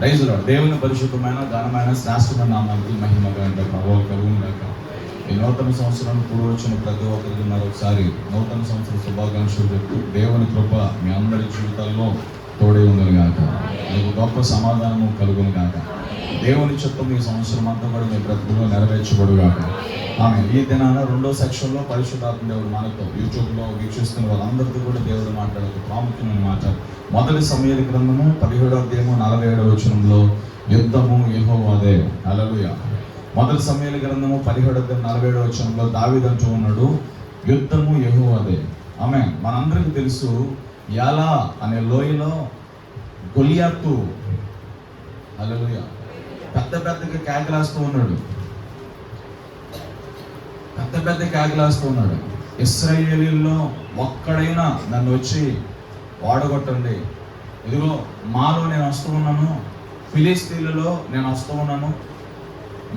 రైజులో దేవుని పరిశుద్ధమైన ఘనమైన శ్రేష్టమైన నామానికి మహిమ గాక ప్రభావ కలుగును గాక. ఈ నూతన సంవత్సరం కూడి వచ్చిన ప్రతి ఒక్కరికి మరొకసారి నూతన సంవత్సర శుభాకాంక్షలు చెప్తూ దేవుని కృప మీ అందరి జీవితాల్లో తోడే ఉందని గాక. మీకు గొప్ప సమాధానము కలుగును గాక. దేవుని చిత్తం ఈ సంవత్సరం అంతా కూడా మీ బ్రతుకులో నెరవేర్చబడు గాక. ఆమె ఈ దినాన రెండో సెక్షన్లో పరిశుద్ధాత్మ దేవుడు మనతో యూట్యూబ్లో వీక్షిస్తున్న వాళ్ళందరితో కూడా దేవుడు మాట్లాడే ప్రాముఖ్యమైన మాట. మొదటి సమూయేలు గ్రంథము 17వ అధ్యాయము 47వ వచనంలో యుద్ధము యెహోవాదే. హల్లెలూయా. మొదటి సమూయేలు గ్రంథము 17వ అధ్యాయం 47వ వచనంలో దావీదు అంటూ ఉన్నాడు, యుద్ధము యెహోవాదే. ఆమె మనందరికీ తెలుసు, యాలా అనే లోయలో గొలియాతు హల్లెలూయా పెద్దగా కేకలేస్తూ ఉన్నాడు. కేకలేస్తూ ఉన్నాడు. ఇశ్రాయేలీయుల్లో ఒక్కడైనా నన్ను వచ్చి వాడగొట్టండి, ఇదిగో మాలో నేను వస్తూ ఉన్నాను, ఫిలిస్తీన్లలో నేను వస్తూ ఉన్నాను,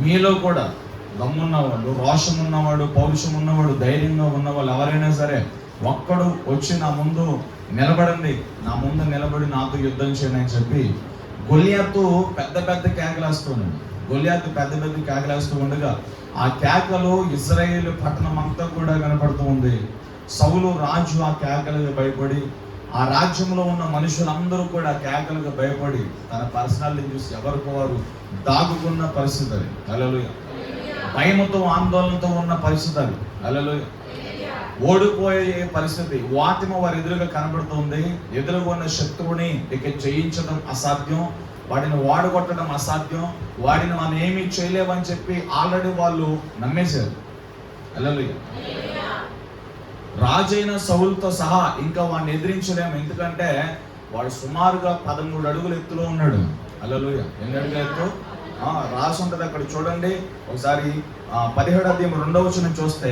మీలో కూడా దమ్మున్నవాడు, రోషం ఉన్నవాడు, పౌరుషం ఉన్నవాడు, ధైర్యంగా ఉన్నవాళ్ళు ఎవరైనా సరే ఒక్కడు వచ్చి నా ముందు నిలబడండి, నా ముందు నిలబడి నాతో యుద్ధం చేయండి అని చెప్పి గొలియాతు పెద్ద కేకలేస్తున్నాడు. గొలియాతు పెద్ద కేకలేస్తూ ఉండగా ఆ కేకలు ఇశ్రాయేలు పట్టణం అంతా కూడా కనపడుతూ ఉంది. సౌలు రాజు ఆ కేకలకు భయపడి, ఆ రాజ్యంలో ఉన్న మనుషులందరూ కూడా ఆ కేకలకు భయపడి తన పర్సనాలిటీ చూసి ఎవరికి వారు దాగుకున్న పరిస్థితి అది. హల్లెలూయా. భయముతో ఆందోళనతో ఉన్న పరిస్థితి అది. హల్లెలూయా. ఓడిపోయే పరిస్థితి వాటిమ వారి ఎదురుగా కనబడుతుంది. ఎదురుగా ఉన్న శత్రువుని ఇక జయించడం అసాధ్యం, వాడిని వాడగొట్టడం అసాధ్యం, వాడిని మనం ఏమీ చేయలేమని చెప్పి ఆల్రెడీ వాళ్ళు నమ్మేశారు. హల్లెలూయా. రాజైన సౌలుతో సహా ఇంకా వాడిని ఎదిరించలేము, ఎందుకంటే వాడు సుమారుగా 13 అడుగుల ఎత్తులో ఉన్నాడు. హల్లెలూయా. ఎన్ని అడుగుల ఎత్తు రాసి ఉంటుంది అక్కడ చూడండి ఒకసారి. 17వ అధ్యాయం 2వ వచనం చూస్తే,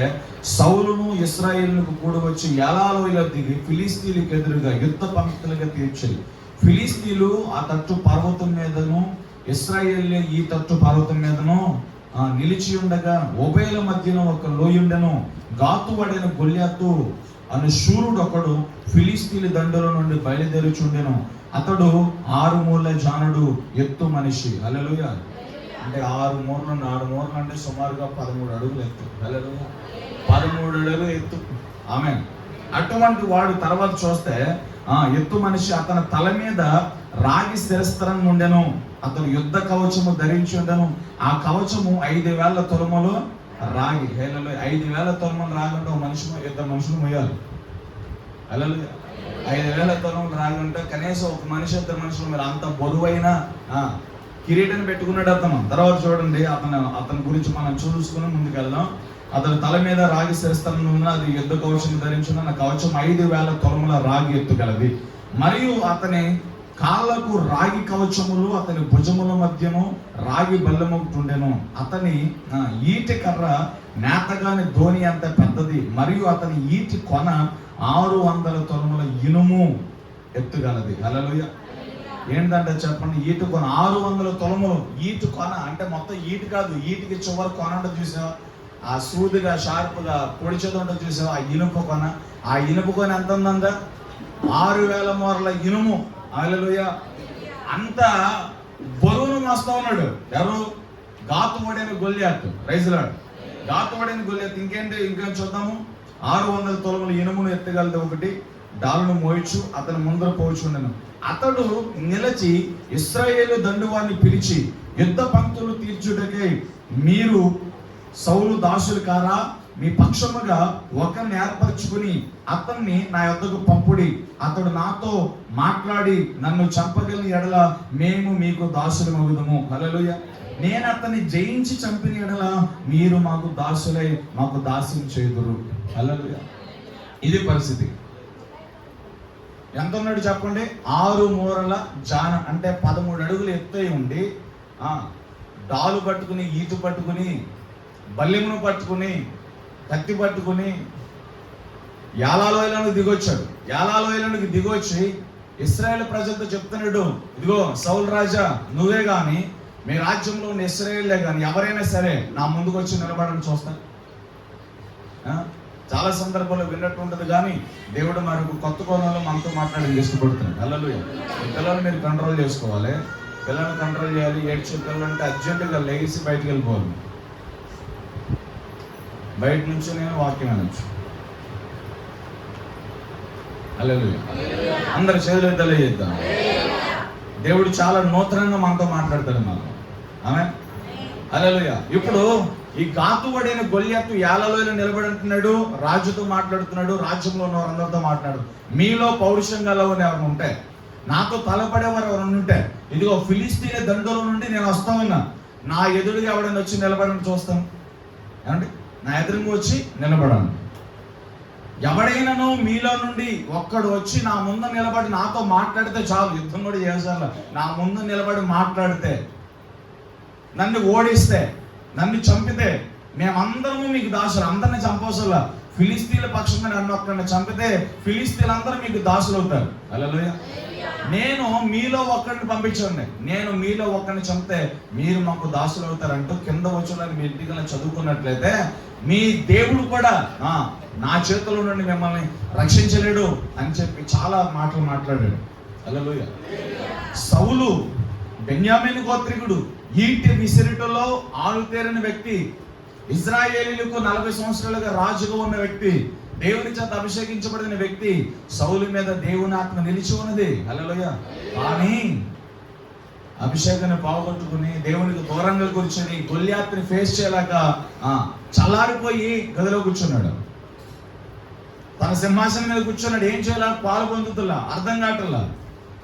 సౌలును ఇశ్రాయేలుకు కూడి వచ్చి యాలా లోయలో దిగి ఫిలిస్తీయులకు ఎదురుగా యుద్ధ పంక్తులుగా తీర్చారు. ఫిలిస్తీయులు ఆ తట్టు పర్వతం మీదను, ఇశ్రాయేలు ఈ తట్టు పర్వతం మీదను నిలిచి ఉండగా ఉభయల మధ్యన ఒక లోయుండెను. గాతువాడైన గొలియాతు అను శూరుడు ఒకడు ఫిలిస్తీయుల దండుల నుండి బయలుదేరుచుండెను. అతడు 6 మూరల జానుడు, ఎత్తు మనిషి. హల్లెలూయా. అంటే 6 మూరలు అంటే సుమారుగా 13 అడుగులు ఎత్తు. హల్లెలూయా. 13 అడుగులు ఎత్తు. ఆమె అటువంటి వాడు తర్వాత చూస్తే ఎత్తు మనిషి, అతని తల మీద రాగి శిరస్త్రం ఉండెను. అతను యుద్ధ కవచము ధరించి ఉండెను. ఆ కవచము 5,000 తులములు రాగి. హల్లెలూయా. 5,000 తులములు రాగి అంటే ఇద్దరు మనుషులు మొయ్యాలి. హల్లెలూయా. 5,000 తులములు రాగి అంటే కనీసం ఒక మనిషి, ఇద్దరు మనుషులు మీరు అంత బరువైన కిరీటాన్ని పెట్టుకున్నాడు అతను. తర్వాత చూడండి అతని గురించి మనం చూసుకుని ముందుకెళ్దాం. అతని తల మీద రాగి శిరస్త్రం ఉన్న, అది యుద్ధ కవచం ధరించిన ఆ కవచం 5,000 తులముల రాగి ఎత్తుగలది. మరియు అతని కాళ్ళకు రాగి కవచములు, అతని భుజముల మధ్యను రాగి బల్లెము ఉండెను. అతని ఈటి కర్ర నేతగాని ధోని అంత పెద్దది, మరియు అతని ఈటి కొన 600 తులముల ఇనుము ఎత్తుగలది. హల్లెలూయా. ఏంటంటే చెప్పండి, ఈటు కొన 600 తులములు. ఈటు కొన అంటే మొత్తం ఈటు కాదు, ఈటికి చివరి కొన ఉంటుంది చూసావా, ఆ సూదిగా షార్ప్గా పొడిచేది ఉంటుంది చూసావా, ఆ ఇనుప కొన. ఆ ఇనుప కొన ఎంత ఉందంగా 6,000 మూరల ఇనుము. హల్లెలూయా. అంత బరువును మోస్తా ఉన్నాడు. ఎవరు? గాతువాడైన గొలియాతు. రైజులాడు. గాతువాడైన గొలియాతు. ఇంకా చూద్దాము. 600 తులముల ఇనుమును ఎత్తగలది ఒకటి, డాలును మోయచ్చు, అతను ముందర పోచుండెను. అతడు నిలిచి ఇశ్రాయేలు దండువాన్ని పిలిచి, యుద్ధ పంక్తులు తీర్చుటకై మీరు సౌలు దాసులు కారా? మీ పక్షముగా ఒకరిని ఏర్పరచుకుని అతన్ని నా యొద్దకు పంపుడి. అతడు నాతో మాట్లాడి నన్ను చంపగలిగిన ఎడల మేము మీకు దాసులు మగుదము. హల్లెలూయా. నేను అతన్ని జయించి చంపిన ఎడల మీరు మాకు దాసులై మాకు దాస్యం చేయుదురు. హల్లెలూయా. ఇది పరిస్థితి. ఎంత ఉన్నాడు చెప్పండి? 6 మూరల జాన అంటే 13 అడుగులు ఎత్తై ఉండి, డాలు పట్టుకుని, ఈటు పట్టుకుని, బల్లెమును పట్టుకుని, కత్తి పట్టుకుని యాలాలోయలకు దిగొచ్చాడు. యాలాలోయలకు దిగొచ్చి ఇశ్రాయేల్ ప్రజలతో చెప్తున్నాడు, ఇదిగో సౌలు రాజా, నువ్వే కానీ మీ రాజ్యంలో ఉన్న ఇశ్రాయేలే కానీ ఎవరైనా సరే నా ముందుకు వచ్చి నిలబడని చూస్తాను. చాలా సందర్భాల్లో విన్నట్టు ఉంటుంది, కానీ దేవుడు మరొక కొత్త కోణంలో మనతో మాట్లాడి ఇష్టపడుతున్నాడు. హల్లెలూయా. పిల్లలు మీరు కంట్రోల్ చేసుకోవాలి. పిల్లల్ని కంట్రోల్ చేయాలి. ఏడ్చే పిల్లలు అంటే అర్జెంటుగా లేచి బయటకు వెళ్ళిపోవాలి. బయట నుంచి నేను వాక్యం అనొచ్చు. హల్లెలూయా. అందరి చేతులు తెలియజేద్దాం. దేవుడు చాలా నూతనంగా మనతో మాట్లాడతాడు మాకు. ఆమేన్. హల్లెలూయా. ఇప్పుడు ఈ గాతువడైన గొల్యాతు యాలలోయలో నిలబడి అంటున్నాడు, రాజుతో మాట్లాడుతున్నాడు, రాజ్యంలో ఉన్న వారందరితో మాట్లాడు. మీలో పౌరుషం గలవని ఎవరు ఉంటే, నాతో తలపడేవారు ఎవరు ఉంటే, ఇదిగో ఫిలిస్తీన్ల దండలో నుండి నేను వస్తా ఉన్నా, నా ఎదురుగా ఎవడైనా వచ్చి నిలబడని చూస్తాను. ఏమండి, నా ఎదురుగా వచ్చి నిలబడాను. ఎవడైనాను మీలో నుండి ఒక్కడు వచ్చి నా ముందు నిలబడి నాతో మాట్లాడితే చాలు, యుద్ధం కూడా చేసాల, నా ముందు నిలబడి మాట్లాడితే, నన్ను ఓడిస్తే, నన్ను చంపితే, మేమందరము మీకు దాసులు, అందరిని చంపవసలా. ఫిలిస్తీన్ల పక్షంగా నన్ను ఒక్కడిని చంపితే ఫిలిస్తీన్లందరూ మీకు దాసులు అవుతారు. హల్లెలూయా. నేను మీలో ఒక్కడిని పంపించండి, నేను మీలో ఒక్కడిని చంపితే మీరు మాకు దాసులు అవుతారంటూ కింద వచ్చులని మీ ఇంటికి చదువుకున్నట్లయితే, మీ దేవుడు కూడా నా చేతిలో నుండి మిమ్మల్ని రక్షించలేడు అని చెప్పి చాలా మాటలు మాట్లాడాడు. హల్లెలూయా. సౌలు బెన్యామీను గోత్రికుడు, ఈటి విసిరిటలో ఆలుతేరిన వ్యక్తి, ఇజ్రాయేలీలకు 40 సంవత్సరాలుగా రాజుగా ఉన్న వ్యక్తి, దేవుని చేత అభిషేకించబడిన వ్యక్తి. సౌలు మీద దేవుని ఆత్మ నిలిచి ఉన్నది. హల్లెలూయా. కానీ అభిషేకాన్ని పాల్గొట్టుకుని దేవునికి దూరంగా కూర్చొని గొల్యాతుని ఫేస్ చేయలేక చల్లారిపోయి గదిలో కూర్చున్నాడు. తన సింహాసనం మీద కూర్చున్నాడు. ఏం చేయాల పాలు పొందుతులా, అర్థం కావట్లా.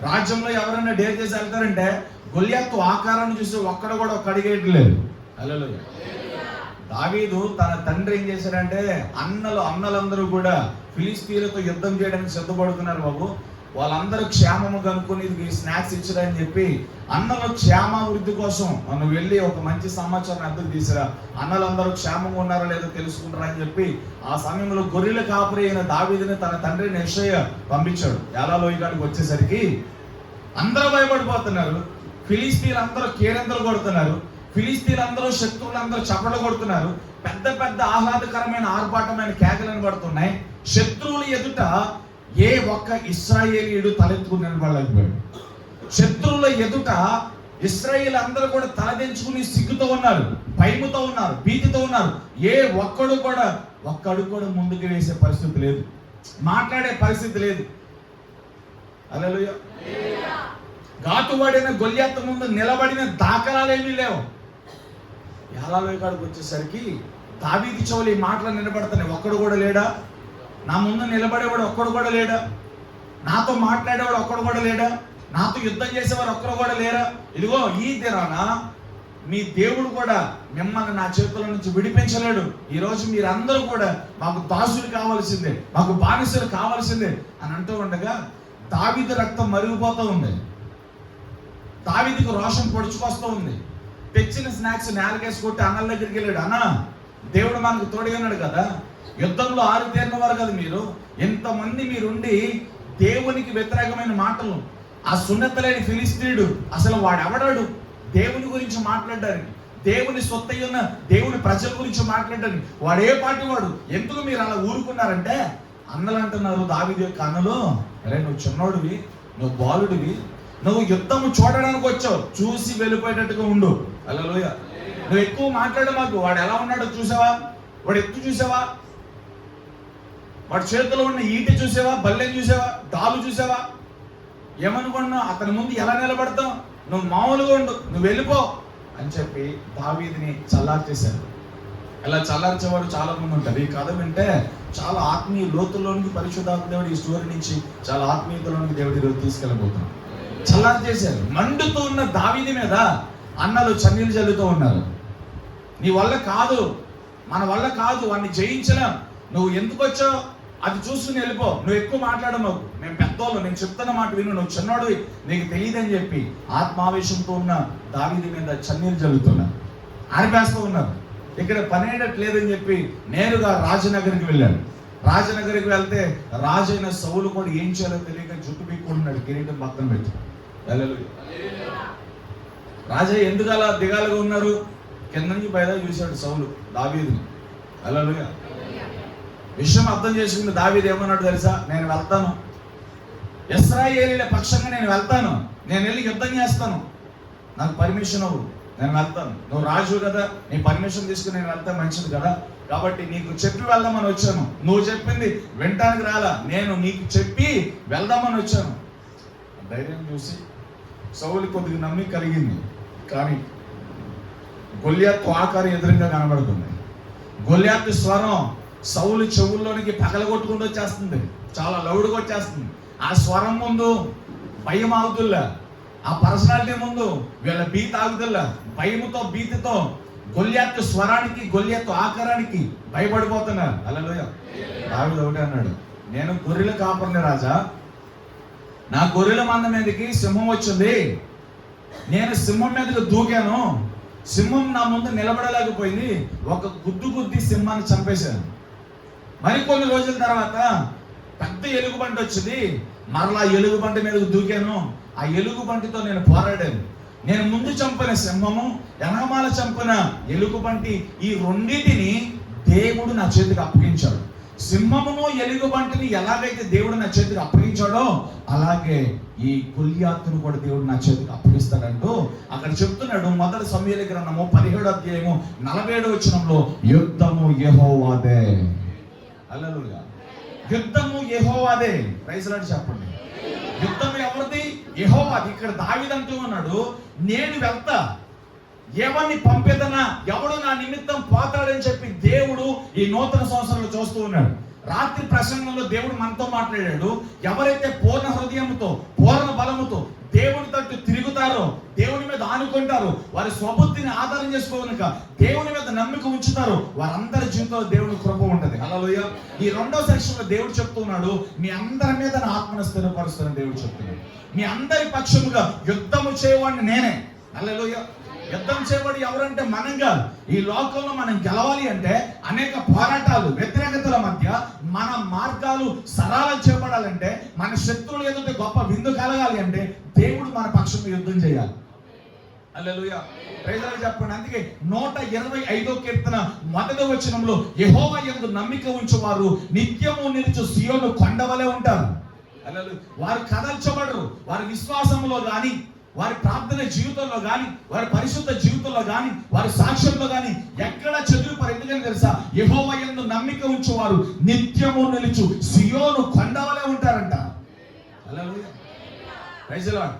రాజ్యంలో ఎవరైనా డేర్ చేసి వెళ్తారంటే గొల్యాతు ఆకారాన్ని చూసి ఒక్కడ కూడా ఒక్క అడిగేయట్లేదు. హల్లెలూయా. దావీదు తన తండ్రి ఏం చేశాడంటే, అన్నలందరూ కూడా ఫిలిస్తీన్లతో యుద్ధం చేయడానికి సిద్ధపడుతున్నారు బాబు, వాళ్ళందరూ క్షేమము కనుక్కొని స్నాక్స్ ఇచ్చరని చెప్పి అన్నల క్షేమాభివృద్ధి కోసం నువ్వు వెళ్ళి ఒక మంచి సమాచారం అద్దెకు తీసురా, అన్నలందరూ క్షేమంగా ఉన్నారో లేదో తెలుసుకుంటారా అని చెప్పి ఆ సమయంలో గొర్రెల కాపురి అయిన దావీదుని తన తండ్రిని యెషయా పంపించాడు. యాలాలోయగాడికి వచ్చేసరికి అందరూ భయపడిపోతున్నారు. ఫిలిస్తీన్లందరూ కేరింతలు కొడుతున్నారు, ఫిలిస్తీన్లందరూ శత్రువులందరూ చప్పట్లు కొడుతున్నారు, పెద్ద పెద్ద ఆహ్లాదకరమైన ఆర్భాటమైన కేకలను పడుతున్నాయి. శత్రువుల ఎదుట ఏ ఒక్క ఇశ్రాయేలీయుడు తలెత్తుకుని నిలబడలేకపోయాడు. శత్రువుల ఎదుట ఇశ్రాయేల్ అందరూ కూడా తలదించుకుని సిగ్గుతో ఉన్నారు, భయముతో ఉన్నారు, భీతితో ఉన్నారు. ఏ ఒక్కడు కూడా ముందుకు వేసే పరిస్థితి లేదు, మాట్లాడే పరిస్థితి లేదు. హల్లెలూయా. గాతువాడైన గొల్యాతు ముందు నిలబడిన దాఖలాలేమీ లేవు. యాలాలోయ కాడికి వచ్చేసరికి దావీదు చెవులు ఈ మాటలు నిలబడుతున్నాయి. ఒక్కడు కూడా లేడా? నా ముందు నిలబడేవాడు ఒక్కడు కూడా లేడా? నాతో మాట్లాడేవాడు ఒక్కడు కూడా లేడా? నాతో యుద్ధం చేసేవారు ఒక్కడు కూడా లేరా? ఇదిగో ఈ దినాన మీ దేవుడు కూడా మిమ్మల్ని నా చేతుల నుంచి విడిపించలేడు. ఈరోజు మీరందరూ కూడా మాకు దాసులు కావాల్సిందే, మాకు బానిసలు కావాల్సిందే అని అంటూ ఉండగా దావీదు రక్తం మరిగిపోతూ ఉంది. దావీదుకు రోషం పొడుచుకొస్తూ ఉంది. తెచ్చిన స్నాక్స్ నేలకేసి కొట్టి అన్నల దగ్గరికి వెళ్ళాడు. అన్న, దేవుడు మనకు తోడుగా ఉన్నాడు కదా, యుద్ధంలో ఆరితేరిన వారు కదా మీరు, ఎంతమంది మీరుండి దేవునికి వ్యతిరేకమైన మాటలు, ఆ సున్నత లేని ఫిలిస్తీయుడు అసలు వాడెవడాడు దేవుని గురించి మాట్లాడడానికి, దేవుని సొత్తయ్య ఉన్న దేవుని ప్రజల గురించి మాట్లాడడానికి, వాడు ఏ పార్టీ వాడు, ఎందుకు మీరు అలా ఊరుకున్నారంటే అన్నలు అంటున్నారు దావీదు యొక్క అన్నలు, అరే నువ్వు చిన్నోడివి, నువ్వు బాలుడివి, నువ్వు యుద్ధము చూడడానికి వచ్చావు, చూసి వెళ్ళిపోయేటట్టుగా ఉండు. హల్లెలూయా. నువ్వు ఎక్కువ మాట్లాడు, మాకు వాడు ఎలా ఉన్నాడో చూసావా, వాడు ఎత్తు చూసావా, వాడి చేతిలో ఉన్న ఈటి చూసావా, బల్లెం చూసావా, డాలు చూసావా, ఏమనుకున్నావు, అతని ముందు ఎలా నిలబడతావు, నువ్వు మామూలుగా ఉండు, నువ్వు వెళ్ళిపో అని చెప్పి దావీదుని చల్లార్చేశారు. ఇలా చల్లార్చేవాడు చాలా మంది ఉంటారు. ఈ కథ వింటే చాలా ఆత్మీయ లోతుల్లోనికి పరిశుద్ధాత్మ దేవుడు ఈ స్టోరీ నుంచి చాలా ఆత్మీయతలోనికి దేవుడు ఈరోజు తీసుకెళ్ళబోతున్నాడు. చల్లారు చేశారు. మండుతూ ఉన్న దావీదు మీద అన్నలు చన్నీళ్ళు చల్లుతూ ఉన్నారు. నీ వల్ల కాదు, మన వల్ల కాదు, వాడిని జయించలేం, నువ్వు ఎందుకు వచ్చావు అది చూసుకుని వెళ్ళిపో, నువ్వు ఎక్కువ మాట్లాడము, మేము పెద్దోళ్ళు, నేను చెప్తున్న మాట విను, నువ్వు చిన్నోడు, నీకు తెలియదని చెప్పి ఆత్మావేశంతో ఉన్న దావీదు మీద చన్నీళ్ళు చల్లుతున్నారు, ఆరిపేస్తూ ఉన్నారు. ఇక్కడ పనేయట్లేదని చెప్పి నేరుగా రాజనగర్కి వెళ్ళాడు. రాజనగర్కి వెళ్తే రాజైన సౌలు కూడా ఏం చేయాలో తెలియక జుట్టు పీక్కుంటున్నాడు, కిరీటం పక్కన పెట్టి. రాజయ్య ఎందుకు అలా దిగాలుగా ఉన్నారు, కింద నుంచి బయట చూశాడు సౌలు దావీదుని. హల్లెలూయా. విషయం అర్థం చేసుకుని దావీదు ఏమన్నాడు తెలుసా, నేను వెళ్తాను, ఇశ్రాయేలీయుల పక్షంగా నేను వెళ్తాను, నేను వెళ్ళి యుద్ధం చేస్తాను, నాకు పర్మిషన్ అవ్వు, నేను వెళ్తాను. నువ్వు రాజు కదా, నీ పర్మిషన్ తీసుకుని నేను వెళ్తా, మంచిది కదా. కాబట్టి నీకు చెప్పి వెళ్దామని వచ్చాను. నువ్వు చెప్పింది వినటానికి రాలా, నేను నీకు చెప్పి వెళ్దామని వచ్చాను. ధైర్యం చూసి సౌలు కొద్దిగా నమ్మి కలిగింది. కానీ గొల్యాతు ఆకారం ఎదురుగా కనబడుతుంది. గొల్యాతు స్వరం సౌలు చెవుల్లోనికి పగలగొట్టుకుంటూ వచ్చేస్తుంది, చాలా లౌడ్గా వచ్చేస్తుంది. ఆ స్వరం ముందు భయం ఆగుతుల్లా, ఆ పర్సనాలిటీ ముందు వీళ్ళ భీతి ఆగుతుల్లా. భయముతో భీతితో గొల్యాతు స్వరానికి, గొల్యాతు ఆకారానికి భయపడిపోతున్నారు. హల్లెలూయా. దావీదు ఒకటే అన్నాడు, నేను గొర్రెల కాపరిని రాజా, నా గొర్రెల మంద మీదకి సింహం వచ్చింది, నేను సింహం మీదకి దూకాను, సింహం నా ముందు నిలబడలేకపోయింది, ఒక గుద్ది సింహాన్ని చంపేశాను. మరికొన్ని రోజుల తర్వాత పెద్ద ఎలుగుబంటి వచ్చింది, మరలా ఎలుగుబంటి మీదకి దూకాను, ఆ ఎలుగుబంటితో నేను పోరాడాను. నేను ముందు చంపిన సింహము, ఎనమాల చంపిన ఎలుగుబంటి, ఈ రెండింటిని దేవుడు నా చేతికి అప్పగించాడు. సింహమును ఎలుగుబంటిని ఎలాగైతే దేవుడు నా చేతికి అప్పగించాడో అలాగే ఈ గొల్యాతును కూడా దేవుడు నా చేతికి అప్పగిస్తాడంటూ అక్కడ చెప్తున్నాడు. మొదటి సమూయేలు గ్రంథము 17వ అధ్యాయము 47వ వచనంలో, యుద్ధము యెహోవాదే. హల్లెలూయా. యుద్ధము యెహోవాదే. ప్రైజ్ లార్డ్ చెప్పండి. యుద్ధం ఎవరిది? యెహోవాది. ఇక్కడ దావీదు అంటూ ఉన్నాడు, నేను వెళ్తా, ఎవరిని పంపేదనా, ఎవడు నా నిమిత్తం పోతాడని చెప్పి దేవుడు ఈ నూతన సంవత్సరంలో చూస్తూ ఉన్నాడు. రాత్రి ప్రసంగంలో దేవుడు మనతో మాట్లాడాడు. ఎవరైతే పూర్ణ హృదయంతో, పూర్ణ బలముతో దేవుని తట్టు తిరుగుతారో, దేవుని మీద ఆనుకుంటారో, వారి స్వబుద్ధిని ఆధారం చేసుకోవనుక దేవుని మీద నమ్మిక ఉంచుతారో, వారందరి జీవితంలో దేవుని కృప ఉంటుంది. హల్లెలూయా. ఈ 2వ సెక్షన్లో దేవుడు చెప్తున్నాడు, మీ అందరి మీద నా ఆత్మను స్థిరపరుస్తానని దేవుడు చెప్తున్నాడు. మీ అందరి పక్షముగా యుద్ధము చేయవాడిని నేనే. హల్లెలూయా. యుద్ధం చేయబడి ఎవరంటే మనంగా. ఈ లోకంలో మనం గెలవాలి అంటే అనేక పోరాటాలు, వ్యతిరేకతల మధ్య మన మార్గాలు సరళం చేయబడాలంటే, మన శత్రువులు ఎదుట గొప్ప విందు కలగాలి అంటే దేవుడు మన పక్షంలో యుద్ధం చేయాలి. హల్లెలూయా. ప్రైజ్ లార్డ్ చెప్పండి. అందుకే 125వ కీర్తన 1వ వచనంలో, యెహోవా యందు నమ్మిక ఉంచువారు నిత్యము నిలుచు సియోను కొండవలే ఉంటారు. హల్లెలూయా. వారు కదల్చబడరు. వారి విశ్వాసంలో కానీ, వారి ప్రార్థన జీవితంలో కానీ, వారి పరిశుద్ధ జీవితంలో కానీ, వారి సాక్ష్యంలో కానీ ఎక్కడ చెదిరిపోరు. ఎందుకని తెలుసా? యెహోవా యందు నమ్మిక ఉంచువారు నిత్యము నిలుచు సియోను కొండవలే ఉంటారంట. హల్లెలూయా. Praise the lord.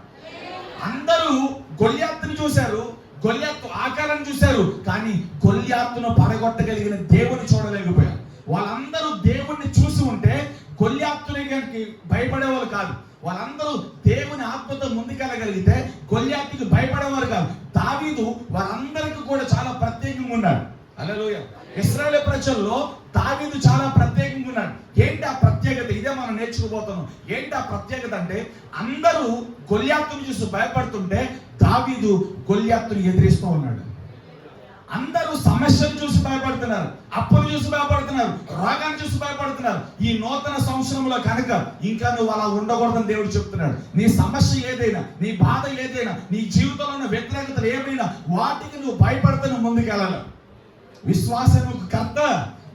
అందరూ గొల్యాతును చూశారు, గొల్యాతు ఆకారాన్ని చూశారు, కానీ గొల్యాతును పడగొట్టగలిగిన దేవుని చూడలేకపోయారు. వాళ్ళందరూ దేవుణ్ణి చూసి ఉంటే గొల్యాతునికి భయపడేవాళ్ళు కాదు. వాళ్ళందరూ దేవుని ఆత్మతో ముందుకెళ్ళగలిగితే గొల్యాతుకి భయపడేవారు కాదు. దావీదు వారందరికీ కూడా చాలా ప్రత్యేకంగా ఉన్నాడు. హల్లెలూయా. ఇశ్రాయేలు ప్రజల్లో దావీదు చాలా ప్రత్యేకంగా ఉన్నాడు. ఏంటి ఆ ప్రత్యేకత? ఇదే మనం నేర్చుకోబోతున్నాం. ఏంటి ఆ ప్రత్యేకత అంటే, అందరూ గొల్యాతుని చూసి భయపడుతుంటే దావీదు గొల్యాతుని ఎదిరిస్తూ ఉన్నాడు. అందరూ సమస్యను చూసి భయపడుతున్నారు, అప్పులు చూసి భయపడుతున్నారు, రోగాన్ని చూసి భయపడుతున్నారు. ఈ నూతన సంవత్సరంలో కనుక ఇంకా నువ్వు అలా ఉండకూడదని దేవుడు చెప్తున్నాడు. నీ సమస్య ఏదైనా, నీ బాధ ఏదైనా, నీ జీవితంలో ఉన్న వ్యతిరేకతలు ఏమైనా, వాటికి నువ్వు భయపడితే నువ్వు ముందుకెళ్ళాలి. విశ్వాసముకు కర్త,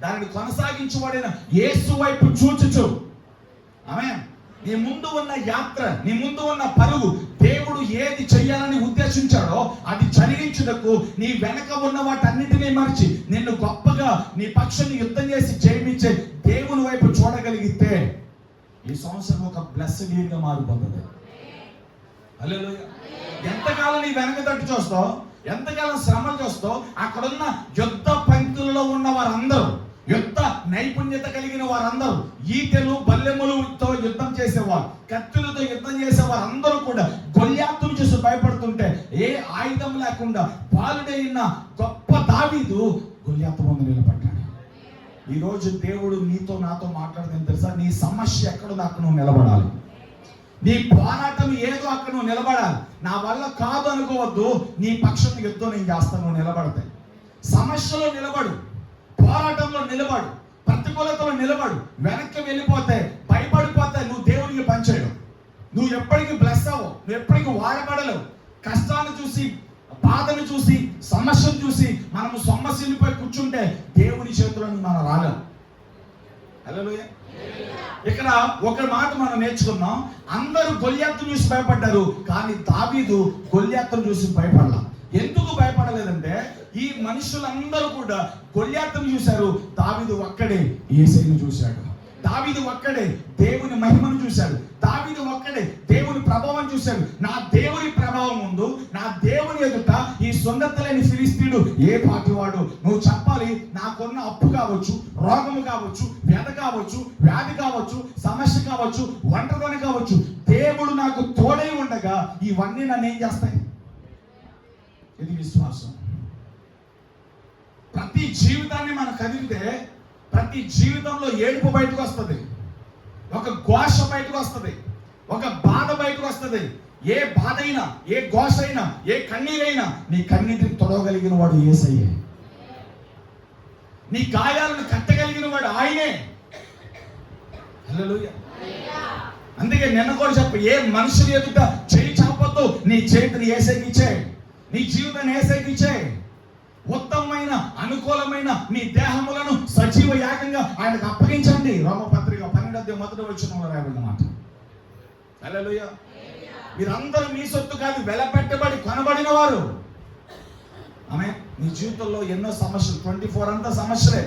దానిని కొనసాగించబడిన యేసు వైపు చూచుచు. ఆమేన్. నీ ముందు ఉన్న యాత్ర, నీ ముందు ఉన్న పరుగు, దేవుడు ఏది చెయ్యాలని ఉద్దేశించాడో అది జరిగించుటకు నీ వెనక ఉన్న వాటన్నిటినీ మరిచి నిన్ను గొప్పగా నీ పక్షాన్ని యుద్ధం చేసి జయించే దేవుని వైపు చూడగలిగితే ఈ సంవత్సరం ఒక బ్లెస్డ్ ఇయర్గా మారిపోతుంది. హల్లెలూయా. ఎంతకాలం నీ వెనక తట్టు చూస్తావు, ఎంతకాలం శ్రమలు చూస్తావు, అక్కడున్న యుద్ధ పంక్తులలో ఉన్న వారందరూ, యుద్ధ నైపుణ్యత కలిగిన వారందరూ, ఈటెలు బల్లెములతో యుద్ధం చేసేవారు, కత్తులతో యుద్ధం చేసేవారు అందరూ కూడా గొల్యాతును చూసి భయపడుతుంటే ఏ ఆయుధం లేకుండా బాలుడైన గొప్ప దావీదు గొల్యాతు ముందు నిలబడ్డాడు. ఈరోజు దేవుడు నీతో నాతో మాట్లాడుతుంది తెలుసా? నీ సమస్య ఎక్కడో అక్కడ నువ్వు నిలబడాలి. నీ పోరాటం ఏదో అక్కడ నువ్వు నిలబడాలి. నా వల్ల కాదు అనుకోవద్దు. నీ పక్షం యుద్ధం నేను చేస్తాను. నువ్వు నిలబడతాయి. సమస్యలో నిలబడు, పోరాటంలో నిలబడు, ప్రతికూలతలో నిలబడు. వెనక్కి వెళ్ళిపోతే, భయపడిపోతే నువ్వు దేవునికి పనిచేయవు. నువ్వు ఎప్పటికీ బ్లెస్ అవ్వవు, నువ్వు ఎప్పటికీ వాడబడలేవు. కష్టాన్ని చూసి, బాధను చూసి, సమస్యను చూసి మనము సొమ్మసిల్లిపోయి కూర్చుంటే దేవుని చేతులను మనం రాలేము. హల్లెలూయా. ఇక్కడ ఒక మాట మనం నేర్చుకున్నాం. అందరూ గొల్యాతును చూసి భయపడ్డారు, కానీ దావీదు గొల్యాతును చూసి భయపడలా. ఎందుకు భయపడలేదంటే ఈ మనుషులందరూ కూడా గొల్యాతును చూశారు, దావీదు ఒక్కడే యేసయ్యను చూశాడు. దావీదు ఒక్కడే దేవుని మహిమను చూశాడు. దావీదు ఒక్కడే దేవుని ప్రభావం చూశాడు. నా దేవుని ప్రభావం ముందు, నా దేవుని ఎదుట ఈ సొందతలేని ఫిలిస్తీయుడు ఏ పాటివాడు? నువ్వు చెప్పాలి, నాకున్న అప్పు కావచ్చు, రోగము కావచ్చు, వ్యధ కావచ్చు, వ్యాధి కావచ్చు, సమస్య కావచ్చు, ఒంటరితనం కావచ్చు, దేవుడు నాకు తోడై ఉండగా ఇవన్నీ నన్ను ఏం చేస్తాయి? ఇది విశ్వాసం. ప్రతి జీవితాన్ని మనం కదిలితే ప్రతి జీవితంలో ఏడుపు బయటకు వస్తుంది, ఒక ఘోష బయటకు వస్తుంది, ఒక బాధ బయటకు వస్తుంది. ఏ బాధ అయినా, ఏ ఘోష అయినా, ఏ కన్నీరైనా నీ కన్నీటిని తొడవగలిగిన వాడు యేసయ్యే. నీ గాయాలను కట్టగలిగిన వాడు ఆయనే. హల్లెలూయా. అందుకే నిన్న కూడా చెప్పు, ఏ మనుషులు ఎదుట చేయి చాపొద్దు, నీ చేతిని యేసయ్యకి ఇచ్చేయి, నీ జీవితాన్ని యేసయ్యకి ఇచ్చేయి. ఉత్తమమైన అనుకూలమైన మీ దేహములను సజీవ యాగంగా ఆయనకు అప్పగించండి. రోమపత్రిక 12:1 రాయబడిన మాట. హల్లెలూయా. మీరందరూ మీ సొత్తు కాదు, వెలపెట్టబడి కొనబడిన వారు. ఆమె నీ జీవితంలో ఎన్నో సమస్యలు, 24 అంతా సమస్యలే.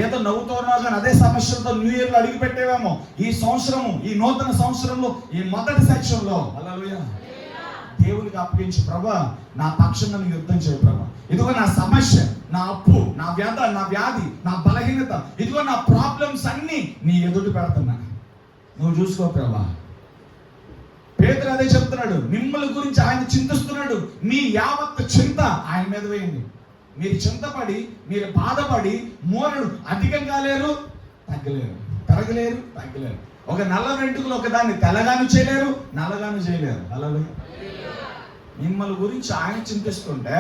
ఏదో నవ్వుతూ ఉన్నావు కానీ అదే సమస్యలతో న్యూ ఇయర్ లో అడుగు పెట్టేవేమో. ఈ సంవత్సరము, ఈ నూతన సంవత్సరంలో, ఈ మొదటి సెక్షన్ లో హల్లెలూయా దేవునికి అప్పగించి, ప్రభా నా పక్షంగా నువ్వు యుద్ధం చేయ ప్రభా. ఇదిగో నా సమస్య, నా అప్పు, నా వ్యధ, నా వ్యాధి, నా బలహీనత, ఇదిగో నా ప్రాబ్లమ్స్ అన్ని నీ ఎదుటి పెడుతున్నా, నువ్వు చూసుకో ప్రభా. పేతురు అదే చెప్తున్నాడు, మిమ్మల్ని గురించి ఆయన చింతిస్తున్నాడు. మీ యావత్ చింత ఆయన మీద వేయండి. మీరు చింతపడి, మీరు బాధపడి మోరడు అధికంగా లేరు, తగ్గలేరు, పెరగలేరు, తగ్గలేరు. ఒక నల్ల వెంట్రుకలు ఒక దాన్ని తెల్లగాను చేయలేరు, నల్లగాను చేయలేరు. అలా మిమ్మల్ని గురించి ఆయన చింతిస్తుంటే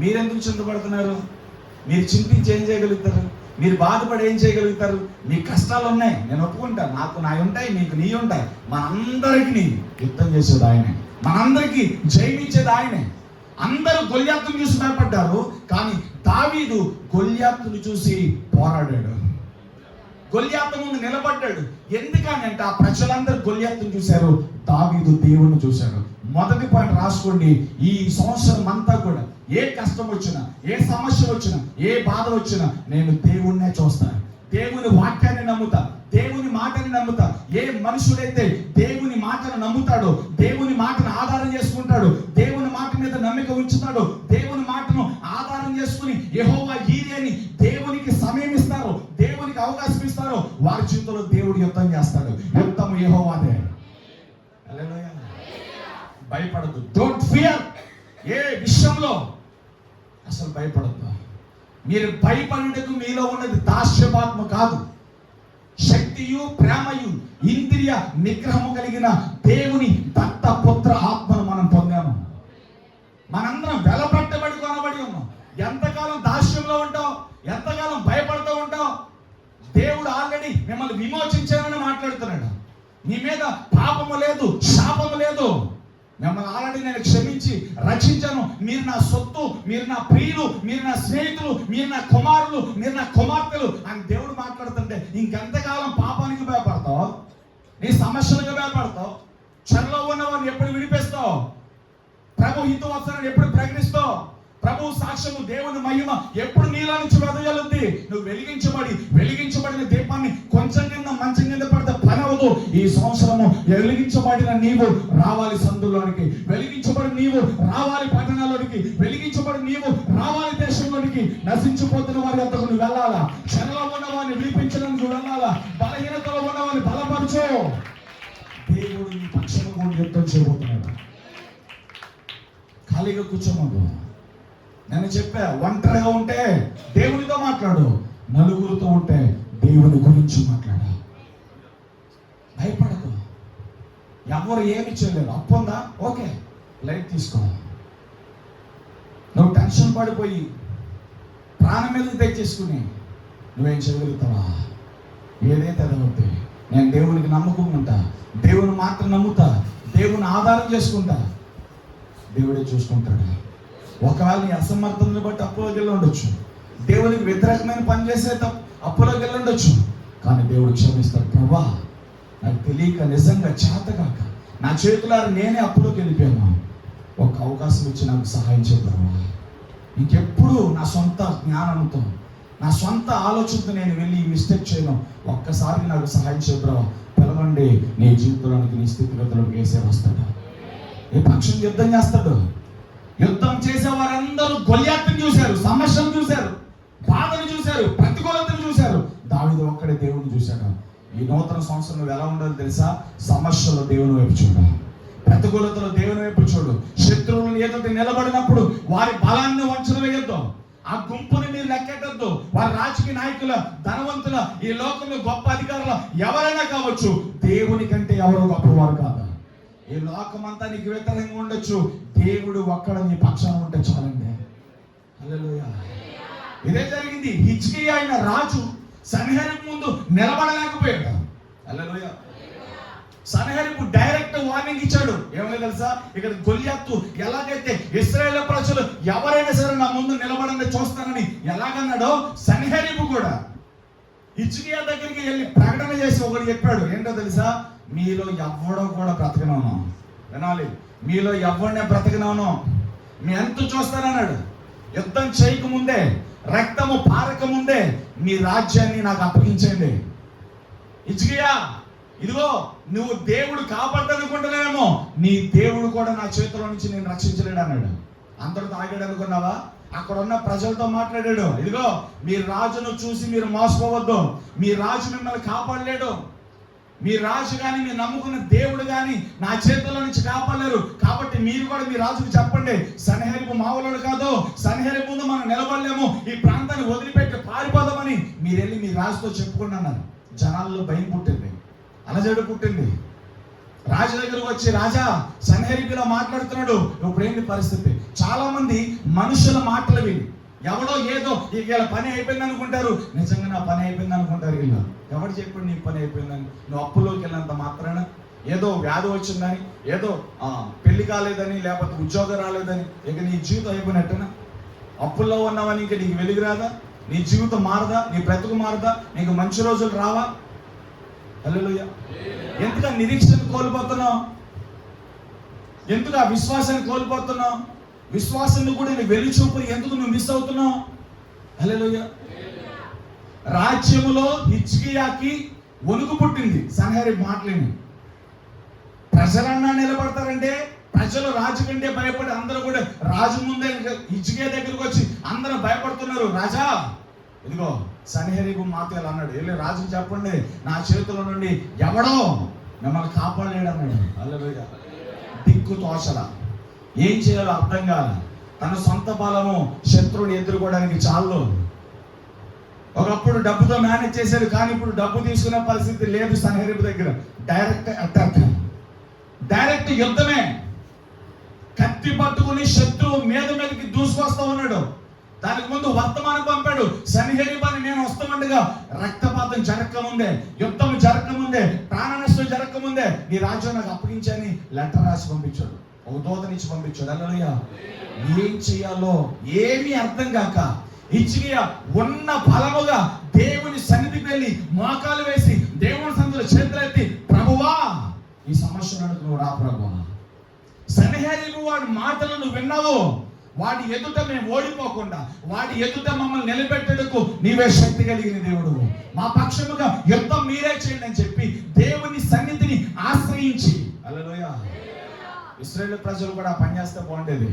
మీరెందుకు చింతపడుతున్నారు? మీరు చింతించి ఏం చేయగలుగుతారు? మీరు బాధపడి ఏం చేయగలుగుతారు? మీ కష్టాలు ఉన్నాయి, నేను ఒప్పుకుంటాను, నాకు నాయి ఉంటాయి, మీకు నీ ఉంటాయి. మనందరికీ యుద్ధం చేసేది ఆయనే, మనందరికీ జయమిచ్చేది ఆయనే. అందరూ గొల్యాతును చూసి భయపడ్డారు, కానీ దావీదు గొల్యాతును చూసి పోరాడాడు, గొల్యాతు ముందు నిలబడ్డాడు. ఎందుకని అంటే ఆ ప్రజలందరూ గొల్యాతును చూశారు, దావీదు దేవుణ్ణి చూశాడు. మొదటి పాయింట్ రాసుకోండి. ఈ సంవత్సరం అంతా కూడా ఏ కష్టం వచ్చినా, ఏ సమస్య వచ్చినా, ఏ బాధ వచ్చినా నేను దేవుణ్ణే చూస్తాను, దేవుని వాక్యాన్ని నమ్ముతా, దేవుని మాటని నమ్ముతా. ఏ మనుషుడైతే దేవుని మాటను నమ్ముతాడో, దేవుని మాటను ఆధారం చేసుకుంటాడు, దేవుని మాట మీద నమ్మిక ఉంచుతాడో, దేవుని మాటను ఆధారం చేసుకుని యెహోవా ఈరే అని దేవునికి సమయం ఇస్తారో, దేవునికి అవకాశం ఇస్తారో, వారి జీవితంలో దేవుడు యుద్ధం చేస్తాడు. యుద్ధం యెహోవాదే. హల్లెలూయా. భయపడద్దు, డోంట్ ఫియర్. ఏ విషయంలో అసలు భయపడద్దు. మీరు భయపడుటకు మీలో ఉన్నది దాస్యపాత్మ కాదు, శక్తియు ప్రేమయు ఇంద్రియ నిగ్రహము కలిగిన దేవుని దత్త పుత్ర ఆత్మను మనం పొందాము. మనందరం వెలపట్టబడి కొనబడి ఉన్నాం. ఎంతకాలం దాస్యంలో ఉంటావు, ఎంతకాలం భయపడుతూ ఉంటావు? దేవుడు ఆల్రెడీ మిమ్మల్ని విమోచించానని మాట్లాడుతున్నాడు. నీ మీద పాపము లేదు, శాపము లేదు. మిమ్మల్ని ఆల్రెడీ నేను క్షమించి రక్షించాను. మీరు నా సొత్తు, మీరు నా ప్రియులు, మీరు నా స్నేహితులు, మీరు నా కుమారులు, మీరు నా కుమార్తెలు అని దేవుడు మాట్లాడుతుంటే ఇంకెంతకాలం పాపానికి భయపడతావు? నీ సమస్యలకు భయపడతావు? చెరలో ఉన్నవారిని ఎప్పుడు విడిపిస్తావు? ప్రభు హితవచనాన్ని ఎప్పుడు ప్రకటిస్తావు? ప్రభు సాక్ష్యము, దేవుని మహిమ ఎప్పుడు నీలో నుంచి వెదజల్లుద్ది? నువ్వు వెలిగించబడిన దీపాన్ని కొంచెం కింద మంచం కింద పడితే పని అవ్వదు. ఈ సంవత్సరము వెలిగించబడిన నీవు రావాలి సందులోనికి, వెలిగించబడిన నీవు రావాలి పట్టణాల్లోనికి, వెలిగించబడిన నీవు రావాలి దేశంలోనికి. నశించిపోతున్న వారి వద్దకు నువ్వు వెళ్ళాలా, చెరలో ఉన్న వారిని విడిపించడానికి నువ్వు వెళ్ళాలా, బలహీనతలో ఉన్న వారిని బలపరచు. దేవుడు నీ పక్షము కూడా యుద్ధం చేయబోతున్నాడు. ఖాళీగా కూర్చోమదు. నేను చెప్పా, ఒంటరిగా ఉంటే దేవునితో మాట్లాడు, నలుగురితో ఉంటే దేవుని గురించి మాట్లాడు. భయపడదు. ఎవరు ఏమి చేయలేరు. అప్పు ఉందా? ఓకే, లైట్ తీసుకో. నువ్వు టెన్షన్ పడిపోయి ప్రాణం మీద తెచ్చేసుకుని నువ్వేం చేయగలుగుతావా? ఏదైతే అదవుతుంది. నేను దేవునికి నమ్మకం ఉంటా, దేవుని మాత్రం నమ్ముతా, దేవుని ఆధారం చేసుకుంటా, దేవుడే చూసుకుంటాడు. ఒకవేళ నీ అసమర్థతను బట్టి అప్పులోకి వెళ్ళి ఉండొచ్చు, దేవునికి వ్యతిరేకమైన పని చేసే అప్పులోకి వెళ్ళి ఉండొచ్చు, కానీ దేవుడు క్షమిస్తాడు. ప్రభా, నాకు తెలియక, నిజంగా చేతగాక నా చేతులారా నేనే అప్పులోకి వెళ్ళిపోయాను. ఒక అవకాశం ఇచ్చి నాకు సహాయం చేయ ప్రభా. ఇంకెప్పుడు నా సొంత జ్ఞానంతో, నా సొంత ఆలోచనతో నేను వెళ్ళి ఈ మిస్టేక్ చేయను. ఒక్కసారి నాకు సహాయం చేయ ప్రభా. పిలవండి, నీ జీవితంలోనికి, నీ స్థితిగతులకు వేసే వస్తాడు. ఏ పక్షం యుద్ధం చేస్తాడు. యుద్ధం చేసే వారందరూ గొల్యాతుని చూశారు, సమస్యను చూశారు, బాధను చూశారు, ప్రతికూలతను చూశారు. దావీదు ఒక్కడే దేవుని చూశాడు. ఈ నూతన సంవత్సరం నువ్వు ఎలా ఉండాలో తెలుసా? సమస్యలో దేవుని వైపు చూడు, ప్రతికూలతలో దేవుని వైపు చూడు. శత్రువులను ఎదుటి నిలబడినప్పుడు వారి బలాన్ని వంచన వేయొద్దు. ఆ గుంపుని మీరు లెక్కెట్టద్దు. వారి రాజకీయ నాయకుల, ధనవంతుల, ఈ లోకంలో గొప్ప అధికారులు ఎవరైనా కావచ్చు, దేవుని కంటే ఎవరు గొప్పవారు కాదు. ఈ లోకమంతా నీకు వ్యతిరేకంగా ఉండొచ్చు, దేవుడు ఒక్కడ నీ పక్షాన ఉంటే చాలండి. హల్లెలూయా. ఇదే జరిగింది. హిజ్కియా అయిన రాజు సన్హెరీబు ముందు నిలబడలేకపోయాడు. హల్లెలూయా. సన్హెరీబు డైరెక్ట్ వార్నింగ్ ఇచ్చాడు. ఏమని తెలుసా? ఇక్కడ గొల్యాతు ఎలాగైతే ఇశ్రాయేలు ప్రజలు ఎవరైనా సరే నా ముందు నిలబడండి చూస్తానని ఎలాగన్నాడో, సన్హెరీబు కూడా హిజ్కియా దగ్గరికి వెళ్ళి ప్రకటన చేసి ఒకటి చెప్పాడు. ఏంటో తెలుసా? మీలో ఎవ్వడో కూడా బ్రతకనవును. వినాలి, మీలో ఎవరినే బ్రతకనవును, మీ ఎంత చూస్తానన్నాడు. యుద్ధం చేయకముందే, రక్తము పారకముందే మీ రాజ్యాన్ని నాకు అప్పగించండి. హిజ్కియా, ఇదిగో నువ్వు దేవుడు కాపాడదనుకుంటున్నావేమో, నీ దేవుడు కూడా నా చేతిలో నుంచి నేను రక్షించలేడు అన్నాడు. అందరితో ఆగాడు అనుకున్నావా? అక్కడ ఉన్న ప్రజలతో మాట్లాడాడు. ఇదిగో మీ రాజును చూసి మీరు మోసపోవద్దు, మీ రాజు మిమ్మల్ని కాపాడలేడు, మీ రాజు కానీ మీరు నమ్ముకున్న దేవుడు కానీ నా చేతుల్లో నుంచి కాపాడలేరు. కాబట్టి మీరు కూడా మీ రాజుకు చెప్పండి, సన్హెరీబు మామూలు కాదు, సన్హెరీబు ముందు మనం నిలబడలేము, ఈ ప్రాంతాన్ని వదిలిపెట్టి పారిపోదామని మీరు వెళ్ళి మీ రాజుతో చెప్పుకోండి అన్నారు. జనాల్లో భయం పుట్టింది, అలజడి పుట్టింది. రాజు దగ్గరకు వచ్చి, రాజా సన్హెరీబులో మాట్లాడుతున్నాడు, ఇప్పుడు ఏంటి పరిస్థితి? చాలా మంది మనుషుల మాటలు విని ఎవడో ఏదో వీళ్ళ పని అయిపోయింది అనుకుంటారు. నిజంగా నా పని అయిపోయింది అనుకుంటారు. వీళ్ళు ఎవరు చెప్పాడు నీ పని అయిపోయిందని? నువ్వు అప్పులోకి వెళ్ళినంత మాత్రాన, ఏదో వ్యాధి వచ్చిందని, ఏదో పెళ్లి కాలేదని, లేకపోతే ఉద్యోగం రాలేదని ఇక నీ జీవితం అయిపోయినట్టేనా? అప్పుల్లో ఉన్నావని ఇంక నీకు వెలుగు రాదా? నీ జీవితం మారదా? నీ బ్రతుకు మారదా? నీకు మంచి రోజులు రావా? హల్లెలూయా. ఎందుకు ఆ నిరీక్షణ కోల్పోతున్నావు? ఎందుకు ఆ విశ్వాసాన్ని కోల్పోతున్నావు? విశ్వాసాన్ని కూడా నీ వెలుచూపు ఎందుకు నువ్వు మిస్ అవుతున్నావు? హల్లెలూయా. రాజ్యములో హిజ్కియాకి వణుకు పుట్టింది సన్హెరీబు మాటలేని. ప్రజలన్నా నిలబడతారంటే, ప్రజలు రాజు కంటే భయపడి అందరూ కూడా రాజు ముందే హిజ్కియా దగ్గరకు వచ్చి అందరూ భయపడుతున్నారు. రాజా, ఇదిగో సన్హెరీబు మాతో ఇలా అన్నాడు, వెళ్ళి రాజుకు చెప్పండి, నా చేతుల నుండి ఎవడో మిమ్మల్ని కాపాడలేడు అన్నాడు. హల్లెలూయా. దిక్కు తోచల, ఏం చేయాలో అర్థం కాల. తన సొంత బలము శత్రువుని ఎదుర్కోవడానికి చాలు. ఒకప్పుడు డబ్బుతో మేనేజ్ చేశాడు, కానీ ఇప్పుడు డబ్బు తీసుకునే పరిస్థితి లేదు సన్హెరీబు దగ్గర. డైరెక్ట్ అటాక్, డైరెక్ట్ యుద్ధమే. కత్తి పట్టుకుని శత్రువు మీదకి దూసుకొస్తా ఉన్నాడు. దానికి ముందు వర్తమానం పంపాడు, సన్హెరీబు అని నేను వస్తామండగా రక్తపాతం జరగకముందే, యుద్ధం జరగకముందే, ప్రాణ నష్టం జరగకముందే నీ రాజ్యం నాకు అప్పగించని లెటర్ రాసి పంపించాడు. ఒక దూతనిచ్చి పంపించాడు. హల్లెలూయా. ఏం చేయాలో ఏమీ అర్థం కాక హిజ్కియా ఉన్న బలముగా దేవుని సన్నిధికి వెళ్ళి మోకాలు వేసి దేవుని సన్నిధిలో చేతులెత్తి, ప్రభువా ఈ సమస్యలను నువ్వు రా ప్రభువా. సన్హెరీబు వాడి మాటలు నువ్వు విన్నావు, వాడి ఎదుట మేము ఓడిపోకుండా, వాడి ఎదుట మమ్మల్ని నిలబెట్టేందుకు నీవే శక్తి కలిగిన దేవుడు, మా పక్షముగా యుద్ధం మీరే చేయండి అని చెప్పి దేవుని సన్నిధిని ఆశ్రయించి, హల్లెలూయా. ఇశ్రాయేలు ప్రజలు కూడా పనిచేస్తే బాగుండేది.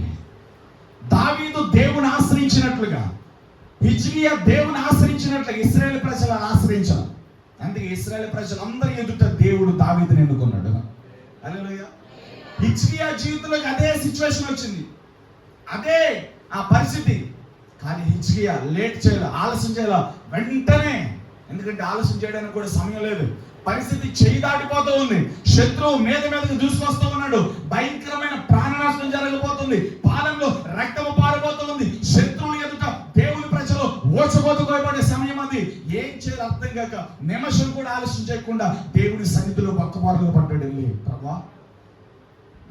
దావీదు దేవుని ఆశ్రయించినట్లుగా, హిజ్కియా దేవుని ఆశ్రయించినట్లుగా ఇశ్రాయేలు ప్రజలు ఆశ్రయించారు. అందుకే ఇశ్రాయేలు ప్రజలందరి ఎదుట దేవుడు దావీదుని ఎన్నుకున్నాడు. హల్లెలూయా. హిజ్కియా జీవితంలోకి అదే సిచ్యువేషన్ వచ్చింది, అదే ఆ పరిస్థితి. కానీ హిజ్కియా లేట్ చేయాల, ఆలస్యం చేయాల, వెంటనే, ఎందుకంటే ఆలస్యం చేయడానికి కూడా సమయం లేదు. పరిస్థితి చేయి దాటిపోతూ ఉంది, శత్రువు మీదకి దూసుకొస్తూ ఉన్నాడు, భయంకరమైన ప్రాణ నష్టం జరగబోతుంది, పాలెంలో రక్తము పారిపోతుంది, శత్రువుల ఎదుట దేవుని ప్రజలు ఓచబోతుకోబడే సమయం అది. ఏం చేయాలి అర్థం కాక నిమిషం కూడా ఆలస్యం చేయకుండా దేవుని సన్నిధిలో పక్కవారుగా పడ్డాడు. వెళ్ళి, ప్రభా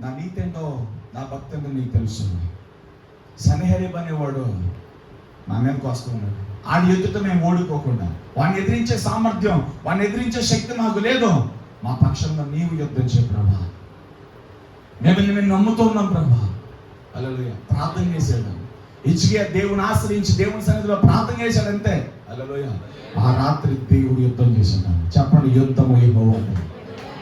నా నీతేంటో, నా భక్తి ఏంటో నీకు తెలుసు. సన్హెరీబు అనేవాడు నా మీదకి వస్తూ ఉన్నాడు. వాడి ఎదుట మేము ఓడిపోకుండా, వాడిని ఎదిరించే సామర్థ్యం, వాడిని ఎదిరించే శక్తి మాకు లేదు. మా పక్షంలో నీవు యుద్ధం చేయ ప్రభా. మేము నిన్ను నమ్ముతున్నాం ప్రభా. హల్లెలూయా. ప్రార్థన చేశాడు హిజ్కియా, దేవుని ఆశ్రయించి దేవుని సన్నిధిలో ప్రార్థన చేశాడు అంతే. హల్లెలూయా. ఆ రాత్రి దేవుడు యుద్ధం చేశాడు. చెప్పండి, యుద్ధము యెహోవాదే.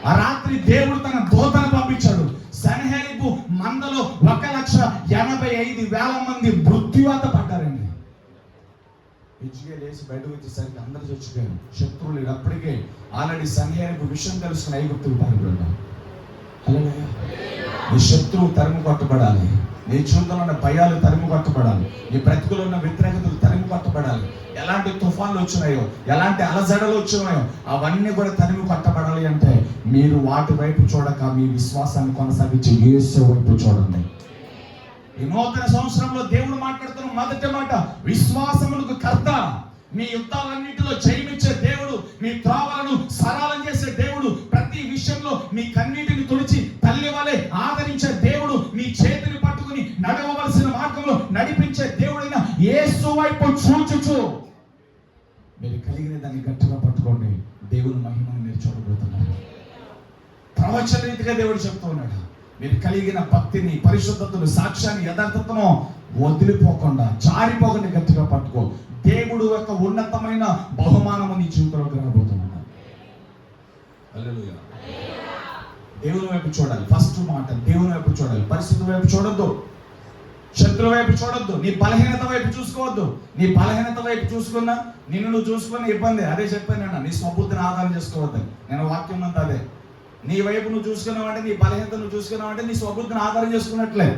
ఆ రాత్రి దేవుడు తన దూతను పంపించాడు. సన్హెరీబు మందలో 1,85,000 మంది మృత్యువాత పడ్డారండి. హిజ్కియా లేచి బయటకు వచ్చేసరికి అందరూ చచ్చిపోయారు. శత్రువులు అప్పటికే ఆల్రెడీ సన్హెరీబు విషయం తెలుసుకుని ఐగుప్తుకు పారిపోయాడు. హల్లెలూయా. నీ శత్రువు తరిమి కొట్టబడాలి. నీ జీవితంలో ఉన్న భయాలు తరిమి కొట్టబడాలి. నీ బ్రతుకులో ఉన్న వ్యతిరేకతలు తరిమి కొట్టబడాలి. ఎలాంటి తుఫాన్లు వచ్చినాయో, ఎలాంటి అలజడలు వచ్చినాయో అవన్నీ కూడా తరిమి కొట్టబడాలి అంటే మీరు వాటి వైపు చూడక మీ విశ్వాసాన్ని కొనసాగించి యేసు వైపు చూడండి. ఈ నూతన సంవత్సరంలో దేవుడు మాట్లాడుతున్న మొదటి మాట, విశ్వాసములకు కర్త. మీ యుద్ధాలన్నింటిలో జయమిచ్చే దేవుడు, మీ త్రోవలను సరళం చేసే దేవుడు, ప్రతి విషయంలో మీ కన్నీటిని తుడిచి తల్లి వలె ఆదరించే దేవుడు, మీ చేతిని పట్టుకుని నడవవలసిన మార్గంలో నడిపించే దేవుడైన యేసు వైపు చూచుచు మీరు కలిగిన దాన్ని గట్టిగా పట్టుకోండి. దేవుని మహిమను మీరు చూడబోతున్నారు. ప్రవచన రీతిగా దేవుడు చెప్తూ ఉన్నాడు. మీరు కలిగిన భక్తిని, పరిశుద్ధతను, సాక్ష్యాన్ని, యథార్థతను వదిలిపోకుండా, జారిపోకుండా గట్టిగా పట్టుకో. దేవుడు యొక్క ఉన్నతమైన బహుమానము నీ జీవితంలో రాబోతున్నాడు. హల్లెలూయా. దేవుని వైపు చూడాలి. ఫస్ట్ మాట దేవుని వైపు చూడాలి. పరిస్థితి వైపు చూడొద్దు, శత్రు వైపు చూడొద్దు, నీ బలహీనత వైపు చూసుకోవద్దు. నీ బలహీనత వైపు చూసుకున్నా నిన్ను నువ్వు చూసుకున్న ఇబ్బంది. అదే చెప్పాను నేను, నీ స్వబుద్ధిని ఆధారం చేసుకోవద్దు. నేను వాక్యం అంతా అదే. నీ వైపు నువ్వు చూసుకున్నావంటే, నీ బలహీనత నువ్వు చూసుకున్నావంటే నీ స్వబుద్ధిని ఆధారం చేసుకున్నట్లే.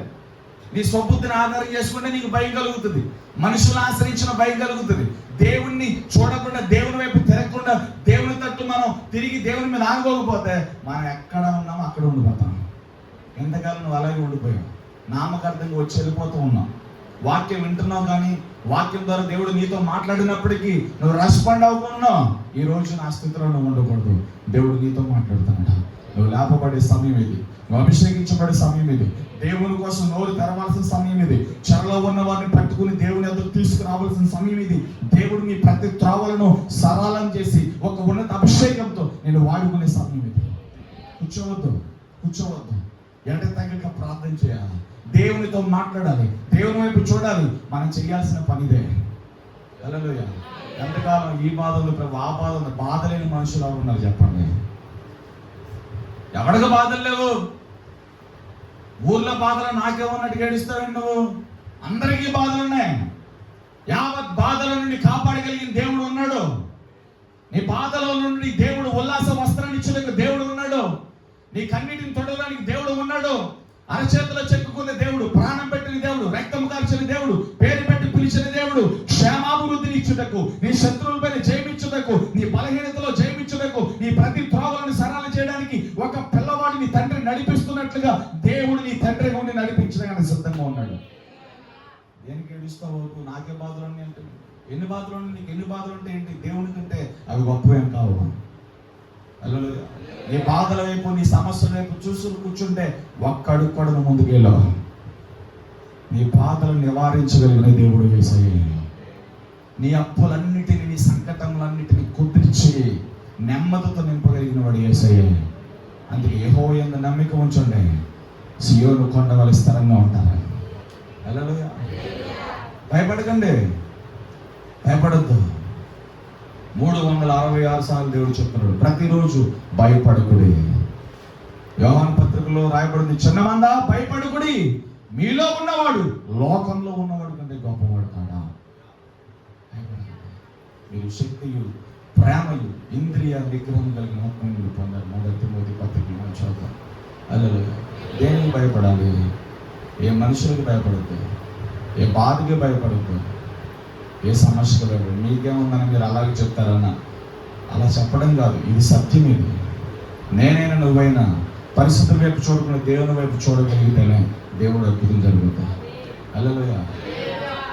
నీ స్వబుద్ధిని ఆధారం చేసుకుంటే నీకు భయం కలుగుతుంది. మనుషులు ఆశ్రయించిన భయం కలుగుతుంది. దేవుణ్ణి చూడకుండా, దేవుని వైపు తిరగకుండా, దేవుని తట్టు మనం తిరిగి దేవుని మీద ఆనుకోకపోతే మనం ఎక్కడ ఉన్నామో అక్కడ ఉండిపోతాం. ఎంతకాలం నువ్వు అలాగే ఉండిపోయావు, నామకార్థంగా వచ్చి వెళ్ళిపోతూ ఉన్నావు. వాక్యం వింటున్నావు కానీ వాక్యం ద్వారా దేవుడు నీతో మాట్లాడినప్పటికీ నువ్వు రెస్పాండ్ అవ్వకున్నావు. ఈ రోజు నా స్థితిలో నువ్వు ఉండకూడదు. దేవుడు నీతో మాట్లాడుతున్నాడు. నువ్వు లేపబడే సమయం ఇది, నువ్వు అభిషేకించబడే సమయం ఇది, దేవుని కోసం నోరు తెరవాల్సిన సమయం ఇది, చెరలో ఉన్న వారిని పట్టుకుని దేవుని ఎదురు తీసుకురావాల్సిన సమయం ఇది. దేవుడు మీ ప్రతి త్రోవలను సరళం చేసి ఒక ఉన్నత అభిషేకంతో నేను వాడుకునే సమయం ఇది. కూర్చోవద్దు, ఎండ తగ్గక ప్రార్థన చేయాలి, దేవునితో మాట్లాడాలి, దేవుని వైపు చూడాలి. మనం చేయాల్సిన పనిదే. హల్లెలూయా. ఎంతకాలం ఈ బాధలు, ఆ బాధలు, బాధ లేని మనుషులు ఎవరు ఉన్నారు చెప్పండి? ఎవరికి బాధలు లేవు. ఊర్లో బాధలు నాకేమన్నట్టు ఏడుస్తావండి నువ్వు? అందరికీ బాధలు ఉన్నాయి. యావత్ బాధల నుండి కాపాడగలిగిన దేవుడు ఉన్నాడు. నీ బాధల నుండి దేవుడు ఉల్లాస వస్త్రాన్ని ఇచ్చేందుకు దేవుడు ఉన్నాడు. నీ కన్నీటిని తొడవడానికి దేవుడు ఉన్నాడు. అరచేతిలో చెక్కుకున్న దేవుడు, ప్రాణం పెట్టిన దేవుడు, రక్తం కార్చిన దేవుడు, పేరు పెట్టి పిలిచిన దేవుడు, క్షేమాభివృద్ధిని ఇచ్చుటకు, నీ శత్రువులపైన జయమిచ్చుటకు, నీ బలహీనతలో జయమిచ్చుటకు, నీ ప్రతి త్రోవలను సరళ చేయడానికి ఒక పిల్లవాడిని తండ్రి నడిపిస్తున్నట్లుగా దేవుడు నీ తండ్రి ఉండి నడిపించడానికి సిద్ధంగా ఉన్నాడు. దేనికి ఏడుస్తావు? నాకే బాధలు ఉన్నాయి అంటే ఎన్ని బాధలు ఉన్నాయి? నీకు ఎన్ని బాధలు ఉంటే ఏంటి? దేవుని కంటే అవి గొప్పవేం కావు. హల్లెలూయా. నీ బాధల వైపు, నీ సమస్యల వైపు చూసుకుని కూర్చుంటే ఒక్కడుగు కూడా ముందుకు వెళ్ళవు. నీ బాధలు నివారించగలిగిన దేవుడు యేసయ్య. నీ అప్పులన్నిటిని, నీ సంకటములన్నిటిని కుదిర్చి నెమ్మదితో నింపగలిగిన వాడు యేసయ్య. అందుకే యెహోవా యందు నమ్మిక ఉంచండి, సియోను కొండ వలె స్థిరంగా ఉంటారు. హల్లెలూయా. భయపడకండి, భయపడద్దు. 366 సార్లు దేవుడు చెప్తున్నాడు, ప్రతిరోజు భయపడకుడి. యోహాను పత్రికలో రాయబడింది, చిన్నమంద భయపడకుడి, మీలో ఉన్నవాడు లోకంలో ఉన్నవాడు కంటే గొప్పవాడు కాడా. మీరు శక్తియు, ప్రేమయు, ఇంద్రియ నిగ్రహం కలిగిన ఆత్మీయులు పొందారు. 3 తిమోతి పత్రిక మనం చదువుతాం. హల్లెలూయా. దేనికి భయపడాలి? ఏ మనుషులకు భయపడద్దు, ఏ బాధకి భయపడద్దు, ఏ సమస్యకు భయపడదు. మీకేముందని మీరు అలాగే చెప్తారన్న, అలా చెప్పడం కాదు, ఇది సత్యం. ఇది నేనైనా నువ్వైనా పరిస్థితుల వైపు చూడకుండా దేవుని వైపు చూడగలిగితేనే దేవుడు అద్భుతం జరుగుతుంది. హల్లెలూయా.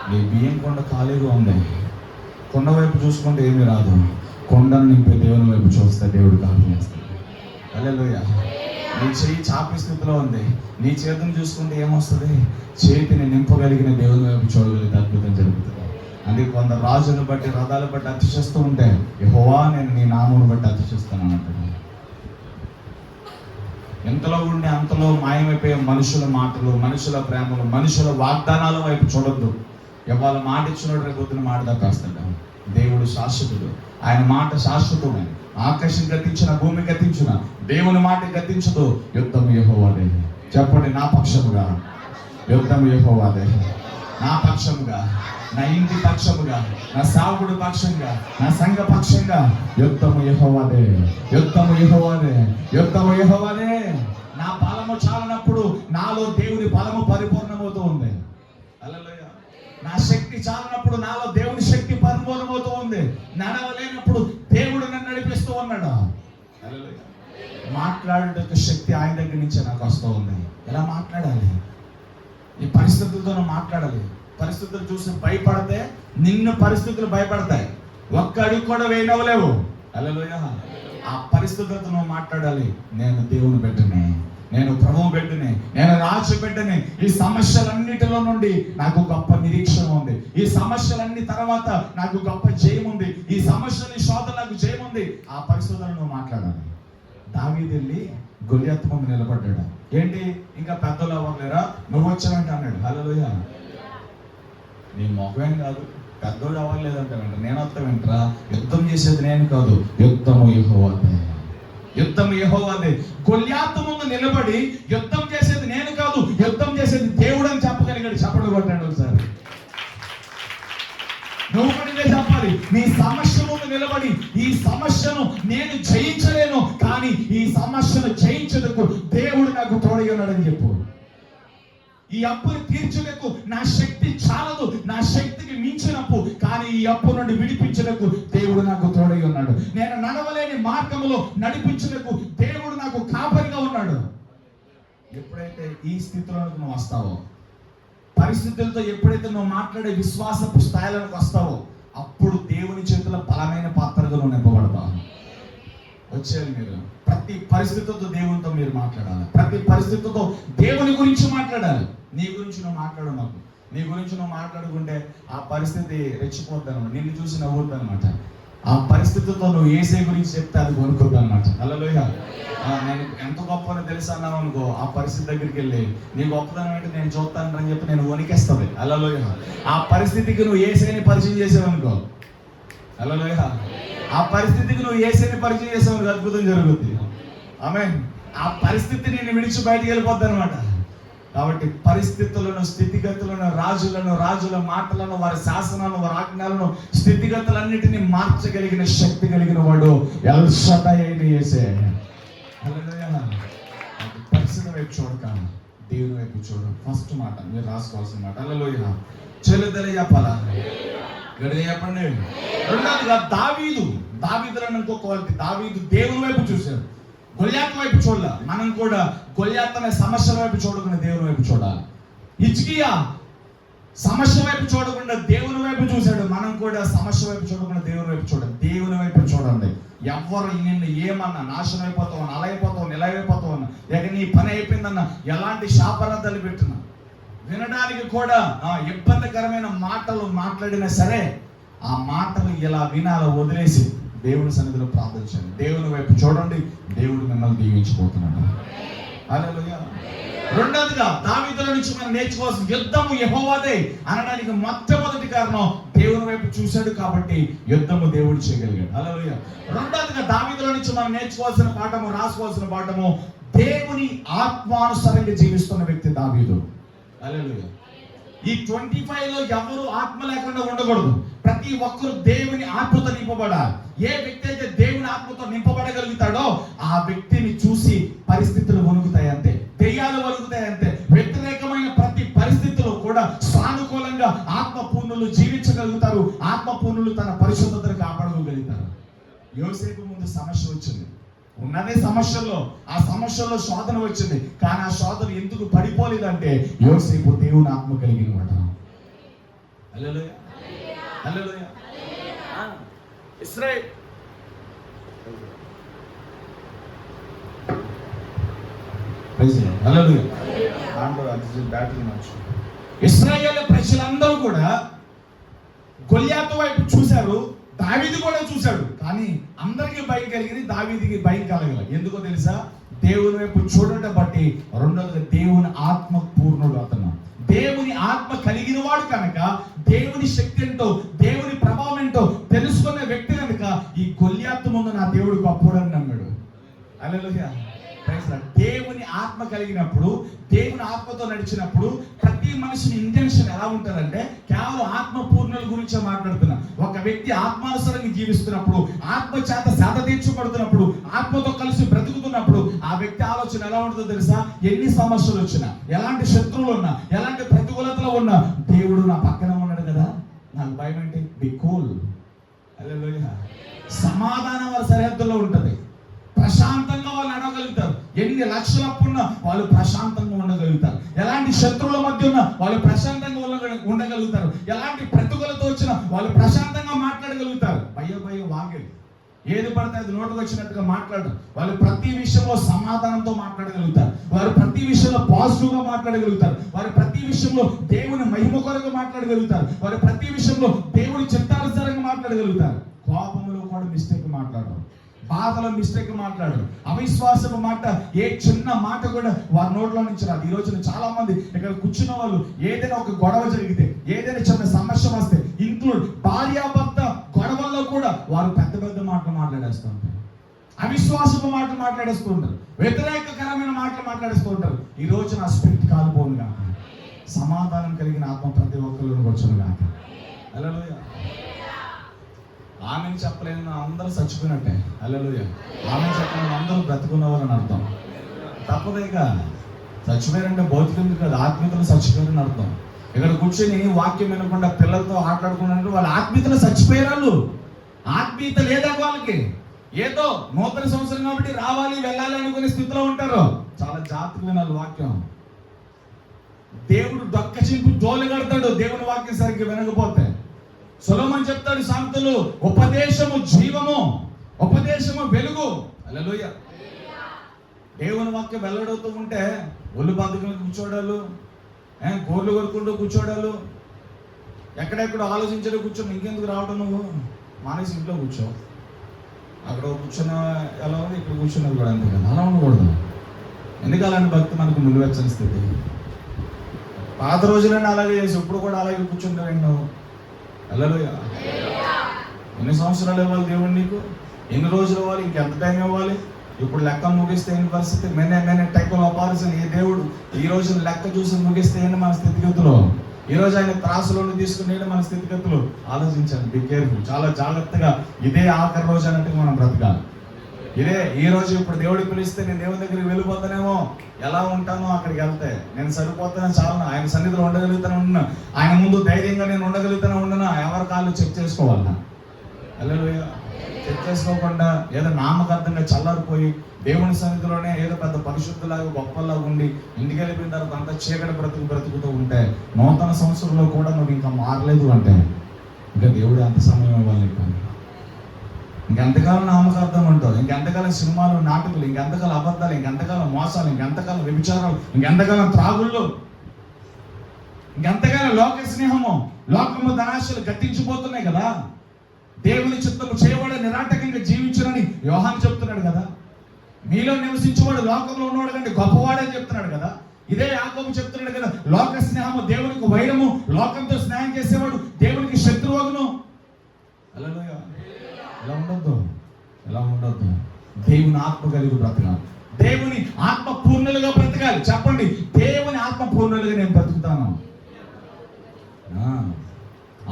నీ బియ్యం కొండ ఖాళీగా ఉంది, కొండ వైపు చూసుకుంటే ఏమీ రాదు. కొండను నింపే దేవుని వైపు చూస్తే దేవుడు కార్యం చేస్తాడు. హల్లెలూయా. నీ చెయ్యి చాపి స్థితిలో ఉంది, నీ చేతిని చూసుకుంటే ఏమొస్తుంది? చేతిని నింపగలిగిన దేవుని వైపు చూడగలిగితే అద్భుతం జరుగుతుంది. అందుకే కొందరు రాజును బట్టి రథాలు బట్టి అతిశిస్తూ ఉంటే యెహోవా నేను నీ నామమును బట్టి అతిశిస్తున్నాను అంటాడు. ఎంతలో ఉండి అంతలో మాయమైపోయే మనుషుల మాటలు, మనుషుల ప్రేమలు, మనుషుల వాగ్దానాల వైపు చూడొద్దు. ఇవాళ మాట ఇచ్చినోడు రేపు పొద్దున మాట దక్కాస్తాడు. దేవుడు శాశ్వతుడు, ఆయన మాట శాశ్వతమైన. ఆకాశం గతించిన, భూమి గతించిన, దేవుని మాట గతించదు. యుద్ధము యెహోవాదే. చెప్పండి, నా పక్షముగా యుద్ధము యెహోవాదే. నా పక్షముగా, నా ఇంటి పక్షముగా, నా సావుకుడు పక్షంగా, నా సంఘ పక్షంగా యుద్ధము యెహోవాదే. యుద్ధము యెహోవాదే. యుద్ధము యెహోవాదే. నా బలము చాలనప్పుడు నాలో దేవుని బలము పరిపూర్ణమవుతూ ఉంది. హల్లెలూయా. నా శక్తి చాలనప్పుడు నాలో దేవుని శక్తి పరిపూర్ణమవుతూ ఉంది. నడవలేనప్పుడు దేవుడు నన్ను నడిపిస్తూ ఉన్నాడు. హల్లెలూయా. మాట్లాడేట శక్తి ఆయన దగ్గర నుంచే నాకు వస్తూ ఉంది. ఎలా మాట్లాడాలి? ఈ పరిస్థితులతో మాట్లాడాలి. పరిస్థితులు చూసి భయపడితే నిన్ను పరిస్థితులు భయపడతాయి. ఒక్క అడుగు కూడా వేయనవ్వలేవు. హల్లెలూయా. ఆ పరిస్థితులతో నువ్వు మాట్లాడాలి. నేను దేవుని బిడ్డనే, నేను ప్రభువు బిడ్డనే, నేను రాజు బిడ్డనే. ఈ సమస్యలన్నిటిలో నుండి నాకు గొప్ప నిరీక్షణ ఉంది. ఈ సమస్యలన్నీ తర్వాత నాకు గొప్ప జయం ఉంది. ఈ సమస్యల శోధన నాకు జయం ఉంది. ఆ పరిస్థితులను నువ్వు మాట్లాడాలి. దావీదు వెళ్ళి గొలియాతు ముందు నిలబడ్డాడు. ఏంటి, ఇంకా పెద్దలు అవ్వలేరా, నువ్వు వచ్చావంటే అన్నాడు. హల్లెలూయా. నీ మొహమేం కాదు, పెద్దోడు అవ్వలేదంటే వెంట నేను వస్తా వెంటరా. యుద్ధం చేసేది నేను కాదు, యుద్ధము యెహోవాదే. యుద్ధం యెహోవాదే. గొలియాతు ముందు నిలబడి యుద్ధం చేసేది నేను కాదు, యుద్ధం చేసేది దేవుడు అని చెప్పగలిగాడు. చెప్పడు కొట్టాడు ఒకసారి. నువ్వు కూడా చెప్పాలి. నీ సమస్య ముందు నిలబడి ఈ సమస్యను నేను జయించలేను, కానీ ఈ సమస్యను జయించేందుకు దేవుడు నాకు తోడై ఉన్నాడని చెప్పు. ఈ అప్పును తీర్చుటకు నా శక్తి చాలదు, నా శక్తికి మించినప్పు, కానీ ఈ అప్పు నుండి విడిపించుటకు దేవుడు నాకు తోడై ఉన్నాడు. నేను నడవలేని మార్గంలో నడిపించుటకు దేవుడు నాకు కాపరిగా ఉన్నాడు. ఎప్పుడైతే ఈ స్థితిలోకి నువ్వు వస్తావో, పరిస్థితులతో ఎప్పుడైతే నువ్వు మాట్లాడే విశ్వాసపు స్థాయిలోకి వస్తావో, అప్పుడు దేవుని చేతుల బలమైన పాత్రగా నువ్వు నింపబడతావు. వచ్చేది మీరు ప్రతి పరిస్థితులతో దేవునితో మీరు మాట్లాడాలి. ప్రతి పరిస్థితులతో దేవుని గురించి మాట్లాడాలి. నీ గురించి నువ్వు మాట్లాడు. నాకు నీ గురించి నువ్వు మాట్లాడుకుంటే ఆ పరిస్థితి రెచ్చిపోతాను, నిన్ను చూసి నవ్వుద్ది అనమాట. ఆ పరిస్థితులతో నువ్వు యేసయ్య గురించి చెప్తే అది కొనుక్కోద్దు అనమాట. హల్లెలూయా. నేను ఎంత గొప్పని తెలుసు అన్నావు అనుకో, ఆ పరిస్థితి దగ్గరికి వెళ్ళి నీ గొప్పదనం ఏంటి నేను చూస్తాను అని చెప్పి నేను వణికేస్తుంది. హల్లెలూయా. ఆ పరిస్థితికి నువ్వు యేసయ్యని పరిచయం చేసావు అనుకో, హల్లెలూయా, ఆ పరిస్థితికి నువ్వు యేసయ్యని పరిచయం చేసావు, అద్భుతం జరుగుతుంది. ఆమేన్. ఆ పరిస్థితి నేను విడిచి బయటికి వెళ్ళిపోద్ది అనమాట. కాబట్టి పరిస్థితులను, స్థితిగతులను, రాజుల మాటలను, వారి శాసనాలను, వారి ఆజ్ఞలను, స్థితిగతులన్నిటిని మార్చగలిగిన శక్తి కలిగిన వాడు ఎల్ షద్దై అయిన యేసయ్య. హల్లెలూయా. పరిస్థితి వైపు చూడక దేవుని వైపు చూడు. ఫస్ట్ మాట మీరు రాసుకోవాల్సిన మాట. హల్లెలూయా. చెల్లుదల చెప్పాలా? గడిగా చెప్పండి. రెండోదిగా దావీదులను ఇంకో క్వాలిటీ. దావీదు దేవుని వైపు చూశాడు, గొలియాతు వైపు చూడాలి. మనం కూడా గొలియాతు అనే సమస్యల వైపు చూడకుండా దేవుని వైపు చూడాలి. హిజ్కియా సమస్య వైపు చూడకుండా దేవుని వైపు చూశాడు. మనం కూడా సమస్య వైపు చూడకుండా దేవుని వైపు చూడాలి. దేవుని వైపు చూడండి. ఎవరు నిన్ను ఏమన్నా నాశనం అయిపోతావు, అలా అయిపోతావు, ఇలా అయిపోతావు అన్న, ఇక నీ పని అయిపోయిందన్న, ఎలాంటి శాపరాధాలు పెట్టినా, వినడానికి కూడా ఇబ్బందికరమైన మాటలు మాట్లాడినా సరే, ఆ మాటలు ఇలా వినాలో వదిలేసి దేవుని సన్నిధిలో ప్రార్థించండి. దేవుని వైపు చూడండి. దేవుడు మిమ్మల్ని దీవించిపోతున్నాడు. హల్లెలూయా. రెండోదిగా దావీదుల నుంచి మనం నేర్చుకోవాల్సిన యుద్ధము యెహోవాదే అనడానికి మొట్టమొదటి కారణం దేవుని వైపు చూశాడు కాబట్టి యుద్ధము దేవుడు చేయగలిగాడు. హల్లెలూయా. రెండోదిగా దావీదుల నుంచి మనం నేర్చుకోవాల్సిన పాఠము, రాసుకోవాల్సిన పాఠము, దేవుని ఆత్మానుసారంగా జీవిస్తున్న వ్యక్తి దావీదు. హల్లెలూయా. ఈ 25లో ఎవరు ఆత్మ లేకుండా ఉండకూడదు. ప్రతి ఒక్కరు దేవుని ఆత్మతో నింపబడాలి. ఏ వ్యక్తి అయితే దేవుని ఆత్మతో నింపబడగలుగుతాడో ఆ వ్యక్తిని చూసి పరిస్థితులు వణుకుతాయి అంతే, దెయ్యాలు వణుకుతాయి అంతే. వ్యతిరేకమైన ప్రతి పరిస్థితిలో కూడా సానుకూలంగా ఆత్మపూర్ణులు జీవించగలుగుతారు. ఆత్మపూర్ణులు తన పరిశుద్ధతను కాపాడుకోగలుగుతారు. యోసేపు ముందు సమస్య వచ్చింది, ఉన్నదే సమస్యల్లో, ఆ సమస్యల్లో శోధన వచ్చింది. కానీ ఆ శోధన ఎందుకు పడిపోలేదంటే యోసేపు దేవుని ఆత్మ కలిగిన వాడు. హల్లెలూయా. హల్లెలూయా. ఇశ్రాయేల్ ఇశ్రాయేల్ ప్రజలందరూ కూడా గొల్యాతు వైపు చూశారు, దావీదు కూడా చూశాడు. కానీ అందరికీ భయం కలిగింది, దావీదుకి భయం కలగలేదు. ఎందుకో తెలుసా? దేవుని వైపు చూడటం బట్టి. రెండోది, దేవుని ఆత్మ పూర్ణుడు అతను. దేవుని ఆత్మ కలిగిన వాడు కనుక, దేవుని శక్తి ఏంటో, దేవుని ప్రభావం ఏంటో తెలుసుకున్న వ్యక్తి కనుక, ఈ గొల్యాతు ముందు నా దేవుడు గొప్పవాడని నమ్మాడు. హల్లెలూయా. దేవుని ఆత్మ కలిగినప్పుడు, దేవుని ఆత్మతో నడిచినప్పుడు ప్రతి మనిషిని ఇంటెన్షన్ ఎలా ఉంటుందంటే, కేవలం ఆత్మ పూర్ణుల గురించే మాట్లాడుతున్నా. ఒక వ్యక్తి ఆత్మానుసరంగా జీవిస్తున్నప్పుడు, ఆత్మ చేత సేద తీర్చబడుతున్నప్పుడు, ఆత్మతో కలిసి బ్రతుకుతున్నప్పుడు ఆ వ్యక్తి ఆలోచన ఎలా ఉంటుందో తెలుసా? ఎన్ని సమస్యలు వచ్చినా, ఎలాంటి శత్రువులు ఉన్నా, ఎలాంటి ప్రతికూలతలు ఉన్నా, దేవుడు నా పక్కన ఉన్నాడు కదా, నాకు భయం ఏంటి? Be cool. హల్లెలూయా. సమాధానం వారి సరిహద్దులో ఉంటుంది. ప్రశాంతంగా వాళ్ళు నడవగలుగుతారు. ఎన్ని లక్షల అప్పున్నా వాళ్ళు ప్రశాంతంగా ఉండగలుగుతారు. ఎలాంటి శత్రువుల మధ్య ఉన్నా వాళ్ళు ప్రశాంతంగా ఉండగలుగుతారు. ఎలాంటి ప్రతికూలత వచ్చినా వాళ్ళు ప్రశాంతంగా మాట్లాడగలుగుతారు. భయం వాగేది, ఏది పడితే అది నోటుకు వచ్చినట్టుగా మాట్లాడరు. వాళ్ళు ప్రతి విషయంలో సమాధానంతో మాట్లాడగలుగుతారు. వారు ప్రతి విషయంలో పాజిటివ్ గా మాట్లాడగలుగుతారు. వారు ప్రతి విషయంలో దేవుని మహిమ కొరకు మాట్లాడగలుగుతారు. వారు ప్రతి విషయంలో దేవుని చిత్తానుసారంగా మాట్లాడగలుగుతారు. కోపంలో కూడా మిస్టేక్ మాట్లాడరు, బాధలో మిస్టేక్ మాట్లాడరు, అవిశ్వాసపు మాట, ఏ చిన్న మాట కూడా వారి నోట్లో నుంచి రాదు. ఈ రోజున చాలా మంది ఇక్కడ కూర్చున్న వాళ్ళు ఏదైనా ఒక గొడవ జరిగితే, ఏదైనా చిన్న సమస్య వస్తే, ఇంక్లూడ్ భార్యాభర్త గొడవల్లో కూడా వారు పెద్ద పెద్ద మాటలు మాట్లాడేస్తూ ఉంటారు. అవిశ్వాసపు మాటలు మాట్లాడేస్తూ ఉంటారు. వ్యతిరేకకరమైన మాటలు మాట్లాడేస్తూ ఉంటారు. ఈ రోజు నా స్పిరిట్ కాలిపోను కాక, సమాధానం కలిగిన ఆత్మ ప్రతి ఒక్కరిలో వచ్చును కాక. హల్లెలూయా. ఆమె చెప్పలేని అందరూ చచ్చిపోయినట్టే. హల్లెలూయా. ఆమె చెప్పలేని అందరూ బ్రతుకున్నవారని అర్థం. తప్పదేక చచ్చిపోయారంటే భౌతికం కాదు, ఆత్మీయతలు చచ్చిపోయారని అర్థం. ఇక్కడ కూర్చొని వాక్యం వినకుండా పిల్లలతో ఆటలాడుకున్నట్టు వాళ్ళ ఆత్మీయతలు చచ్చిపోయారు. ఆత్మీయత లేదా వాళ్ళకి. ఏదో నూతన సంవత్సరం కాబట్టి రావాలి వెళ్ళాలి అనుకునే స్థితిలో ఉంటారు. చాలా జాగ్రత్తగా వినాలి వాక్యం. దేవుడు దొక్క చింపు జోలు కడతాడు దేవుని వాక్యం సరిగ్గా వినకపోతే. సొలొమోను చెప్తాడు సామెతలు, ఉపదేశము జీవము, ఉపదేశము వెలుగు. హల్లెలూయా. దేవుని వాక్యం వెల్లడవుతూ ఉంటే ఒళ్ళు బతుకుని కూర్చోడాలు, గోర్లు కొరుకుంటూ కూర్చోడాలు, ఎక్కడెక్కడ ఆలోచించడం కూర్చొని ఇంకెందుకు రావడం, నువ్వు మానేసి ఇంట్లో కూర్చో. అక్కడ కూర్చున్న ఎలా ఉంది, ఇక్కడ కూర్చున్నది కూడా అంతే కదా. అలా ఉండకూడదు. ఎందుకు అలాంటి భక్తి మనకు నిలువెచ్చని స్థితి. పాత రోజులైనా అలాగే చేసి ఇప్పుడు కూడా అలాగే కూర్చుంటావు నువ్వు. హల్లెలూయా. ఎన్ని సంవత్సరాలు ఇవ్వాలి దేవుడు నీకు? ఎన్ని రోజులు ఇవ్వాలి? ఇంకెంత టైం ఇవ్వాలి? ఇప్పుడు లెక్క ముగిస్తే ఏంటి పరిస్థితి? మెనే టైపులు అపాల్సిన ఈ దేవుడు ఈ రోజు లెక్క చూసి ముగిస్తే ఏంటి మన స్థితిగతులు? ఈ రోజు ఆయన త్రాసులను తీసుకుని మన స్థితిగతులు ఆలోచించండి. Be careful. చాలా జాగ్రత్తగా ఇదే ఆఖరి రోజు అన్నట్టుగా మనం బ్రతకాలి. ఇదే ఈ రోజు ఇప్పుడు దేవుడు పిలిస్తే నేను దేవుని దగ్గరికి వెళ్ళిపోతానేమో, ఎలా ఉంటానో అక్కడికి వెళ్తే నేను సరిపోతానో చాలా, ఆయన సన్నిధిలో ఉండగలుగుతానే ఉన్నా, ఆయన ముందు ధైర్యంగా నేను ఉండగలుగుతానే ఉండనా, ఎవరి కాళ్ళు చెక్ చేసుకోవాలన్నా. హల్లెలూయా. చెక్ చేసుకోకుండా ఏదో నామకార్థంగా చల్లారిపోయి దేవుని సన్నిధిలోనే ఏదో పెద్ద పరిశుద్ధలాగా గొప్పలాగా ఉండి ఇంటికి వెళ్ళిపోయిన తర్వాత అంతా చీకటి బ్రతుకుతూ ఉంటే, నూతన సంవత్సరంలో కూడా నువ్వు ఇంకా మారలేదు అంటే ఇంకా దేవుడు అంత సమయం ఇవ్వాలి. ఇంకెంతకాలం నామకార్థం ఉంటావు, ఇంకెంతకాలం సినిమాలు నాటకాలు, ఇంకెంతకాలం అబద్ధాలు, ఇంకెంతకాలం మోసాలు, ఇంకెంతకాలం వ్యభిచారాలు, ఇంకెంతకాలం త్రాగుళ్ళు, ఇంకెంతకాలం లోక స్నేహము, లోకము ధనాశలు గట్టించిపోతున్నాయి కదా. దేవుని చిత్తము చేయబడే నిరాటకంగా జీవించునని యోహాను చెప్తున్నాడు కదా. మీలో నివసించేవాడు లోకంలో ఉన్నవాడు కంటే గొప్పవాడని చెప్తున్నాడు కదా. ఇదే యాకోబు చెప్తున్నాడు కదా, లోక స్నేహము దేవునికి వైరము, లోకంతో స్నేహం చేసేవాడు దేవునికి శత్రువును. హల్లెలూయా. ఎలా ఉండొద్దు. దేవుని ఆత్మ కలిగి బ్రతకాలి. దేవుని ఆత్మ పూర్ణులుగా బ్రతకాలి. చెప్పండి, దేవుని ఆత్మ పూర్ణులుగా నేను బ్రతుకుతాను.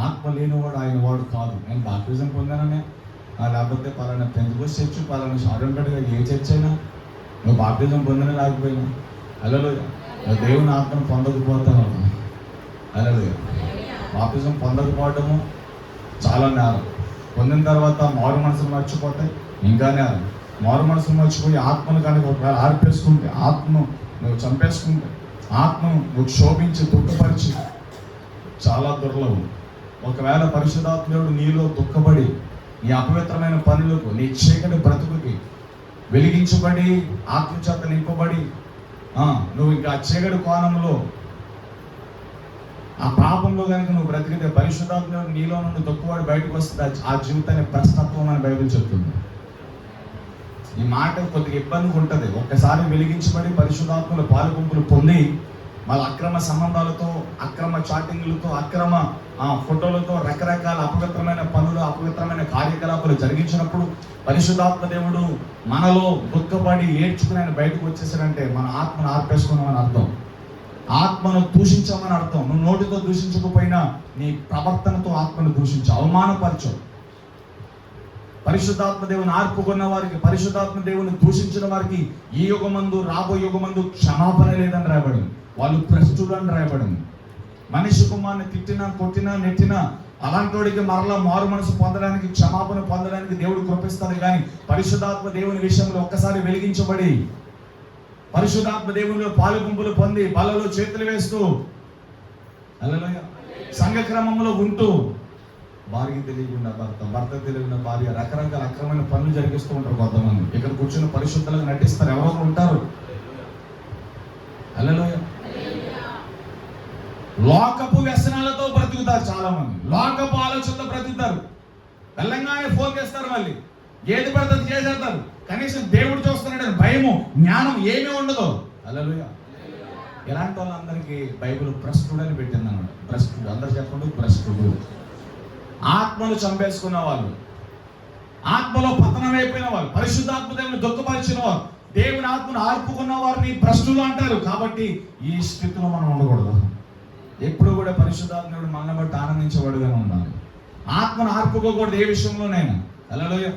ఆత్మ లేనివాడు ఆయన వాడు కాదు. నేను బాప్టిజం పొందాననే, లేకపోతే పలానా పెంతెకోస్తు చర్చ్, పలానా షార్ట్కట్గా ఏ చర్చ్ అయినా నువ్వు బాప్టిజం పొందనే లేకపోయినా, హల్లెలూయా, దేవుని ఆత్మను పొందకపోతాను. హల్లెలూయా. బాప్టిజం పొందకపోవడము చాలా నేరం. పొందిన తర్వాత మారు మనసును మర్చిపోతే ఇంకా నేరం. మారు మనసును మర్చిపోయి ఆత్మను కనుక ఒకవేళ ఆర్పేసుకుంటే, ఆత్మను నువ్వు చంపేసుకుంటే, ఆత్మను నువ్వు క్షోభించి దుఃఖపరిచి చాలా దుర్లభం. ఒకవేళ పరిశుద్ధాత్ముడు నీలో దుఃఖపడి నీ అపవిత్రమైన పనులకు, నీ చీకటి బ్రతుకుకి వెలిగించబడి ఆత్మచేత నింపబడి నువ్వు ఇంకా చీకటి కోణంలో ఆ పాపంలో కనుక నువ్వు బ్రతికితే పరిశుద్ధాత్మ నీలో నుండి తొక్కువాడు బయటకు వస్తుంది. ఆ జీవితాన్ని భ్రష్టత్వం అని బైబిల్ చెప్తుంది. ఈ మాట కొద్దిగా ఇబ్బందిగా ఉంటుంది. ఒక్కసారి వెలిగించబడి పరిశుద్ధాత్మల పాలుగుంపులు పొంది వాళ్ళ అక్రమ సంబంధాలతో, అక్రమ చాటింగ్లతో, అక్రమ ఫోటోలతో రకరకాల అపవిత్రమైన పనులు, అపవిత్రమైన కార్యకలాపాలు జరిగించినప్పుడు పరిశుద్ధాత్మ దేవుడు మనలో దుఃఖపడి ఏడ్చుకుని ఆయన బయటకు వచ్చేసాడంటే మన ఆత్మను ఆర్పేసుకున్నామని అర్థం, ఆత్మను దూషించామని అర్థం. నువ్వు నోటితో దూషించకపోయినా నీ ప్రవర్తనతో ఆత్మను దూషించావు, అవమానపరచవు. పరిశుద్ధాత్మ దేవుని ఆర్పుకున్న వారికి, పరిశుద్ధాత్మ దేవుని దూషించిన వారికి ఈ యుగమందు రాబోయే యుగమందు క్షమాపణ లేదని రాయబడింది. వాళ్ళు భ్రష్టులు అని రాయబడింది. మనిషి కుమార్ని తిట్టినా, కొట్టినా, నెట్టినా అలాంటి వాడికి మరలా మారు మనసు పొందడానికి, క్షమాపణ పొందడానికి దేవుడు కృపిస్తాడు. కానీ పరిశుద్ధాత్మ దేవుని విషయంలో ఒక్కసారి వెలిగించబడి పరిశుద్ధాత్మ దేవునిలో పాలుగుంపులు పొంది బలలో చేతులు వేస్తూ హల్లెలూయా సంఘ క్రమంలో ఉంటూ భార్య తెలియకుండా భర్త, భర్త తెలియకుండా భార్య, రకరకాల అక్రమైన పనులు జరిగిస్తూ ఉంటారు కొంతమంది. ఇక్కడ కూర్చొని పరిశుద్ధులుగా నటిస్తారు, ఎవరో ఉంటారు. హల్లెలూయా. లోకపు వ్యసనాలతో బ్రతుకుతారు చాలా మంది, లోకపు ఆలోచనతో బ్రతుకుతారు. తెలంగాణ ఫోన్ చేస్తారు, మళ్ళీ ఏది పడితే చేసేస్తారు. కనీసం దేవుడు చూస్తున్నాడని భయము, జ్ఞానం ఏమీ ఉండదు. హల్లెలూయా. ఇలాంటి వాళ్ళందరికీ బైబిల్ భ్రష్టుడు అని పెట్టింది అన్నమాట. భ్రష్టుడు, అందరు చెప్పండి భ్రష్టుడు. ఆత్మను చంపేసుకున్న వాళ్ళు, ఆత్మలో పతనం అయిపోయిన వాళ్ళు, పరిశుద్ధాత్మ దేవుని దుఃఖపరిచిన వారు, దేవుని ఆత్మను ఆర్పుకున్న వారిని భ్రష్టులు అంటారు. కాబట్టి ఈ స్థితిలో మనం ఉండకూడదు. ఎప్పుడు కూడా పరిశుద్ధాత్ముడు మనల్ని బట్టి ఆనందించేవాడుగానే ఉండాలి. ఆత్మను ఆర్పుకోకూడదు ఏ విషయంలోనైనా. హల్లెలూయా.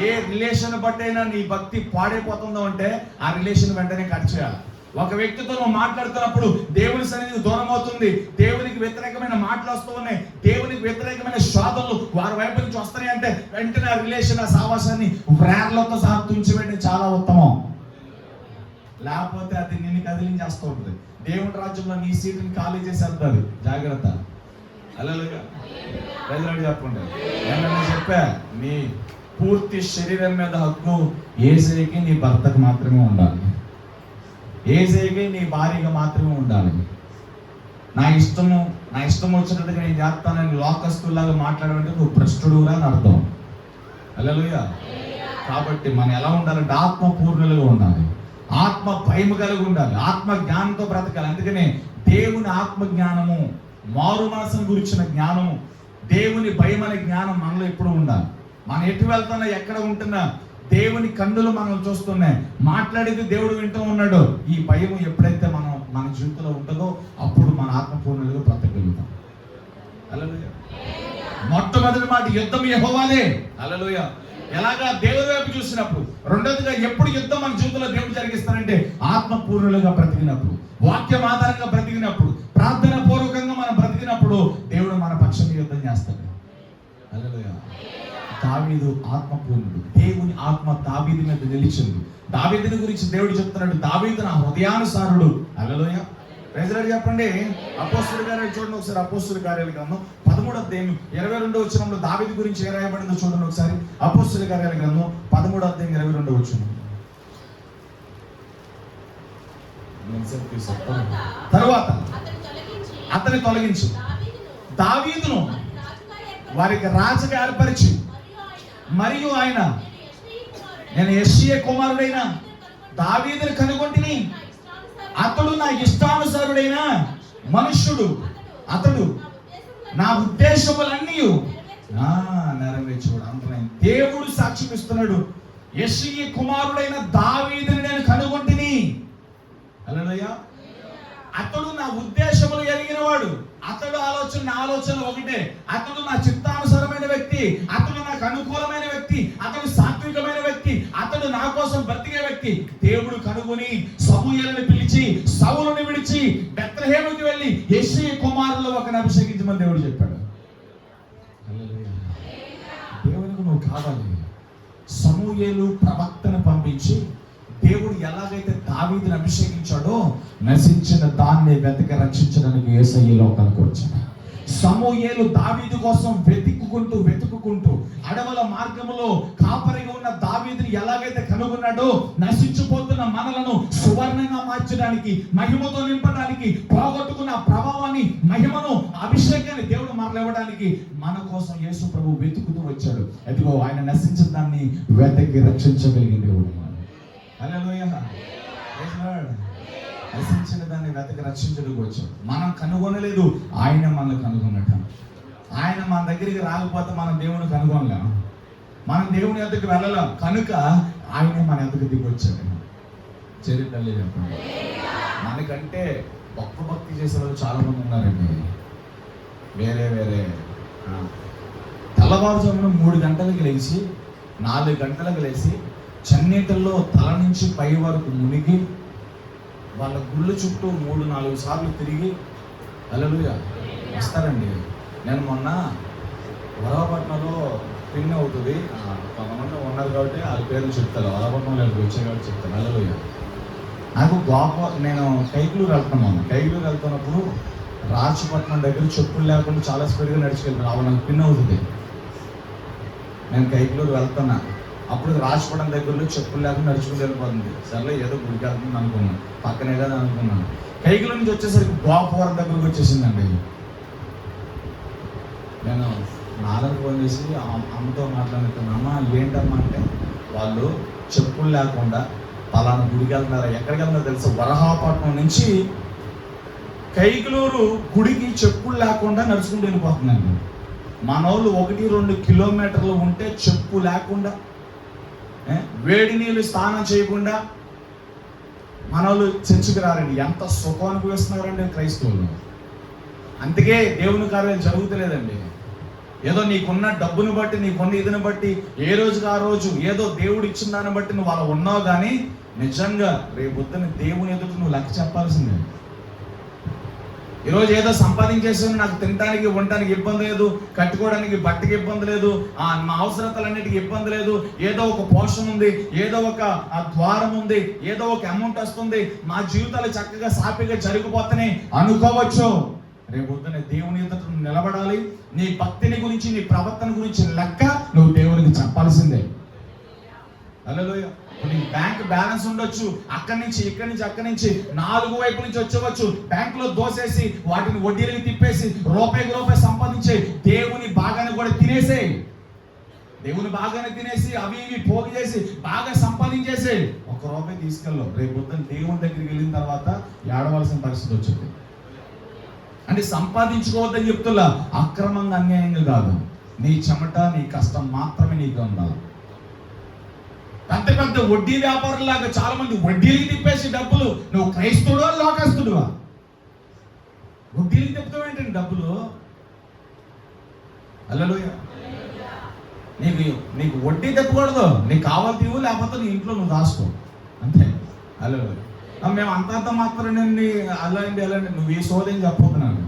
ఏ రిలేషన్ బట్టి అయినా నీ భక్తి పాడైపోతుందో అంటే ఆ రిలేషన్ వెంటనే కట్ చేయాలి. ఒక వ్యక్తితో నువ్వు మాట్లాడుతున్నప్పుడు దేవుని సన్నిధికి దూరం అవుతుంది, దేవునికి వ్యతిరేకమైన మాటలు వస్తూ ఉన్నాయి, దేవునికి వ్యతిరేకమైన శోధనలు వారి వైపు నుంచి వస్తాయి అంటే వెంటనే ఆ రిలేషన్, ఆ సావాసాన్ని వ్రేర్లతో సహా తుంచివేయడం చాలా ఉత్తమం. లేకపోతే అది నిన్ను కదిలించేస్తూ ఉంటుంది. దేవుని రాజ్యంలో నీ సీటుని ఖాళీ చేసి వెళ్తుంది. జాగ్రత్త. హల్లెలూయా. ప్రజలు చెప్పండి. నేను చెప్పా, నీ పూర్తి శరీరం మీద హక్కు యేసయ్యకి నీ భర్తకు మాత్రమే ఉండాలి, యేసయ్యకి నీ భార్యగా మాత్రమే ఉండాలి. నా ఇష్టం వచ్చినట్టుగా నేను చేస్తానని లోకస్తులాగా మాట్లాడమంటే నువ్వు భ్రష్టుడుగా అని అర్థం. హల్లెలూయా. కాబట్టి మనం ఎలా ఉండాలంటే ఆత్మ పూర్ణులుగా ఉండాలి, ఆత్మ భయము కలిగి ఉండాలి, ఆత్మ జ్ఞానంతో బ్రతకాలి. అందుకనే దేవుని ఆత్మ జ్ఞానము, మారు మనసును గురించిన జ్ఞానము, దేవుని భయం అనే జ్ఞానం మనలో ఎప్పుడు ఉండాలి. మనం ఎటు వెళ్తున్నా, ఎక్కడ ఉంటున్నా దేవుని కన్నులు మనం చూస్తున్నాయి, మాట్లాడేది దేవుడు వింటూ ఉన్నాడు. ఈ భయం ఎప్పుడైతే మన జీవితంలో ఉంటుందో అప్పుడు మన ఆత్మపూర్ణులుగా బ్రతకగలుగుతాం. హల్లెలూయా. మొట్టమొదటి మాట యుద్ధం యెహోవాదే. హల్లెలూయా. ఎలాగా దేవుని వైపు చూసినప్పుడు. రెండోదిగా ఎప్పుడు యుద్ధం మన జీవితంలో దేవుడు జరిగిస్తారంటే ఆత్మపూర్ణులుగా బ్రతికినప్పుడు, వాక్యం ఆధారంగా బ్రతికినప్పుడు, ప్రార్థన పూర్వకంగా మనం బ్రతికినప్పుడు దేవుడు మన పక్షంగా యుద్ధం చేస్తాడు. హల్లెలూయా. దావీదు ఆత్మపూర్ణుడు, దేవుని ఆత్మ దావీదు మీద నిలిచింది. దావీదుని గురించి దేవుడు చెప్తున్నాడు, దావీదు నా హృదయానుసారుడు. హల్లెలూయా. ప్రైజ్ చెప్పండి. అపోస్తలుల కార్యాలు చూడండి ఒకసారి. అపోస్తలుల కార్యాల గ్రంథం 13వ అధ్యాయం 22వ వచనంలో దావీదు గురించి ఏ రాయబడిందో చూడండి ఒకసారి. అపోస్తలుల కార్యాల గ్రంథం 13వ అధ్యాయం 22వ వచనం. తరువాత అతని తొలగించి దావీదును వారికి రాజుగా ఏర్పరిచి, మరియు ఆయన నేను యెష్షయి కుమారుడైన దావీదుని కనుగొంటిని, అతడు నా ఇష్టానుసారుడైన మనుష్యుడు, అతడు నా ఉద్దేశములన్నీ నెరవేర్చుడు. అంతమైన దేవుడు సాక్ష్యం ఇస్తున్నాడు, యెష్షయి కుమారుడైన దావీదుని నేను కనుగొంటిని. హల్లెలూయా. అతడు నా ఉద్దేశములు ఎరిగిన వాడు, అతడు ఆలోచన నా ఆలోచన ఒకటే, అతడు నా చిత్తానుసారమైన వ్యక్తి, అతడు నాకు అనుకూలమైన వ్యక్తి, అతడు సాత్వికమైన వ్యక్తి, అతడు నా కోసం బ్రతికే వ్యక్తి. దేవుడు కనుగొని సమూయేలుని పిలిచి సౌలుని విడిచి బెత్లెహేముకి వెళ్ళి యెష్షయి కుమారుల్లో ఒకరిని అభిషేకించమని దేవుడు చెప్పాడు. దేవునికి నువ్వు కావాలి. సమూయేలు ప్రవక్తను పంపించి దేవుడు ఎలాగైతే దావీదుని అభిషేకించాడో నశించిన దాన్ని వెతక రక్షించడానికి యేసయ్య లోకానికి వచ్చాడు. సమూయేలు దావీదు కోసం వెతుక్కుంటూ అడవుల మార్గములో కాపరిగా ఉన్న దావీదుని ఎలాగైతే కనుగొన్నాడో, నశించిపోతున్న మనలను సువర్ణంగా మార్చడానికి, మహిమతో నింపడానికి, పోగొట్టుకున్న ప్రభావాన్ని, మహిమను, అభిషేకాన్ని దేవుడు మరలివ్వడానికి మన కోసం యేసు ప్రభు వెతుకుతూ వచ్చాడు. అదిగో ఆయన నశించిన దాన్ని వెతకి రక్షించగలిగిన దేవుడు. హల్లెలూయా. Praise lord. నశించిన దాన్ని వెతకి రక్షించడానికి వచ్చాడు. మనం కనుగొనలేదు, ఆయన మనల్ని కనుగొన్నట. ఆయన మన దగ్గరికి రాకపోతే మనం దేవుని కనుగొనలేం, మనం దేవుని ఎద్దకు వెళ్ళలేం. కనుక ఆయన మన ఎద్దకు దిగి వచ్చాడు. చరిత్రలే చెప్పండి. మనకంటే గొప్ప భక్తి చేసే వాళ్ళు చాలా మంది ఉన్నారండి. వేరే తెల్లవారుజామున 3 గంటలకు లేచి 4 గంటలకు లేచి చన్నీటిల్లో తల నుంచి పై వరకు మునిగి వాళ్ళ గుళ్ళు చుట్టూ 3-4 సార్లు తిరిగి హల్లెలూయా వస్తారండి. నేను మొన్న వరవపట్నంలో పిన్ అవుతుంది, కొంతమంది ఉన్నారు కాబట్టి వాళ్ళ పేర్లు చెప్తారు. వరవపట్నంలో వచ్చాయి కాబట్టి చెప్తాను. హల్లెలూయా. నాకు నేను కైకులూరు వెళ్తున్నప్పుడు రాజపట్నం దగ్గర చెప్పులు లేకుండా చాలా స్పీడ్గా నడిచికెళ్తాను. అవి నాకు పిన్ అవుతుంది. నేను కైకులూరు వెళ్తున్నా, అప్పుడు రాజపట్నం దగ్గరలో చెప్పులు లేకుండా నడుచుకుంటూ వెళ్ళిపోతుంది. సర్లే ఏదో గుడికి వెళ్తుంది అనుకున్నాను, పక్కనే కదా అనుకున్నాను. కైకులూరు నుంచి వచ్చేసరికి గోపవరం దగ్గరకు వచ్చేసిందండి. నేను నాన్నకు ఫోన్ చేసి అమ్మతో మాట్లాడుతున్నాను. అమ్మ ఏంటమ్మా అంటే, వాళ్ళు చెప్పులు లేకుండా పలానా గుడికి వెళ్తున్నారా. ఎక్కడికి వెళ్తున్నారో తెలుసా? వరహాపట్నం నుంచి కైకులూరు గుడికి చెప్పులు లేకుండా నడుచుకుంటూ వెళ్ళిపోతున్నాను. మన వాళ్ళు 1-2 కిలోమీటర్లు ఉంటే చెప్పు లేకుండా, వేడి నీళ్ళు స్నానం చేయకుండా మన వాళ్ళు చర్చికి రారండి. ఎంత సుఖం అనుభవిస్తున్నారండి క్రైస్తవులు. అందుకే దేవుని కార్యాలు జరుగుతలేదండి. ఏదో నీకున్న డబ్బుని బట్టి, నీకున్న ఇదిని బట్టి, ఏ రోజుకి ఆ రోజు ఏదో దేవుడు ఇచ్చిన దాన్ని బట్టి నువ్వు అలా ఉన్నావు. కానీ నిజంగా రేపొద్దున దేవుని ఎదుట నువ్వు లెక్క చెప్పాల్సిందే. ఈరోజు ఏదో సంపాదించేసాను, నాకు తినడానికి ఉండటానికి ఇబ్బంది లేదు, కట్టుకోవడానికి బట్టకి ఇబ్బంది లేదు, మా అవసరతలన్నిటికీ ఇబ్బంది లేదు, ఏదో ఒక పోషణ ఉంది, ఏదో ఒక ద్వారం ఉంది, ఏదో ఒక అమౌంట్ వస్తుంది, మా జీవితాలు చక్కగా సాఫీగా జరిగిపోతాయి అనుకోవచ్చు. రేపొద్దున దేవుని ఎదుట నిలబడాలి. నీ భక్తిని గురించి, నీ ప్రవర్తన గురించి లెక్క నువ్వు దేవునికి చెప్పాల్సిందే. హల్లెలూయా. నీ బ్యాంక్ బ్యాలెన్స్ ఉండొచ్చు, అక్కడి నుంచి ఇక్కడి నుంచి అక్కడి నుంచి 4 వైపు నుంచి వచ్చవచ్చు. బ్యాంక్ లో దోసేసి వాటిని వడ్డీలకు తిప్పేసి రూపాయి సంపాదించే దేవుని భాగాన్ని కూడా తినేసి అవి ఇవి పోగు చేసి బాగా సంపాదించేసి 1 రూపాయి తీసుకెళ్ళవు. రేపు పొద్దున దేవుని దగ్గరికి వెళ్ళిన తర్వాత ఏడవలసిన పరిస్థితి వచ్చింది. అంటే సంపాదించుకోవద్దని చెప్తున్నా, అక్రమంగా అన్యాయంగా కాదు. నీ చెమట, నీ కష్టం మాత్రమే నీకు ఉండాలి. పెద్ద వడ్డీ వ్యాపారులాగా చాలా మంది వడ్డీలకి తిప్పేసి డబ్బులు. నువ్వు క్రైస్తవుడా లోకస్తుడువా? వడ్డీలకి తిప్పుతావు ఏంటండి డబ్బులు? హల్లెలూయా. నీకు వడ్డీ తిప్పకూడదు. నీకు కావాలి తీవు, లేకపోతే నీ ఇంట్లో నువ్వు దాసుకో, అంతే. హల్లెలూయా. మేము అంతంత మాత్రమేనండి, అలాంటి నువ్వు ఈ సోదని చెప్పబోతున్నాను.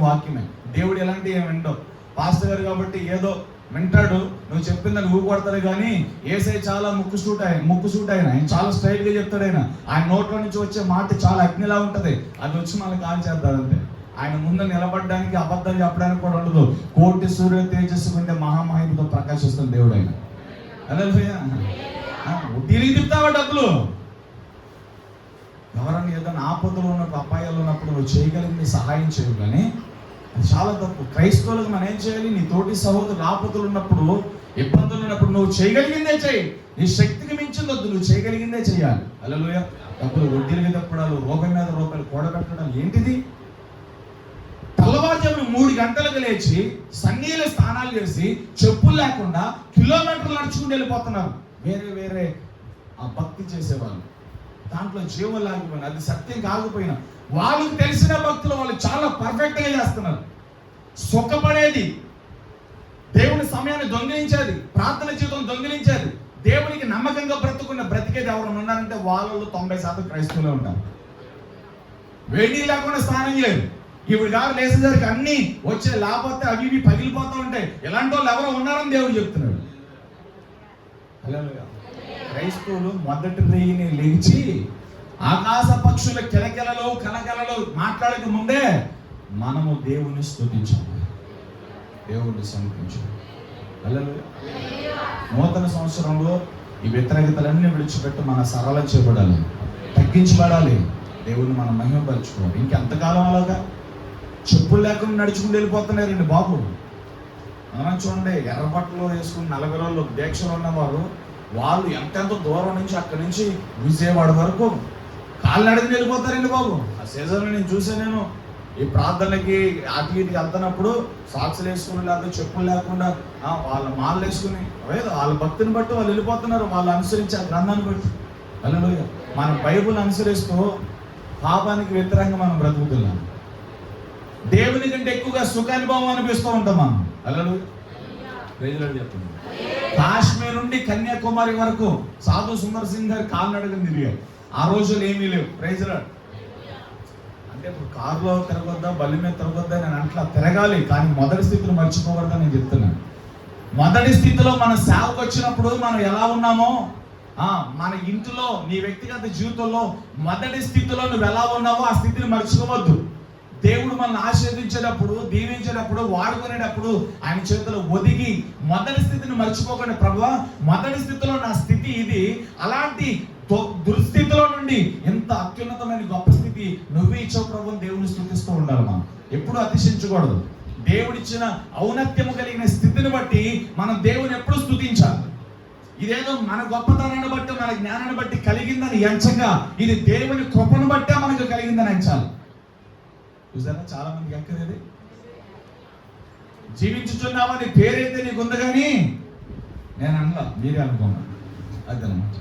వాక్యమే. దేవుడు ఎలాంటి ఏమి వింటావు. పాస్టర్ గారు కాబట్టి ఏదో వింటాడు, నువ్వు చెప్పిందని ఊపు కొడతాడు. కానీ ఏసై చాలా ముక్కు సూట్ ఆయన చాలా స్టైల్ గా చెప్తాడు. ఆయన నోట్లో నుంచి వచ్చే మాట చాలా అగ్నిలా ఉంటది. అది వచ్చి మనల్ని కాల్ చేస్తాడంతే. ఆయన ముందు నిలబడడానికి, అబద్ధాలు చెప్పడానికి కూడా ఉండదు. కోటి సూర్య తేజస్సు కంటే మహామహిమతో ప్రకాశిస్తున్న దేవుడు ఆయన. హల్లెలూయా. వడ్డీలకి తిప్పుతావా డబ్బులు? ఎవరన్నా ఏదైనా ఆపదలు ఉన్నప్పుడు, అపాయాలు ఉన్నప్పుడు నువ్వు చేయగలిగింది సహాయం చేయవు. కానీ అది చాలా తప్పు. క్రైస్తవులకు మనం ఏం చేయాలి? నీ తోటి సహోదరులు ఆపదలు ఉన్నప్పుడు, ఇబ్బందులు ఉన్నప్పుడు నువ్వు చేయగలిగిందే చేయి. నీ శక్తికి మించింది వద్దు, నువ్వు చేయగలిగిందే చేయాలి. హల్లెలూయా. డబ్బులు వడ్డీలకి తప్పడాలు, రూపాయి మీద రూపాయలు కూడబెట్టడం ఏంటిది? తెల్లవారుజామున 3 గంటలకు లేచి సన్నీల స్నానాలు చేసి చెప్పులు లేకుండా కిలోమీటర్లు నడుచుకుంటూ వెళ్ళిపోతున్నారు. వేరే ఆ భక్తి చేసేవాళ్ళు, దాంట్లో జీవం లేకపోయినా, అది సత్యం కాకపోయినా, వాళ్ళకి తెలిసిన భక్తులు వాళ్ళు చాలా పర్ఫెక్ట్ గా చేస్తున్నారు. సుఖపడేది, దేవుని సమయాన్ని దొంగిలించేది, ప్రార్థన జీవితం దొంగిలించేది, దేవునికి నమ్మకంగా బ్రతికేది ఎవరు ఉన్నారంటే వాళ్ళలో 90% క్రైస్తవులే ఉంటారు. వేడి లేకుండా స్నానం చేయరు. ఇప్పుడు కాదు లేసేసరికి అన్ని వచ్చే లేకపోతే అవి ఇవి పగిలిపోతూ ఉంటాయి. ఇలాంటి వాళ్ళు ఎవరో ఉన్నారని దేవుడు చెప్తున్నాడు. హల్లెలూయా. క్రైస్తవులు మొదటి రేయిని లేచి ఆకాశ పక్షుల కిలకిలలో కలకలలో మాట్లాడక ముందే మనము దేవుని స్తుతించాలి, దేవుడిని సమర్పించాలి. హల్లెలూయా. నూతన సంవత్సరంలో ఈ వ్యతిరేకతలన్నీ విడిచిపెట్టి మన సరళ చేయబడాలి, తగ్గించబడాలి, దేవుని మనం మహిమపరచుకోవాలి. ఇంకెంతకాలం అలాగా చెప్పులు లేకుండా నడుచుకుంటూ వెళ్ళిపోతున్నారండి బాబు. మనం చూడండి, ఎర్ర బట్టలు వేసుకుని 40 రోజులు దీక్షలు ఉన్నవారు వాళ్ళు ఎంతెంత దూరం నుంచి అక్కడి నుంచి విజయవాడ వరకు కాళ్ళు నడిచి వెళ్ళిపోతారండి బాబు. ఆ సీజన్లో నేను చూసాను. నేను ఈ ప్రార్థనలకి అటు ఇటుకి వెళ్తున్నప్పుడు సాక్స్లు వేసుకుని లేకపోతే చెప్పులు లేకుండా వాళ్ళ మాలలు వేసుకుని వాళ్ళ భక్తిని బట్టి వాళ్ళు వెళ్ళిపోతున్నారు, వాళ్ళు అనుసరించే ఆ గ్రంథాన్ని బట్టి. హల్లెలూయా. మన బైబుల్ అనుసరిస్తూ పాపానికి వ్యతిరేకంగా మనం బ్రతుకుతున్నాం. దేవుని కంటే ఎక్కువగా సుఖానుభవం అనిపిస్తూ ఉంటాం మనం. హల్లెలూయా. ప్రైజ్లార్డ్ చెప్తున్నాం. కాశ్మీర్ నుండి కన్యాకుమారి వరకు సాధు సుందర్ సింగ్ గారు కాలినడకని తిరిగారు. ఆ రోజులు ఏమీ లేవు. ప్రైజ్లార్డ్. అంటే ఇప్పుడు కారులో తిరగొద్దా, బల్లి మీద తిరగొద్దా నేను అట్లా తిరగాలి, కానీ మొదటి స్థితిలో మర్చిపోకూడదని నేను చెప్తున్నాను. మొదటి స్థితిలో మన సేవకు వచ్చినప్పుడు మనం ఎలా ఉన్నామో, మన ఇంటిలో నీ వ్యక్తిగత జీవితంలో మొదటి స్థితిలో నువ్వు ఎలా ఉన్నావో ఆ స్థితిని మర్చిపోవద్దు. దేవుడు మనల్ని ఆశీర్వదించేటప్పుడు, దీవించేటప్పుడు, వాడుకునేటప్పుడు ఆయన చేతిలో ఒదిగి మొదటి స్థితిని మర్చిపోకండి. ప్రభువా, మొదటి స్థితిలో నా స్థితి ఇది, అలాంటి దుస్థితిలో నుండి ఎంత అత్యున్నతమైన గొప్ప స్థితి నువ్వే ఇచ్చావు ప్రభు, దేవుని స్తుతిస్తూ ఉండాలి. మనం ఎప్పుడు అతిశించకూడదు. దేవుడిచ్చిన ఔన్నత్యము కలిగిన స్థితిని బట్టి మనం దేవుని ఎప్పుడు స్తుతించాలి. ఇదేదో మన గొప్పతనాన్ని బట్టి, మన జ్ఞానాన్ని బట్టి కలిగిందని ఎంచగా, ఇది దేవుని కృపను బట్టే మనకు కలిగిందని ఎంచాలి. చూసారా, చాలా మందికి ఎక్కలేదు. జీవించుచున్నామని పేరైతే నీకు ఉంది, కానీ నేను అనలా, మీరే అనుకున్నాను. అదనమాట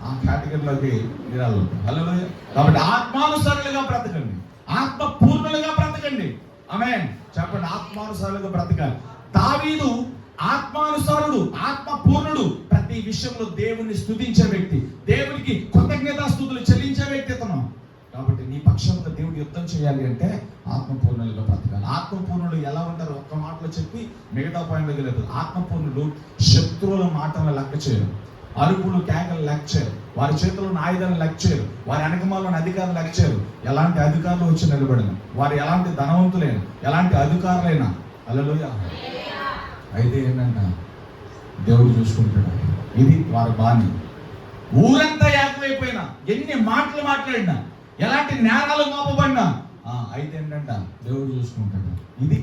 ఆ కేటగిరీలోకి మీరు వెళ్ళదు. హల్లెలూయా. కాబట్టి ఆత్మానుసారులుగా బ్రతకండి, ఆత్మ పూర్ణులుగా బ్రతకండి. ఆమేన్. చెప్పండి, ఆత్మానుసారులుగా బ్రతకాలి. దావీదు ఆత్మానుసారుడు, ఆత్మ పూర్ణుడు, ప్రతి విషయంలో దేవుణ్ణి స్తుతించే వ్యక్తి, దేవునికి కృతజ్ఞతాస్తుతులు చెల్లించే వ్యక్తి అతను. కాబట్టి నీ పక్షంలో దేవుడు యుద్ధం చేయాలి అంటే ఆత్మపూర్ణులుగా బ్రతకాలి. ఆత్మపూర్ణులు ఎలా ఉంటారు ఒక్క మాటలో చెప్పి మిగతా పాయింట్లోకి లేదు. ఆత్మపూర్ణులు శత్రువుల మాటలను లెక్క చేయరు, అరుపులు కేకలు లెక్క చేయరు, వారి చేతుల్లో ఆయుధాలను లెక్క చేయరు, వారి వెనకమాలను అధికారులు లెక్క చేయరు. ఎలాంటి అధికారులు వచ్చి నిలబడిన వారు, ఎలాంటి ధనవంతులైనా, ఎలాంటి అధికారులైనా. హల్లెలూయా. అయితే ఏంటంట, దేవుడు చూసుకుంటాడు. ఇది వారి బాణి. ఊరంతా ఏకమైపోయినా, ఎన్ని మాటలు మాట్లాడినా, ఎలాంటి నేరాలు మోపబడినా, అయితే ఏంటంట, దేవుడు చూసుకుంటాడు. ఇది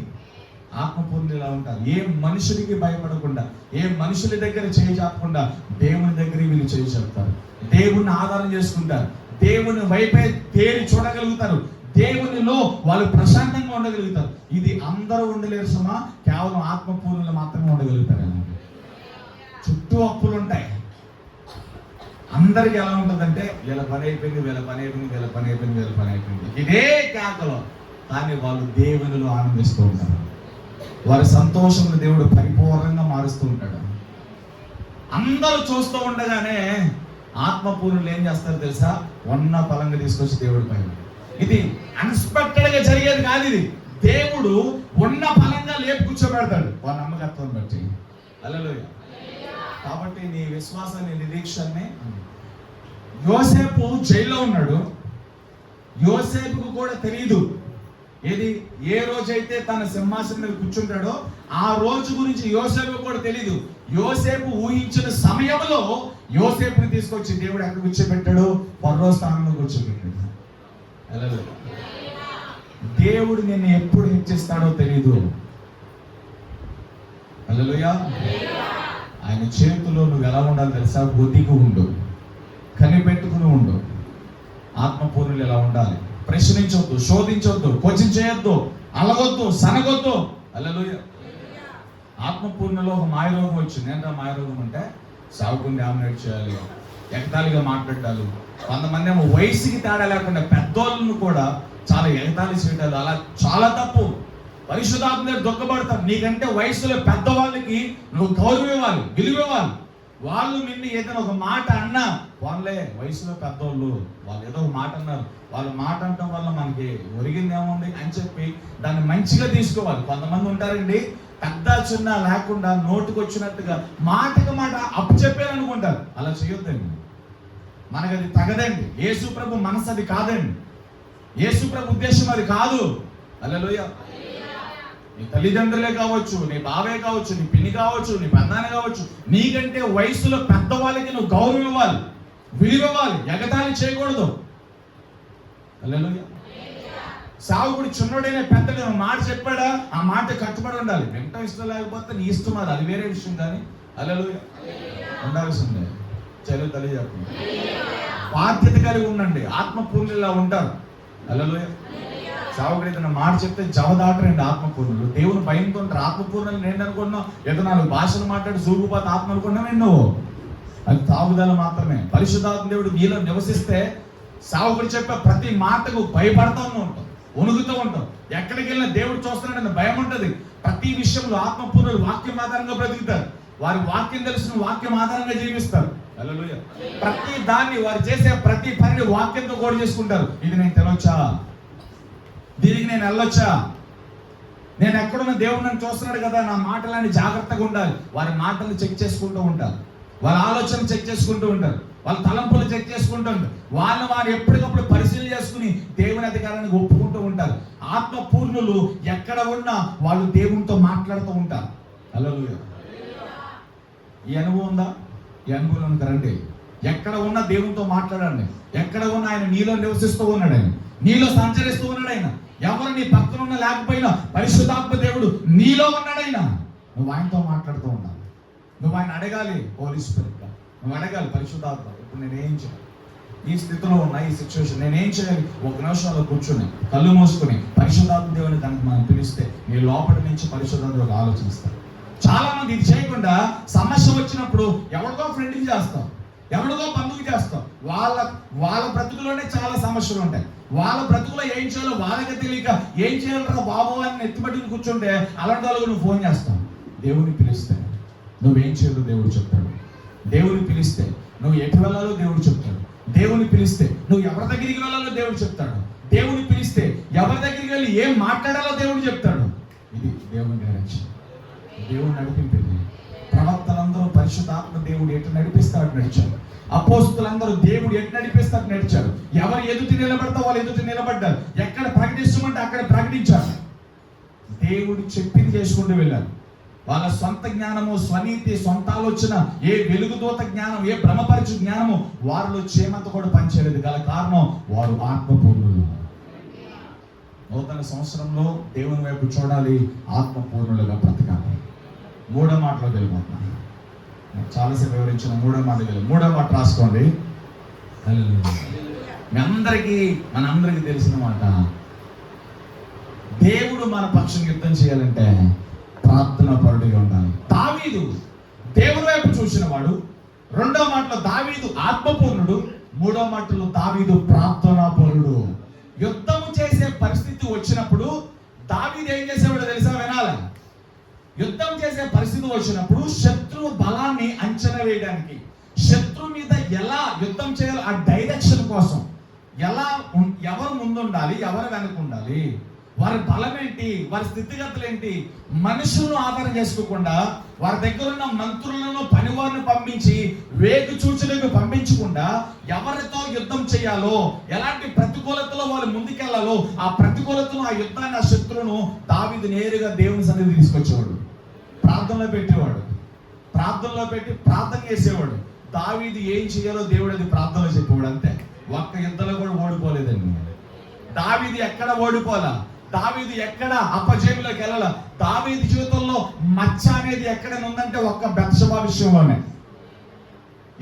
ఆత్మపూర్ణులు ఇలా ఉంటారు. ఏ మనుషుడికి భయపడకుండా, ఏ మనుషుల దగ్గర చేయి చెప్పకుండా దేవుని దగ్గర వీళ్ళు చేయి చెప్తారు. దేవుణ్ణి ఆధారం చేసుకుంటారు, దేవుని వైపే తేలి చూడగలుగుతారు, దేవునిలో వాళ్ళు ప్రశాంతంగా ఉండగలుగుతారు. ఇది అందరూ ఉండలేరు సుమా, కేవలం ఆత్మపూర్ణులు మాత్రమే ఉండగలుగుతారు. చుట్టూ అప్పులు ఉంటాయి. అందరికి ఎలా ఉంటుందంటే, వీళ్ళ పని అయిపోయింది, వీళ్ళ పని అయిపోయింది, వీళ్ళ పని అయిపోయింది, వీళ్ళ పని అయిపోయింది, ఇదే కేకలో. కానీ వాళ్ళు దేవునిలో ఆనందిస్తూ ఉంటారు. వారి సంతోషంలో దేవుడు పరిపూర్ణంగా మారుస్తూ ఉంటాడు. అందరూ చూస్తూ ఉండగానే ఆత్మపూర్ణులు ఏం చేస్తారు తెలుసా, ఉన్న పలంగా తీసుకొచ్చి దేవుడి పైన. ఇది అన్ఎక్స్పెక్టెడ్ గా జరిగేది కాదు. ఇది దేవుడు ఉన్న ఫలంగా లేపు కూర్చోబెడతాడు వారి నమ్మకత్వం బట్టి. హల్లెలూయా. కాబట్టి నీ విశ్వాసాన్ని, నిరీక్షణని. యోసేపు జైల్లో ఉన్నాడు. యోసేపుకు కూడా తెలియదు ఏది, ఏ రోజైతే తన సింహాసనం మీద కూర్చుంటాడో ఆ రోజు గురించి యోసేపు కూడా తెలియదు. యోసేపు ఊహించిన సమయంలో యోసేపుని తీసుకొచ్చి దేవుడు ఎక్కడ కూర్చోబెట్టాడు, ఫరో స్థానంలో కూర్చోబెట్టాడు. దేవుడు నిన్ను ఎప్పుడు హెచ్చిస్తాడో తెలీదు. హల్లెలూయా. ఆయన చేతిలో నువ్వు ఎలా ఉండాలి తెలుసా, ఒదిగి ఉండు, కనిపెట్టుకుని ఉండు. ఆత్మపూర్ణులు ఎలా ఉండాలి, ప్రశ్నించొద్దు, శోధించొద్దు, క్వశ్చన్ చేయొద్దు, అలగొద్దు, సనగొద్దు. హల్లెలూయా. ఆత్మపూర్ణలో ఒక మాయరోగం వచ్చింది. ఏంటో మాయరోగం అంటే, సాగుకుని డామినేట్ చేయాలి, ఎగతాళిగా మాట్లాడాలి. కొంతమంది ఏమో వయసుకి తేడా లేకుండా పెద్దోళ్ళను కూడా చాలా ఎగతాళి చేయడాలు, అలా చాలా తప్పు. పరిశుద్ధాత్మ దగ్గర దుఃఖపడతారు. నీకంటే వయసులో పెద్దవాళ్ళకి నువ్వు గౌరవం ఇవ్వాలి, విలువ ఇవ్వాలి. వాళ్ళు నిన్ను ఏదైనా ఒక మాట అన్నా, వాళ్ళే వయసులో పెద్దోళ్ళు, వాళ్ళు ఏదో ఒక మాట అన్నారు, వాళ్ళ మాట అనటం వల్ల మనకి ఒరిగింది ఏముంది అని చెప్పి దాన్ని మంచిగా తీసుకోవాలి. కొంతమంది ఉంటారండి, పెద్ద చిన్న లేకుండా నోటుకు వచ్చినట్టుగా మాటకి మాట అప్పు చెప్పారనుకుంటారు. అలా చేయొద్దండి, మనకు అది తగదండి. యేసు ప్రభు మనసు అది కాదండి, యేసు ప్రభు ఉద్దేశం అది కాదు. హల్లెలూయా. నీ తల్లిదండ్రులే కావచ్చు, నీ బావే కావచ్చు, నీ పిన్ని కావచ్చు, నీ పెద్దనాన్న కావచ్చు, నీకంటే వయసులో పెద్దవాళ్ళకి నువ్వు గౌరవం ఇవ్వాలి, విలువ ఇవ్వాలి, ఎగతాళి చేయకూడదు. హల్లెలూయా. సావుకుడు చిన్నోడైన పెద్దగా మాట చెప్పాడా, ఆ మాట కట్టుబడి ఉండాలి. వెంట ఇష్టం లేకపోతే నీ ఇష్టం, అది వేరే విషయం. కానీ హల్లెలూయా ఉండాల్సిందే. చదువు తల్లి చెప్పండి, బాధ్యత కలిగి ఉండండి, ఆత్మపూర్ణులా ఉంటారు. హల్లెలూయా. సావుకుడు ఏదైనా మాట చెప్తే జవదాటరండి ఆత్మపూర్ణులు. దేవుని భయంతో ఉంటారు. ఆత్మపూర్ణులు నేను అనుకున్నావు, ఏదో 4 భాషలు మాట్లాడి సూగుపాత ఆత్మ అనుకున్నావు నువ్వు. అది తాగుదల మాత్రమే. పరిశుద్ధాత్మ దేవుడు నీలో నివసిస్తే సావుకుడు చెప్పే ప్రతి మాటకు భయపడతా ఉంటాం, వణుకుతూ ఉంటాం. ఎక్కడికి వెళ్ళినా దేవుడు చూస్తున్నాడని భయం ఉంటుంది. ప్రతి విషయంలో ఆత్మపూర్ణులు వాక్యం ఆధారంగా బ్రతుకుతారు. వారి వాక్యం తెలిసిన వాక్యం ఆధారంగా జీవిస్తారు. హల్లెలూయా. ప్రతి దాన్ని వారు చేసే ప్రతి పనిని వాక్యంతో కూడా చేసుకుంటారు. ఇది నేను తినొచ్చా, దీనికి నేను వెళ్ళొచ్చా, నేను ఎక్కడున్న దేవుడు నన్ను చూస్తున్నాడు కదా, నా మాటలని జాగ్రత్తగా ఉండాలి. వారి మాటలు చెక్ చేసుకుంటూ ఉంటారు, వాళ్ళ ఆలోచన చెక్ చేసుకుంటూ ఉంటారు, వాళ్ళ తలంపులు చెక్ చేసుకుంటూ ఉంటారు. వాళ్ళని వారు ఎప్పటికప్పుడు పరిశీలన చేసుకుని దేవుని అధికారానికి ఒప్పుకుంటూ ఉంటారు. ఆత్మపూర్ణులు ఎక్కడ ఉన్నా వాళ్ళు దేవునితో మాట్లాడుతూ ఉంటారు. హల్లెలూయా. ఈ అనుభవం ఉందా? ఈ అనుభవం రండి. ఎక్కడ ఉన్నా దేవునితో మాట్లాడండి. ఎక్కడ ఉన్నా ఆయన నీలో నివసిస్తూ ఉన్నాడు, ఆయన నీలో సంచరిస్తూ ఉన్నాడు. ఆయన ఎవరు నీ పక్కన ఉన్నా లేకపోయినా పరిశుద్ధాత్మ దేవుడు నీలో ఉన్నాడు. ఆయన నువ్వు ఆయనతో మాట్లాడుతూ ఉండాలి. నువ్వు ఆయన అడగాలి. హోలీ స్పిరిట్ నువ్వు అడగాలి, పరిశుద్ధాత్మ ఇప్పుడు నేనేం చేయాలి, ఈ స్థితిలో ఉన్న ఈ సిచ్యువేషన్ నేనేం చేయాలి? 1 నిమిషంలో కూర్చొని కళ్ళు మూసుకొని పరిశుద్ధాత్మ దేవుని కనుక మనం పిలిస్తే నీ లోపలి నుంచి పరిశుద్ధాత్మ ఆలోచిస్తారు. చాలా మంది ఇది చేయకుండా సమస్య వచ్చినప్పుడు ఎవరికో ఫ్రెండ్కి చేస్తాం, ఎవరికో బంధువుకి చేస్తాం. వాళ్ళ బ్రతుకులోనే చాలా సమస్యలు ఉంటాయి. వాళ్ళ బ్రతుకులో ఏం చేయాలో వాళ్ళకి తెలియక ఏం చేయాలరా బాబు అని ఎత్తుబడిని కూర్చుంటే అలాంటి వాళ్ళకు నువ్వు ఫోన్ చేస్తావు. దేవుని పిలిస్తే నువ్వేం చేయాలో దేవుడు చెప్తాడు. దేవుని పిలిస్తే నువ్వు ఎటు వెళ్ళాలో దేవుడు చెప్తాడు. దేవుని పిలిస్తే నువ్వు ఎవరి దగ్గరికి వెళ్ళాలో దేవుడు చెప్తాడు. దేవుని పిలిస్తే ఎవరి దగ్గరికి వెళ్ళి ఏం మాట్లాడాలో దేవుడు చెప్తాడు. ఇది దేవుని డైరెక్షన్, దేవుడు నడిపింపింది. ప్రవక్తలందరూ పరిశుద్ధాత్మ దేవుడు ఎటు నడిపిస్తాడు నడిచారు. అపోస్తులందరూ దేవుడు ఎటు నడిపిస్తాడు నడిచారు. ఎవరు ఎదుటి నిలబడతా వాళ్ళు ఎదుటి నిలబడ్డారు. ఎక్కడ ప్రకటిస్తామంటే అక్కడ ప్రకటించారు. దేవుడు చెప్పింది చేసుకుంటూ వెళ్ళారు. వాళ్ళ సొంత జ్ఞానము, స్వనీతి, సొంత ఆలోచన, ఏ వెలుగుదూత జ్ఞానం, ఏ భ్రమపరచు జ్ఞానము వారిలో చేమంత కూడా పనిచేయలేదు. గల కారణం వారు ఆత్మపూర్ణులు. నూతన సంవత్సరంలో దేవుని వైపు చూడాలి, ఆత్మపూర్ణులుగా బ్రతకాలి. 3వ మాటలో వెళ్ళిపోతున్నాను. చాలాసేపు వివరించిన 3వ మాట 3వ మాట రాసుకోండి. మనందరికీ తెలిసిన మాట, దేవుడు మన పక్షం యుద్ధం చేయాలంటే ప్రార్థనా పరుడిగా ఉండాలి. దావీదు దేవుని వైపు చూసిన వాడు. 2వ మాటలో దావీదు ఆత్మపూర్ణుడు. 3వ మాటలో దావీదు ప్రార్థనా పరుడు. యుద్ధము చేసే పరిస్థితి వచ్చినప్పుడు దావీదు ఏం చేసేవాడో తెలుసా? వినాలి. యుద్ధం చేసే పరిస్థితి వచ్చినప్పుడు శత్రువు బలాన్ని అంచనా వేయడానికి, శత్రువు మీద ఎలా యుద్ధం చేయాలో ఆ డైరెక్షన్ కోసం, ఎవరు ముందుండాలి, ఎవరు వెనక ఉండాలి, వారి బలం ఏంటి, వారి స్థితిగతులు ఏంటి, మనుషులను ఆధారం చేసుకోకుండా వారి దగ్గర ఉన్న మంత్రులను పనివారిని పంపించి వేగు చూచులకు పంపించకుండా ఎవరితో యుద్ధం చేయాలో, ఎలాంటి ప్రతికూలతలో వాళ్ళు ముందుకెళ్లాలో ఆ ప్రతికూలతను, ఆ యుద్ధాన్ని, ఆ శత్రువును దావీదు నేరుగా దేవుని సన్నిధి తీసుకొచ్చేవాడు. ప్రార్థనలో పెట్టేవాడు. ప్రార్థనలో పెట్టి ప్రార్థన చేసేవాడు. దావీదు ఏం చేయాలో దేవుడు అది ప్రార్థనలో చెప్పేవాడు. అంతే. ఒక్క యుద్ధంలో కూడా ఓడిపోలేదండి దావీదు. ఎక్కడ ఓడిపోలా. దావీదు ఎక్కడ అపజయంలోకి వెళ్ళాల. దావీదు జీవితంలో మచ్చ అనేది ఎక్కడైనా ఉందంటే ఒక్క బెత్షెబా విషయంలోనే.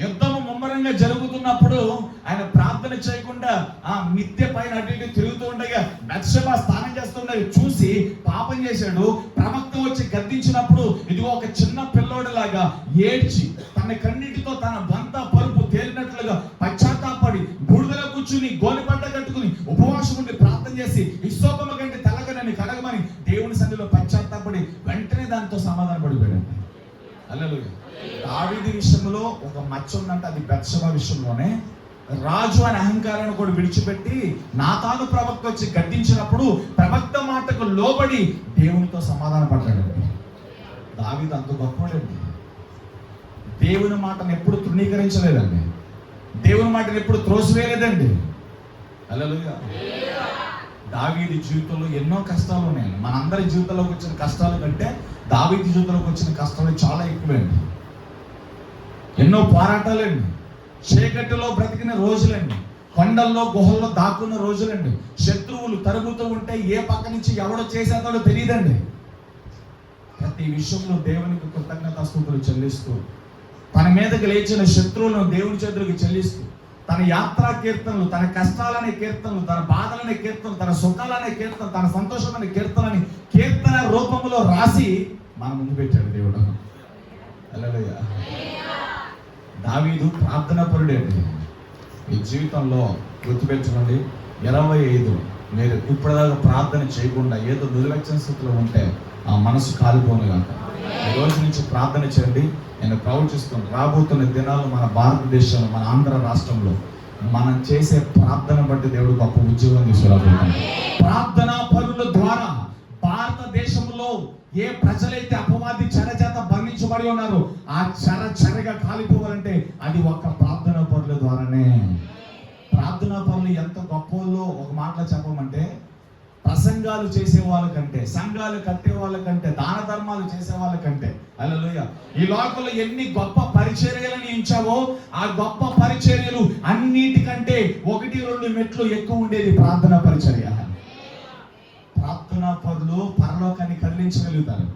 యుద్ధము ముమ్మరంగా జరుగుతున్నప్పుడు ఆయన ప్రార్థన చేయకుండా ఆ మిద్దె పైన అటు ఇటు తిరుగుతూ ఉండగా బెత్షెబా స్నానం చేస్తుండగా చూసి పాపం చేశాడు. ప్రవక్త వచ్చి గద్దించినప్పుడు ఇదిగో ఒక చిన్న పిల్లోడిలాగా ఏడ్చి తన కన్నిటితో తన బంత పరుపు తేలినట్లుగా పశ్చాత్తాపడి బూడిదలో కూర్చుని గోనెపట్ట కట్టుకుని ఉపవాసం ఉండి ప్రార్థన చేసి ఇస్సోపమ కంటే తెల్లగా నన్ను కడగమని దేవుని సన్నిధిలో పశ్చాత్తాపడి వెంటనే దాంతో సమాధాన పడిపోయాడు. హల్లెలూయా. దావీదు విషయంలో ఒక మచ్చ ఉందంటే అది బెత్షెబా విషయంలోనే. రాజు అనే అహంకారాన్ని కూడా విడిచిపెట్టి నాతాను ప్రవక్త వచ్చి గద్దించినప్పుడు ప్రవక్త మాటకు లోబడి దేవునితో సమాధాన పడ్డాడండి. దావీదు అంత గొప్పవాడండి. దేవుని మాటను ఎప్పుడు తృణీకరించలేదండి. దేవుని మాటను ఎప్పుడు త్రోసివేయలేదండి. హల్లెలూయా. దావీదు జీవితంలో ఎన్నో కష్టాలు ఉన్నాయండి. మనందరి జీవితంలోకి వచ్చిన కష్టాల కంటే దావీదు జీవితంలోకి వచ్చిన కష్టాలు చాలా ఎక్కువండి. ఎన్నో పోరాటాలండి, చీకటిలో బ్రతికిన రోజులండి, కొండల్లో గుహల్లో దాక్కున్న రోజులండి, శత్రువులు తరుగుతూ ఉంటే ఏ పక్క నుంచి ఎవడో చేసేతాడో తెలియదండి. ప్రతి విషయంలో దేవునికి కృతజ్ఞతాస్తుతులు చెల్లిస్తూ, తన మీదకి లేచిన శత్రువులను దేవుని చేతులకు చెల్లిస్తూ, తన యాత్రా కీర్తనలు, తన కష్టాలనే కీర్తనలు, తన బాధలనే కీర్తనలు, తన సుఖాలనే కీర్తన, తన సంతోషమనే కీర్తనని కీర్తన రూపంలో రాసి మన ముందు పెట్టాడు దేవుడు. హల్లెలూయా. దావీదు ప్రార్థనా పరుడే అండి. ఈ జీవితంలో గుర్తుపెట్టుకోండి, 25 మీరు ఇప్పటిదాకా ప్రార్థన చేయకుండా ఏదో నిర్లక్ష్య స్థితిలో ఉంటే ఆ మనసు కాలిపోను కాక ఈ రోజు నుంచి ప్రార్థన చేయండి. నేను ప్రవచిస్తాను, రాబోతున్న దినాలు మన భారతదేశంలో, మన ఆంధ్ర రాష్ట్రంలో మనం చేసే ప్రార్థన బట్టి దేవుడు గొప్ప ఉద్యోగం తీసుకురాబోతున్నాడు. ప్రార్థనా పరుల ద్వారా భారతదేశంలో ఏ ప్రజలైతే అపవాది చెర చేత బంధించబడి ఉన్నారో ఆ చెరగా కాలిపోవాలంటే అది ఒక్క ప్రార్థనా పరుల ద్వారానే. ప్రార్థనా పరులు ఎంత గొప్పలో ఒక మాటలో చెప్పమంటే, ప్రసంగాలు చేసే వాళ్ళకంటే, సంఘాలు కట్టే వాళ్ళకంటే, దాన ధర్మాలు చేసే వాళ్ళకంటే, హల్లెలూయా, ఈ లోకంలో ఎన్ని గొప్ప పరిచర్యలను ఇచ్చావో ఆ గొప్ప పరిచర్యలు అన్నిటికంటే 1-2 మెట్లు ఎక్కువ ఉండేది ప్రార్థనా పరిచర్య. ప్రార్థనా పరులు పరలోకాన్ని కదిలించగలుగుతారు.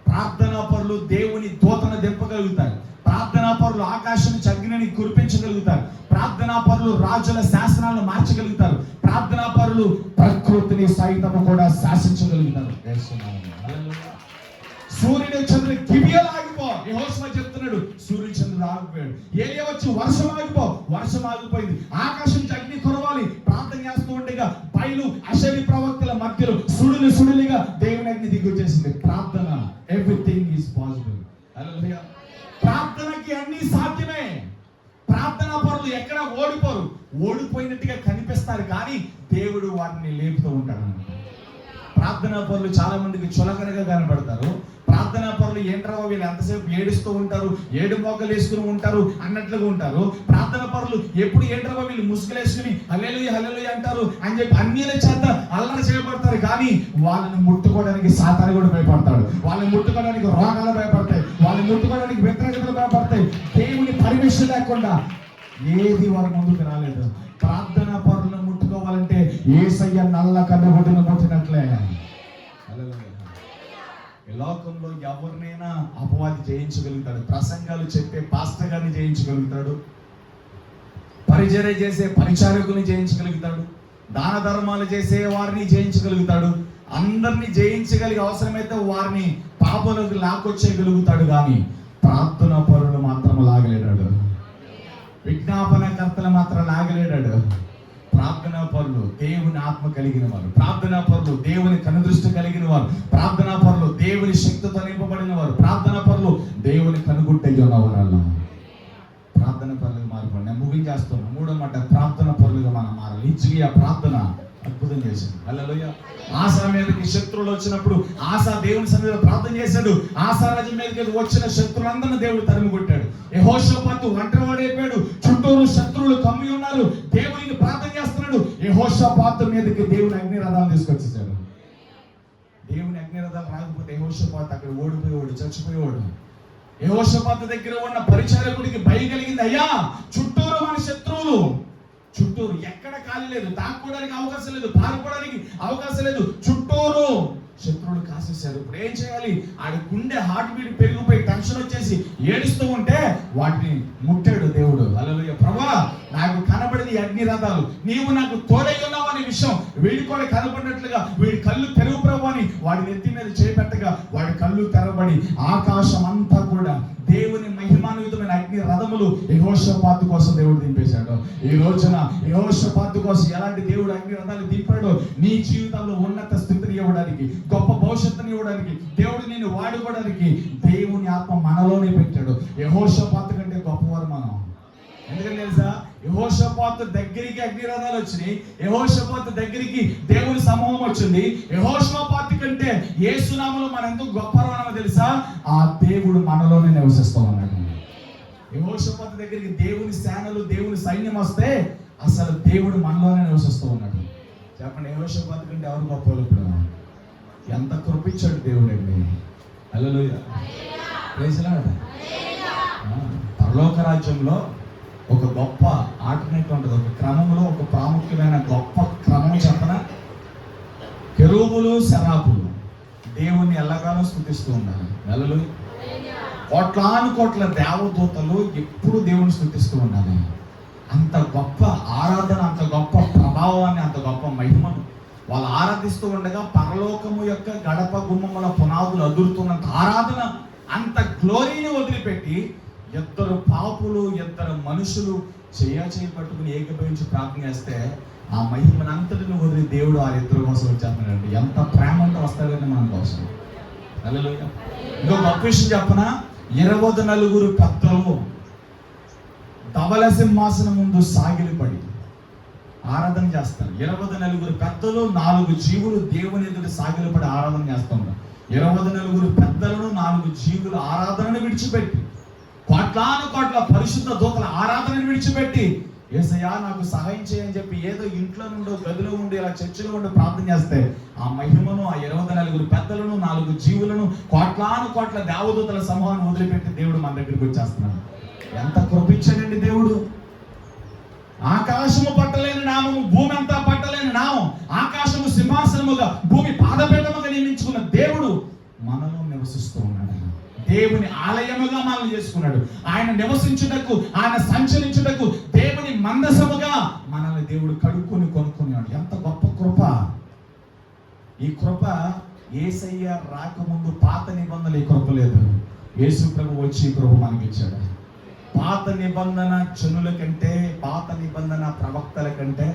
ప్రార్థనా పరులు దేవుని దూతను దింపగలుగుతారు. ప్రార్థనా పరులు ఆకాశం నుంచి అగ్నిని కురిపించగలుగుతారు. ప్రార్థనా పరులు రాజుల శాసనాలను మార్చగలుగుతారు. ప్రార్థనా పరులు ప్రకృతిని సైతము కూడా శాసించగలుగుతారు. సూర్యుడు చంద్రుడు గిబియలు ఆగిపో, యెహోషువ చెప్తున్నాడు, సూర్యుడు చంద్రుడు ఆగిపోయాడు. ఏలియా వచ్చి వర్షం ఆగిపో, వర్షం ఆగిపోయింది. ఆకాశం నుంచి అగ్ని కురవాలి. ప్రార్థన చేస్తూ ఉండగా బయలు అషరి ప్రవక్తల మధ్యలో సుడులుగా దేవుని అగ్ని దిగొచ్చేసింది. ప్రార్థన, ఎవ్రీథింగ్ ఈజ్ పాసిబుల్. హల్లెలూయా. ప్రార్థనకి అన్ని సాధ్యమే. ప్రార్థనా పరులు ఎక్కడ ఓడిపోరు. ఓడిపోయినట్టుగా కనిపిస్తారు కానీ దేవుడు వారిని లేపుతూ ఉంటాడు. ప్రార్థనా పరులు చాలా మందికి చులకనగా కనబడతారు. ప్రార్థనా పరులు ఏంట్రా వీళ్ళు ఎంతసేపు ఏడుస్తూ ఉంటారు, ఏడు మొగ్గలు వేసుకుని ఉంటారు అన్నట్లుగా ఉంటారు. ప్రార్థనా పరులు ఎప్పుడు ఏంట్రా వీళ్ళు ముసుగులు వేసుకుని హల్లెలూయా హల్లెలూయా అంటారు అని చెప్పి అన్నిల చేత అల్లరి చేయబడతారు. కానీ వాళ్ళని ముట్టుకోవడానికి సాతాను కూడా భయపడతాడు. వాళ్ళని ముట్టుకోవడానికి రోగాలు భయపడతాయి. వాళ్ళని ముట్టుకోవడానికి వ్యతిరేకతలు భయపడతాయి. దేవుని పర్మిషన్ లేకుండా ఏది వారి ముందుకు రాలేదు. ప్రార్థనా పరులను ముట్టుకోవాలంటే యేసయ్య నల్ల కన్నుగుడ్డును ముట్టినట్లే. ఈ లోకంలో ఎవరినైనా అపవాది జయించగలుగుతాడు. ప్రసంగాలు చెప్పే పాస్టర్ గారిని జయించగలుగుతాడు. పరిచర్య చేసే పరిచారకుని జయించగలుగుతాడు. దాన ధర్మాలు చేసే వారిని జయించగలుగుతాడు. అందరినీ జయించగలిగే అవసరమైతే వారిని పాపంలోకి లాక్కొచ్చేయగలుగుతాడు. కానీ ప్రార్థనా పరులు మాత్రం లాగలేడాడు. విజ్ఞాపనకర్తలు మాత్రం లాగలేడాడు. ప్రార్థనా పరులు దేవుని ఆత్మ కలిగిన వారు, ప్రార్థనా పరులు దేవుని కనుదృష్టి కలిగిన వారు, ప్రార్థనా పరులు దేవుని శక్తితో నింపబడిన వారు, ప్రార్థనా పరులు దేవుని కనుగుట్టయ్యి ఉన్నవారు. ప్రార్థన పరులుగా మారిపోండి. నేను ముగించేస్తున్నాను. 3వ మాట, ప్రార్థన పరులుగా మనం మారాలి. హిజ్కియా ప్రార్థన అద్భుతం చేసింది. హల్లెలూయా. ఆసా మీదకి శత్రువులు వచ్చినప్పుడు ఆసా దేవుని సన్నిధిలో ప్రార్థన చేశాడు. ఆసా రాజు మీదకి వచ్చిన శత్రువులందరినీ దేవుడు తరిమి కొట్టాడు. యెహోషాపాతు ఒంటరివాడైపోయాడు. చుట్టూరు శత్రువులు కమ్మి ఉన్నారు. దేవునికి ప్రార్థన చేస్తున్నాడు. యెహోషాపాతు మీదకి దేవుని అగ్నిరథాలు తీసుకొచ్చేసాడు. దేవుని అగ్నిరథాలు రాకపోతే యెహోషాపాతు అక్కడ ఓడిపోయేవాడు, చచ్చిపోయేవాడు. యెహోషాపాతు దగ్గర ఉన్న పరిచారకుడికి భయం కలిగింది. అయ్యా, చుట్టూరు మన శత్రువులు, చుట్టూరు ఎక్కడ ఖాళీ లేదు, దాక్కోవడానికి అవకాశం లేదు, పారిపోవడానికి అవకాశం లేదు, చుట్టూరు శత్రువులు కాసేశారు. ఇప్పుడు ఏం చేయాలి? ఆడి గుండె హార్ట్ బీట్ పెరిగిపోయి టెన్షన్ వచ్చేసి ఏడుస్తూ ఉంటే వాటిని ముట్టాడు దేవుడు. హల్లెలూయా. ప్రభువా, నాకు కనబడింది అగ్ని రథాలు, నీవు నాకు తోడై ఉన్నావు అనే విషయం వీడి కూడా కనబడినట్లుగా వీడి కళ్ళు తెరువు ప్రభు అని వాడి నెత్తి మీద చేపెట్టగా వాడి కళ్ళు తెరబడి ఆకాశం అంతా కూడా దేవుని మహిమాన్వితమైన అగ్ని రథములు యెహోషాపాతు కోసం దేవుడు దింపేశాడు. ఈ రోజున యెహోషాపాతు కోసం ఎలాంటి దేవుడు అగ్ని రథాలు దింపాడో నీ జీవితంలో ఉన్నత స్థితిని ఇవ్వడానికి, గొప్ప భవిష్యత్తుని ఇవ్వడానికి, దేవుడు నిన్ను వాడుకోవడానికి దేవుని ఆత్మ మనలోనే పెట్టాడు. యెహోషాపాతు కంటే గొప్పవారు మనం. ఎందుకని తెలుసా? యెహోషాపాతు దగ్గరికి అగ్నిరథాలు వచ్చినాయి. యెహోషాపాతు దగ్గరికి దేవుని సమూహం వచ్చింది. యెహోషాపాతు కంటే యేసు నామములో మనం ఎందుకు గొప్పవారమో తెలుసా? ఆ దేవుడు మనలోనే నివసిస్తూ ఉన్నాడు. యెహోషాపాతు దగ్గరికి దేవుని సేనలు, దేవుని సైన్యం వస్తే అసలు దేవుడు మనలోనే నివసిస్తూ ఉన్నాడు. చెప్పండి, యెహోషాపాతు కంటే ఎవరు గొప్పవాళ్ళు ఇప్పుడు? ఎంత కృపించాడు దేవుడండి. హల్లెలూయా, ప్రైజ్ లార్డ్. పరలోక రాజ్యంలో ఒక గొప్ప ఆల్టర్నేట్ ఉంటుంది, ఒక క్రమంలో ఒక ప్రాముఖ్యమైన గొప్ప క్రమం చెప్పన. కెరూబులు సెరాపులు దేవుణ్ణి ఎల్లకాలం స్తుతిస్తూ ఉండాలి. హల్లెలూయా. కోట్లాను కోట్ల దేవదూతలు ఎప్పుడు దేవుని స్తుతిస్తూ ఉండాలి. అంత గొప్ప ఆరాధన, అంత గొప్ప ప్రభావాన్ని, అంత గొప్ప మహిమను వాళ్ళు ఆరాధిస్తూ ఉండగా పరలోకము యొక్క గడప గుమ్మముల పునాదులు అదురుతున్నంత ఆరాధన, అంత గ్లోరీని వదిలిపెట్టి ఇద్దరు పాపులు, ఇద్దరు మనుషులు చేయి పట్టుకుని ఏకీభవించి ప్రార్థన చేస్తే ఆ మహిమను అంతటిని వదిలి దేవుడు ఆ ఇద్దరు కోసం వచ్చేస్తున్నాడు. ఎంత ప్రేమ అంటే వస్తాడండి మన కోసం. హల్లెలూయా. ఇంకో గొప్ప విషయం చెప్పనా, 24 పెద్దలు ధవల సింహాసనం ముందు సాగిలిపడి ఆరాధన చేస్తారు. 24 పెద్దలు, 4 జీవులు దేవుని ఎదుట సాగిలిపడి ఆరాధన చేస్తారు. 24 పెద్దలను, 4 జీవులు ఆరాధనను విడిచిపెట్టి, కోట్లాను కోట్ల పరిశుద్ధ దూతల ఆరాధనను విడిచిపెట్టి, యేసయ్యా నాకు సహాయం చేయని చెప్పి ఏదో ఇంట్లో నుండి గదిలో ఉండి ఇలా చర్చిలో ఉండి ప్రార్థన చేస్తే ఆ మహిమను, ఆ 24 పెద్దలను, 4 జీవులను, కోట్లాను కోట్ల దేవదూతల సమూహాన్ని వదిలిపెట్టి దేవుడు మన దగ్గరికి వచ్చేస్తున్నాడు. ఎంత కృపించాడండి దేవుడు. ఆకాశము పట్టలేని నామము, భూమి అంతా పట్టలేని నామం, ఆకాశము సింహాసనముగా, భూమి పాదపీఠముగా నియమించుకున్న దేవుడు మనలో నివసిస్తూ ఉన్నాడు. దేవుని ఆలయముగా మనల్ని చేసుకున్నాడు. ఆయన నివసించుటకు, ఆయన సంచరించుటకు దేవుని మందసముగా మనల్ని దేవుడు కడుక్కొని కొనుక్కున్నాడు. ఎంత గొప్ప కృప. ఈ కృప యేసయ్య రాకముందు పాత నిబంధనలు ఈ కృప లేదు. యేసు ప్రభు వచ్చి ఈ కృప మనకిచ్చాడు. పాత నిబంధన జనుల కంటే, పాత నిబంధన ప్రవక్తల కంటే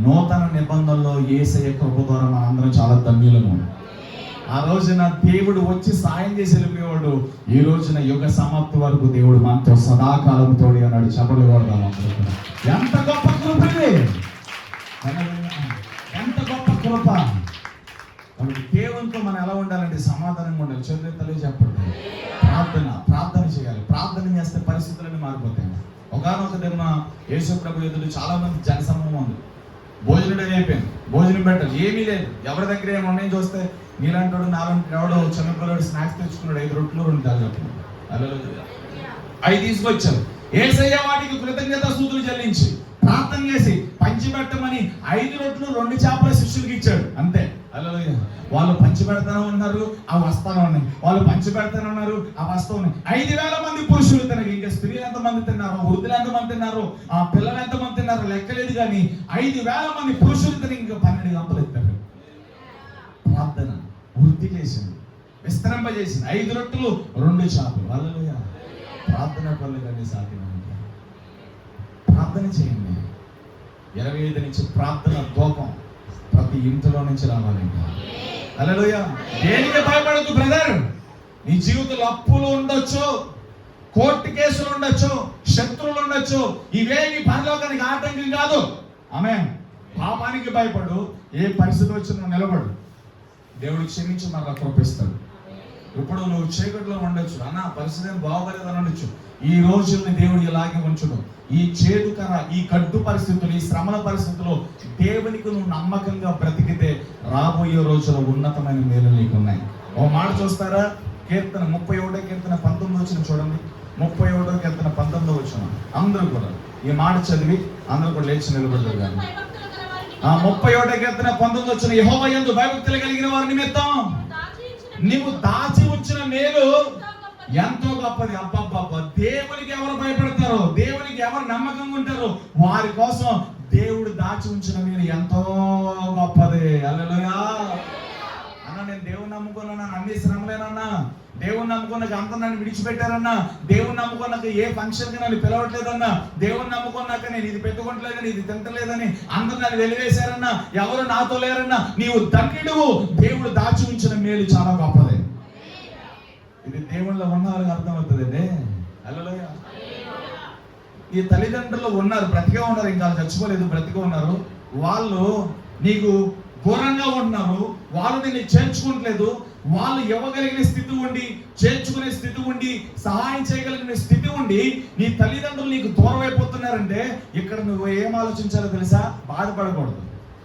నూతన నిబంధనలో యేసయ్య కృప ద్వారా మనందరం చాలా ధన్యులము. ఆ రోజున దేవుడు వచ్చి సాయం చేసి వెళ్ళిపోయేవాడు. ఈ రోజున యుగ సమాప్తి వరకు దేవుడు మనతో సదాకాలం తోడి అన్నాడు. చెప్పలు కొడదాం అందరూ కూడా. ఎంత గొప్ప కృప ఇది, ఎంత గొప్ప కృప. కాబట్టి దేవునితో మనం ఎలా ఉండాలంటే సమాధానంగా ఉండాలి. చదువుతలే చెప్పండి, ప్రార్థన చేయాలి. ప్రార్థన చేస్తే పరిస్థితులన్నీ మారిపోతాయి. ఒకనొక దిన యేసు ప్రభు ఎదురు చాలా మంది జనసమూహం ఉంది. భోజనం అయిపోయింది, భోజనం పెట్టాలి, ఏమీ లేదు. ఎవరి దగ్గర ఏమి ఉన్నాయని చూస్తే నీలాంటి నాలుగు ఎవడో చిన్నపిల్లడు స్నాక్స్ తెచ్చుకున్నాడు, 5 రొట్టెలు 2 దాదాపు. అవి తీసుకొచ్చారు. యేసయ్య వాటికి కృతజ్ఞత స్తుతులు చెల్లించి ప్రార్థన చేసి పంచిపెట్టమని 5 రొట్టెలు 2 చేపల శిష్యులకు ఇచ్చాడు. అంతే. హల్లెలూయా. వాళ్ళు పంచిపెడతానే ఉన్నారు, అవి వస్తానే ఉన్నాయి. వాళ్ళు పంచిపెడతానే ఉన్నారు, అవి వస్తూ ఉన్నాయి. 5,000 మంది పురుషులు తిన్నారు. ఇంకా స్త్రీలు ఎంతమంది తిన్నారు, వృద్ధులు ఎంతమంది తిన్నారు, ఆ పిల్లలు ఎంతమంది తిన్నారు లెక్కలేదు. కానీ 5,000 మంది పురుషులు తిని ఇంకా 12 గంపలు ఎత్తారు. ప్రార్థన వృద్ధి చేసింది, విస్తరింపజేసింది. 5 రొట్టెలు 2 చేపలు. హల్లెలూయా. ప్రార్థన పనులు కానీ సాధ్యం. ప్రార్థన చేయండి. 25 నుంచి ప్రార్థన దూపం ప్రతి ఇంటిలో నుంచి రావాలండి. హల్లెలూయా. దేనికి భయపడద్దు బ్రదర్. నీ జీవితంలో అప్పులు ఉండొచ్చు, కోర్టు కేసులు ఉండొచ్చు, శత్రువులు ఉండొచ్చు. ఇవేమి పరలోకానికి ఆటంకం కాదు. ఆమేన్. పాపానికి భయపడు, ఏ పరిస్థితి వచ్చినా నిలబడు. దేవుడు క్షమించి మరలా కృపిస్తాడు. ఇప్పుడు నువ్వు చీకట్లో ఉండొచ్చు, అన్న పరిస్థితి ఏం బాగోలేదని ఉండొచ్చు. ఈ రోజుల్ని దేవుడు ఇలాగే ఉంచడం. ఈ చేదుకర, ఈ కడ్డు పరిస్థితులు, ఈ శ్రమల పరిస్థితుల్లో దేవునికి నువ్వు నమ్మకంగా బ్రతికితే రాబోయే రోజుల్లో ఉన్నతమైన మేలు నీకు ఉన్నాయి. ఓ మాట చూస్తారా, కీర్తన 31వ కీర్తన 19 వచ్చిన చూడండి. 31వ కీర్తన 19 వచ్చిన అందరూ కూడా ఈ మాట చదివి అందరూ కూడా లేచి నిలబడతారు. కానీ 31వ కీర్తన 19 వచ్చిన యెహోవా యందు భయభక్తులు కలిగిన వారి నిమిత్తం నీవు దాచి ఉంచిన మేలు ఎంతో గొప్పది. అబ్బబ్బబ్బ. దేవునికి ఎవరు భయపడతారో, దేవునికి ఎవరు నమ్మకంగా ఉంటారో వారి కోసం దేవుడు దాచి ఉంచిన మేలు ఎంతో గొప్పది. హల్లెలూయా. అన్న నేను దేవుని నమ్ముకున్నాను, అన్ని శ్రమలేనన్నా. దేవుని నమ్ముకున్నాక అంత నన్ను విడిచిపెట్టారన్నా. దేవుని నమ్ముకున్నాక ఏ ఫంక్షన్కి నన్ను పిలవట్లేదన్నా. దేవుని నమ్ముకున్నాక నేను ఇది పెట్టుకోవట్లేదని, ఇది తింటలేదని అందరు నన్ను వెలివేశారన్నా. ఎవరు నాతో లేరన్నా. నీవు ధన్యుడువు. దేవుడు దాచి ఉంచిన మేలు చాలా గొప్పది. ఇది దేవుళ్ళలో ఉన్న వాళ్ళకి అర్థమవుతుందండి. హల్లెలూయా. ఈ తల్లిదండ్రులు ఉన్నారు, బ్రతికే ఉన్నారు, ఇంకా చచ్చిపోలేదు, బ్రతికే ఉన్నారు. వాళ్ళు నీకు దూరంగా ఉంటున్నారు, వాళ్ళు నిన్ను చేర్చుకోవట్లేదు. వాళ్ళు ఇవ్వగలిగిన స్థితి ఉండి, చేర్చుకునే స్థితి ఉండి, సహాయం చేయగలిగిన స్థితి ఉండి నీ తల్లిదండ్రులు నీకు దూరం అయిపోతున్నారంటే ఇక్కడ నువ్వు ఏం ఆలోచించాలో తెలుసా? బాధపడకూడదు.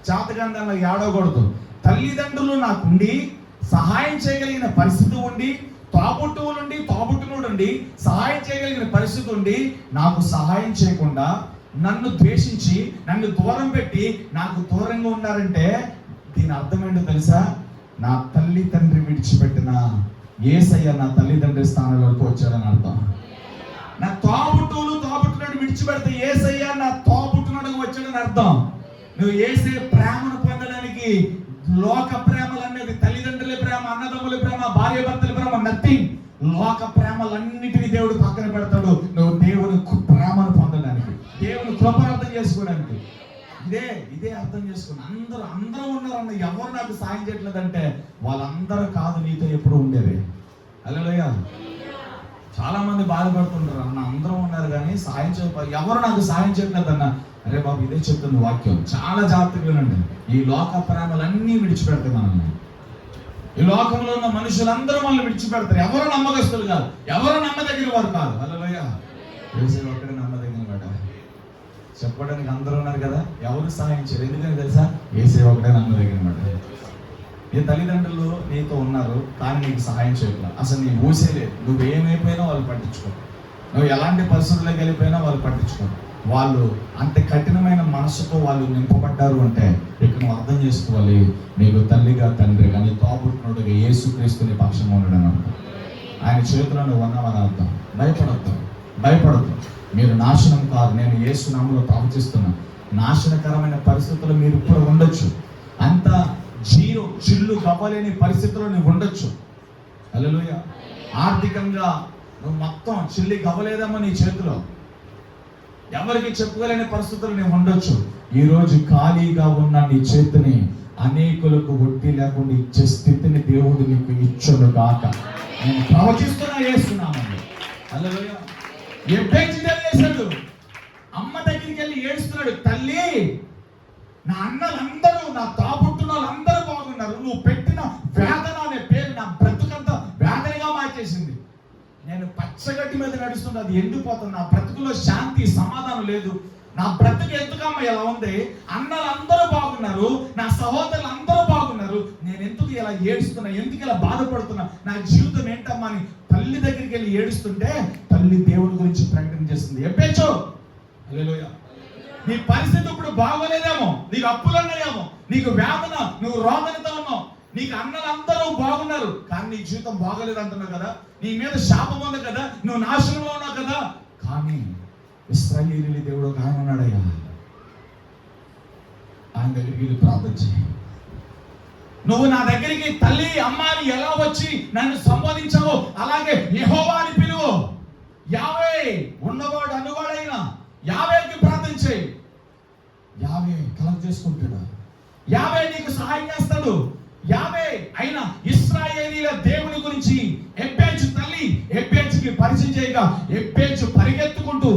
చేతకందంలో ఏడవకూడదు. తల్లిదండ్రులు నాకుండి సహాయం చేయగలిగిన పరిస్థితి ఉండి, తోబుట్టువులుండి సహాయం చేయగలిగిన పరిస్థితి ఉండి నాకు సహాయం చేయకుండా నన్ను ద్వేషించి నన్ను దూరం పెట్టి నాకు దూరంగా ఉన్నారంటే దీని అర్థం ఏంటో తెలుసా? నా తల్లి తండ్రి విడిచిపెట్టిన యేసయ్య నా తల్లిదండ్రి స్థానంలోకి వచ్చాడని అర్థం. నా తోబుట్టువులు విడిచిపెడితే యేసయ్య నా తోబుట్టునకు వచ్చాడని అర్థం. నువ్వు యేసయ్య ప్రేమను పొందడానికి లోక ప్రేమలు అనేది, తల్లిదండ్రుల ప్రేమ, అన్నదమ్ముల ప్రేమ, భార్య భర్తల ప్రేమ నథింగ్. లోక ప్రేమలన్నిటినీ దేవుడు పక్కన పెడతాడు నువ్వు దేవుని ప్రేమను పొందడానికి, దేవుని కృపను అర్థం చేసుకోవడానికి. ఇదే అర్థం చేసుకుని అందరూ ఉన్నారన్న, ఎవరు నాకు సాయం చేయట్లేదంటే వాళ్ళందరూ కాదు నీతో ఎప్పుడు ఉండేది. హల్లెలూయా. చాలా మంది బాధపడుతుంటారు, అన్న అందరూ ఉన్నారు కానీ సాయం ఎవరు నాకు సాయం చేయట్లేదన్న. అరే బాబు, ఇదే చెప్తుంది వాక్యం, చాలా జాగ్రత్తగా వినండి. ఈ లోక ప్రేమలన్నీ విడిచిపెడతాయి మనల్ని. ఈ లోకంలో ఉన్న మనుషులందరూ మనల్ని విడిచిపెడతారు. ఎవరు నమ్మకస్తులు కాదు, ఎవరు నమ్మదగిన వారు కాదు. హల్లెలూయా. యేసయ్య ఒక్కడే నమ్మదగిన వాడు. చెప్పడానికి అందరూ ఉన్నారు కదా, ఎవరు సహాయం చేయరు. ఎందుకని తెలుసా? యేసయ్య ఒకటే నమ్మదగిన వాడు. నీ తల్లిదండ్రులు నీతో ఉన్నారు కానీ నీకు సహాయం చేయట్లేదు. అసలు నీ ఊసే లేదు. నువ్వు ఏమైపోయినా వాళ్ళు పట్టించుకోరు. నువ్వు ఎలాంటి పరిస్థితుల్లోకి వెళ్ళిపోయినా వాళ్ళు పట్టించుకోరు. వాళ్ళు అంత కఠినమైన మనసుతో వాళ్ళు నింపబడ్డారు అంటే ఇక నువ్వు అర్థం చేసుకోవాలి, నీకు తల్లిగా తండ్రిగా నీ తోబుట్టునుడుగా యేసుక్రీస్తు నీ పక్షంగా ఉండడం అర్థం. ఆయన చేతిలో నువ్వు ఉన్నావని అర్థం. భయపడద్దు. మీరు నాశనం కాదు. నేను యేసు నామములో ప్రవచిస్తున్నా. నాశనకరమైన పరిస్థితుల్లో మీరు ఇప్పుడు ఉండొచ్చు. అంత చిల్లు గవ్వలేని పరిస్థితుల్లో నువ్వు ఉండొచ్చు. హల్లెలూయా. ఆర్థికంగా నువ్వు మొత్తం చిల్లి గవ్వలేదమ్మా నీ చేతిలో. ఎవరికి చెప్పుకోలేని పరిస్థితులు నువ్వు ఉండొచ్చు. ఈ రోజు ఖాళీగా ఉన్న నీ చేతిని అనేకులకు వడ్డీ లేకుండా ఇచ్చే స్థితిని దేవుడు నీకు ఇచ్చును గాక. నేను ప్రవచిస్తున్నా యేసునామములో. హల్లెలూయా. చేశాడు, అమ్మ దగ్గరికి వెళ్ళి ఏడుస్తున్నాడు, తల్లి నా అన్నలందరూ నా తాపుట్టున వాళ్ళందరూ బాగున్నారు, నువ్వు పెట్టిన వేదన అనే పేరు నా బ్రతుకంతా వేదనగా మార్చేసింది. నేను పచ్చగడ్డి మీద నడుస్తుంది, అది ఎండిపోతుంది. నా బ్రతుకులో శాంతి సమాధానం లేదు. నా బ్రతుకు ఎందుకమ్మ ఇలా ఉంది? అన్నలందరూ బాగున్నారు, నా సహోదరులు అందరూ బాగున్నారు, నేను ఎందుకు ఇలా ఏడుస్తున్నా, ఎందుకు ఇలా బాధపడుతున్నా, నా జీవితం ఏంటమ్మా అని తల్లి దగ్గరికి వెళ్ళి ఏడుస్తుంటే తల్లి దేవుడి గురించి ప్రకటన చేస్తుంది. ఎప్పేచో హల్లెలూయా. నీ పరిస్థితి ఇప్పుడు బాగోలేదేమో, నీకు అప్పులు ఉన్నాయేమో, నీకు వేదన, నువ్వు రోదనతో ఉన్నావు, నీకు అన్నలందరూ బాగున్నారు కానీ నీ జీవితం బాగోలేదు అంటున్నావు కదా, నీ మీద శాపం ఉంది కదా, నువ్వు నాశనంలో ఉన్నావు కదా. కానీ ఇశ్రాయేలీయుల దేవుడు ఒక ఆయన ఉన్నాడయ్యా, ఆయన దగ్గరికి వెళ్ళి ప్రార్థన చేయి. నువ్వు నా దగ్గరికి తల్లి అమ్మాని ఎలా వచ్చి నన్ను సంబోధించావో అలాగే యెహోవా అని పిలువు. యావే ఉన్నవాడు అనువాడైనా యావేకి ప్రార్థన చేయి. యావే కలెక్ట్ చేసుకుంటాడు, యావే నీకు సహాయం చేస్తాడు. యావే అయినా ఇశ్రాయేలీయుల దేవుని గురించి ఎబ్బేజు తల్లి ఎబ్బేజుకి పరిచయం చేయగా ఎబ్బేజు పరిగెత్తుకుంటూ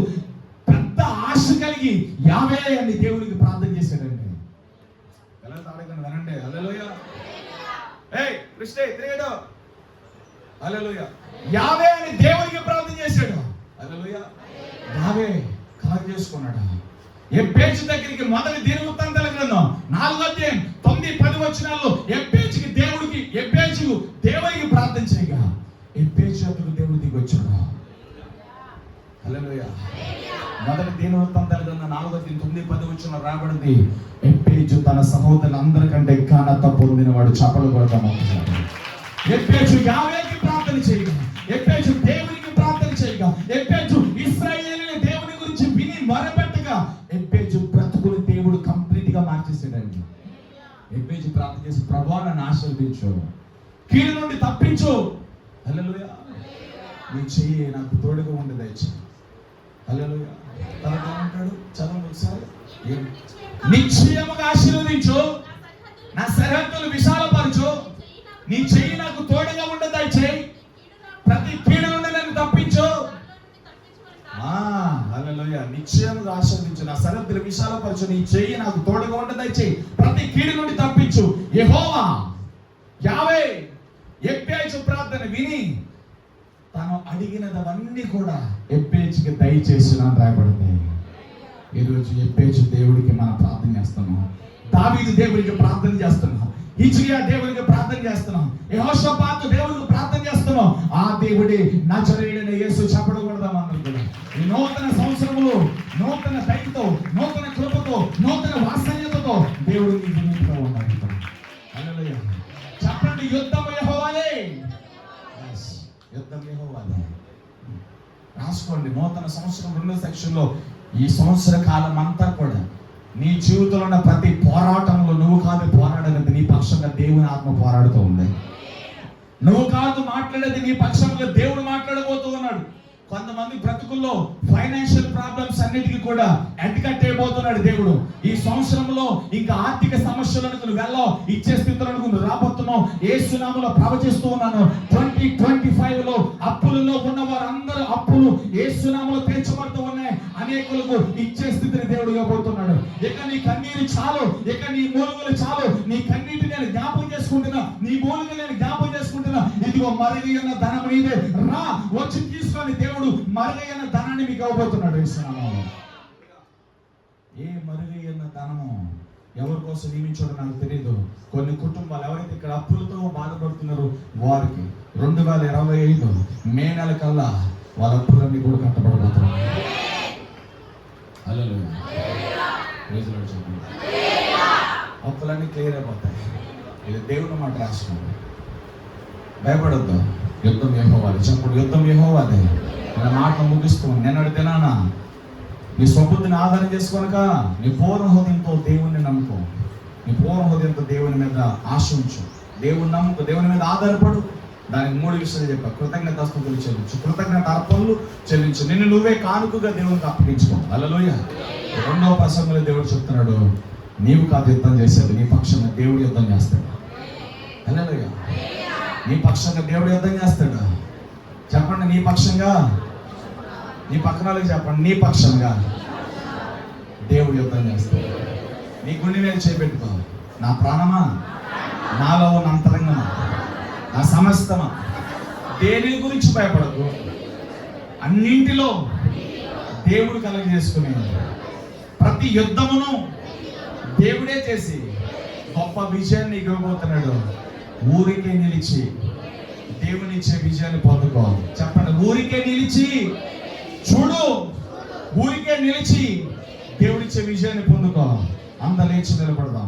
పెద్ద ఆశ కలిగి యావే అని దేవునికి ప్రార్థన చేశాడండి. వినండి. హల్లెలూయా. ఏయ్ కృష్ణ తిరిగాడు. హల్లెలూయా. యావే అని దేవునికి ప్రార్థన చేశాడు. హల్లెలూయా. యావే కలెక్ట్ చేసుకున్నాడు. ఎబ్బేజు దగ్గరికి మొదటి దినవృత్తాంతాల గ్రంథం 4:9-10 వచనాల్లో ఎబ్బేజుకి దేవునికి ప్రార్థన చేయగా ఎబ్బేజు అతడు దేవుడి దిగి వచ్చాడు. హల్లెలూయా. మొదటి దినవృత్తాంతాల గ్రంథం 4:9-10 వచనంలో రాబడింది, ఎబ్బేజు తన సహోదరులందరికంటే ఘనత పొందినవాడు. చప్పలు కొడతాం. ఎబ్బేజు యావేకి ప్రార్థన చేయగా, ఎబ్బేజు దేవునికి ప్రార్థన చేయగా, ఎబ్బేజు ఇశ్రాయేలీయుల దేవుని గురించి విని మొరపెట్టగా ఎబ్బేజు బ్రతుకుని దేవుడు కంప్లీట్ గా మార్చేసాడండి. ఎబ్బేజు ప్రార్థన చేసి, ప్రభువా నన్ను ఆశీర్వదించు, కీడు నుండి తప్పించు. హల్లెలూయా. నీ చెయ్యి నాకు తోడుగా ఉండి దయచేయి. హల్లెలూయా. తర్వాత ఏమంటాడు చదవండి ఒకసారి. నిశ్చయముగా ఆశీర్వదించు, నా సరిహద్దులు విశాలపరచు, నీ చెయ్యి నాకు తోడుగా ఉండి దయచేయి, ప్రతి కీడు నుండి నన్ను తప్పించు. హల్లెలూయా. నిశ్చయముగా ఆశీర్వదించు, నా సరిహద్దులు విశాలపరచు, నీ చెయ్యి నాకు తోడుగా ఉండి దయచేయి, ప్రతి కీడు నుండి తప్పించు. యెహోవా యావే ఎబ్బేజు ప్రార్థన విని తను అడిగినదవన్నీ కూడా ఎబ్బేజుకి దయచేసిన రాయబడింది. ఈరోజు ఎబ్బేజు దేవుడికి మనం ప్రార్థన చేస్తాము. దావీదు దేవునికి ప్రార్థన చేస్తున్నాం, హిజ్కియా దేవునికి ప్రార్థన చేస్తున్నాం, యెహోషాపాతు దేవునికి ప్రార్థన చేస్తున్నాం. ఆ దేవుడే నజరేయుడైన యేసు చెప్పడం కూడా అందరూ కూడా ఈ నూతన సంవత్సరములో నూతన దయతో, నూతన కృపతో, నూతన వాత్సల్యతతో దేవుడు నీకు నీతిగా ఉన్నాడు. హల్లెలూయా. చెప్పండి, యుద్ధం యెహోవాదే. యుద్ధం యెహోవాదే. రాసుకోండి, నూతన సంవత్సరం 2వ సెక్షన్లో ఈ సంవత్సర కాలం అంతా కూడా నీ జీవితంలో ఉన్న ప్రతి పోరాటంలో నువ్వు కాదు పోరాడేది, నీ పక్షంగా దేవుని ఆత్మ పోరాడుతూ ఉంది. నువ్వు కాదు మాట్లాడేది, నీ పక్షంగా దేవుడు మాట్లాడబోతూ ఉన్నాడు. కొంతమంది బ్రతుకుల్లో ఫైనాన్షియల్ ప్రాబ్లమ్స్ అన్నిటికీ కూడా అడ్డుకట్టేయబోతున్నాడు దేవుడు. ఈ సంవత్సరంలో ఇంకా ఆర్థిక సమస్యలను నువ్వు వెళ్ళావు, ఇచ్చే స్థితులను నువ్వు రాబోతున్నావు. యేసు నామములో ప్రవచిస్తూ ఉన్నాను, 2025లో అప్పులలో ఉన్న వారందరూ అప్పులు యేసు నామములో తీర్చబడుతూ ఉన్నాయి. అనేకులకు ఇచ్చే స్థితిని దేవుడు ఇవ్వబోతున్నాడు. ఇక నీ కన్నీరు చాలు, ఇక నీ మూలుగులు చాలు. నీ కన్నీటి నేను జ్ఞాపకం చేసుకుంటున్నా, నీ మూలుగులు నేను జ్ఞాపకం చేసుకుంటున్నా. ఇదిగో మరుగైన ధనం నీదే, రా వచ్చి తీసుకొని దేవుడు మరుగైన ధనాన్ని మీకు ఇవ్వబోతున్నాడు. ఏ మరుగైన ధనము ఎవరి కోసం నియమించాడో నాకు తెలియదు. కొన్ని కుటుంబాలు ఎవరైతే ఇక్కడ అప్పులతో బాధపడుతున్నారో వారికి 2025 మే నెల కల్లా వాళ్ళ అప్పులన్నీ కూడా కట్టబడబోతున్నారు. హల్లెలూయా. ప్రైజ్ లార్డ్ చెప్పండి. అప్పులన్నీ క్లియర్ అయిపోతాయి. ఇది దేవుని మాట రాసుకోండి. భయపడొద్దు. యుద్ధం యెహోవాదే. చెప్పండి, యుద్ధం యెహోవాదే. నా మాట ముగిస్తూ నిన్నటి దినాన నీ స్వబుద్ధిని ఆధారం చేసుకోనక నీ పూర్ణ హృదయంతో దేవుణ్ణి నమ్ముకో. నీ పూర్ణ హృదయంతో దేవుని మీద ఆశ ఉంచు. దేవుని నమ్ముకో, దేవుని మీద ఆధారపడు. దానికి 3 విషయాలు చెప్పా. కృతజ్ఞతాస్తుతులు చెల్లించు, కృతజ్ఞత అర్పణలు చెల్లించు, నిన్ను నువ్వే కానుకగా దేవునికి అప్పగించుకో. హల్లెలూయా. 2వ ప్రసంగంలో దేవుడు చెప్తున్నాడు, నీవు కాదు యుద్ధం చేసేది, నీ పక్షంగా దేవుడు యుద్ధం చేస్తాడు. హల్లెలూయా. నీ పక్షంగా దేవుడు యుద్ధం చేస్తాడు. చెప్పండి, నీ పక్షంగా. నీ పక్కన వాళ్ళకి చెప్పండి, నీ పక్షంగా దేవుడు యుద్ధం చేస్తాడు. నీ గుండె మీద చేపెట్టుకో. నా ప్రాణమా, నాలో ఉన్న అంతరంగమా, నా సమస్తమా, దేని గురించి భయపడకు. అన్నింటిలో దేవుడు కలుగజేసుకునే ప్రతి యుద్ధమును దేవుడే చేసి గొప్ప విజయాన్ని నీకు ఇవ్వబోతున్నాడు. ఊరికే నిలిచి దేవునిచ్చే విజయాన్ని పొందుకో. చెప్పండి, ఊరికే నిలిచి చూడు, ఊరికే నిలిచి దేవుడిచ్చే విజయాన్ని పొందుకో. అంత లేచి నిలబడదాం.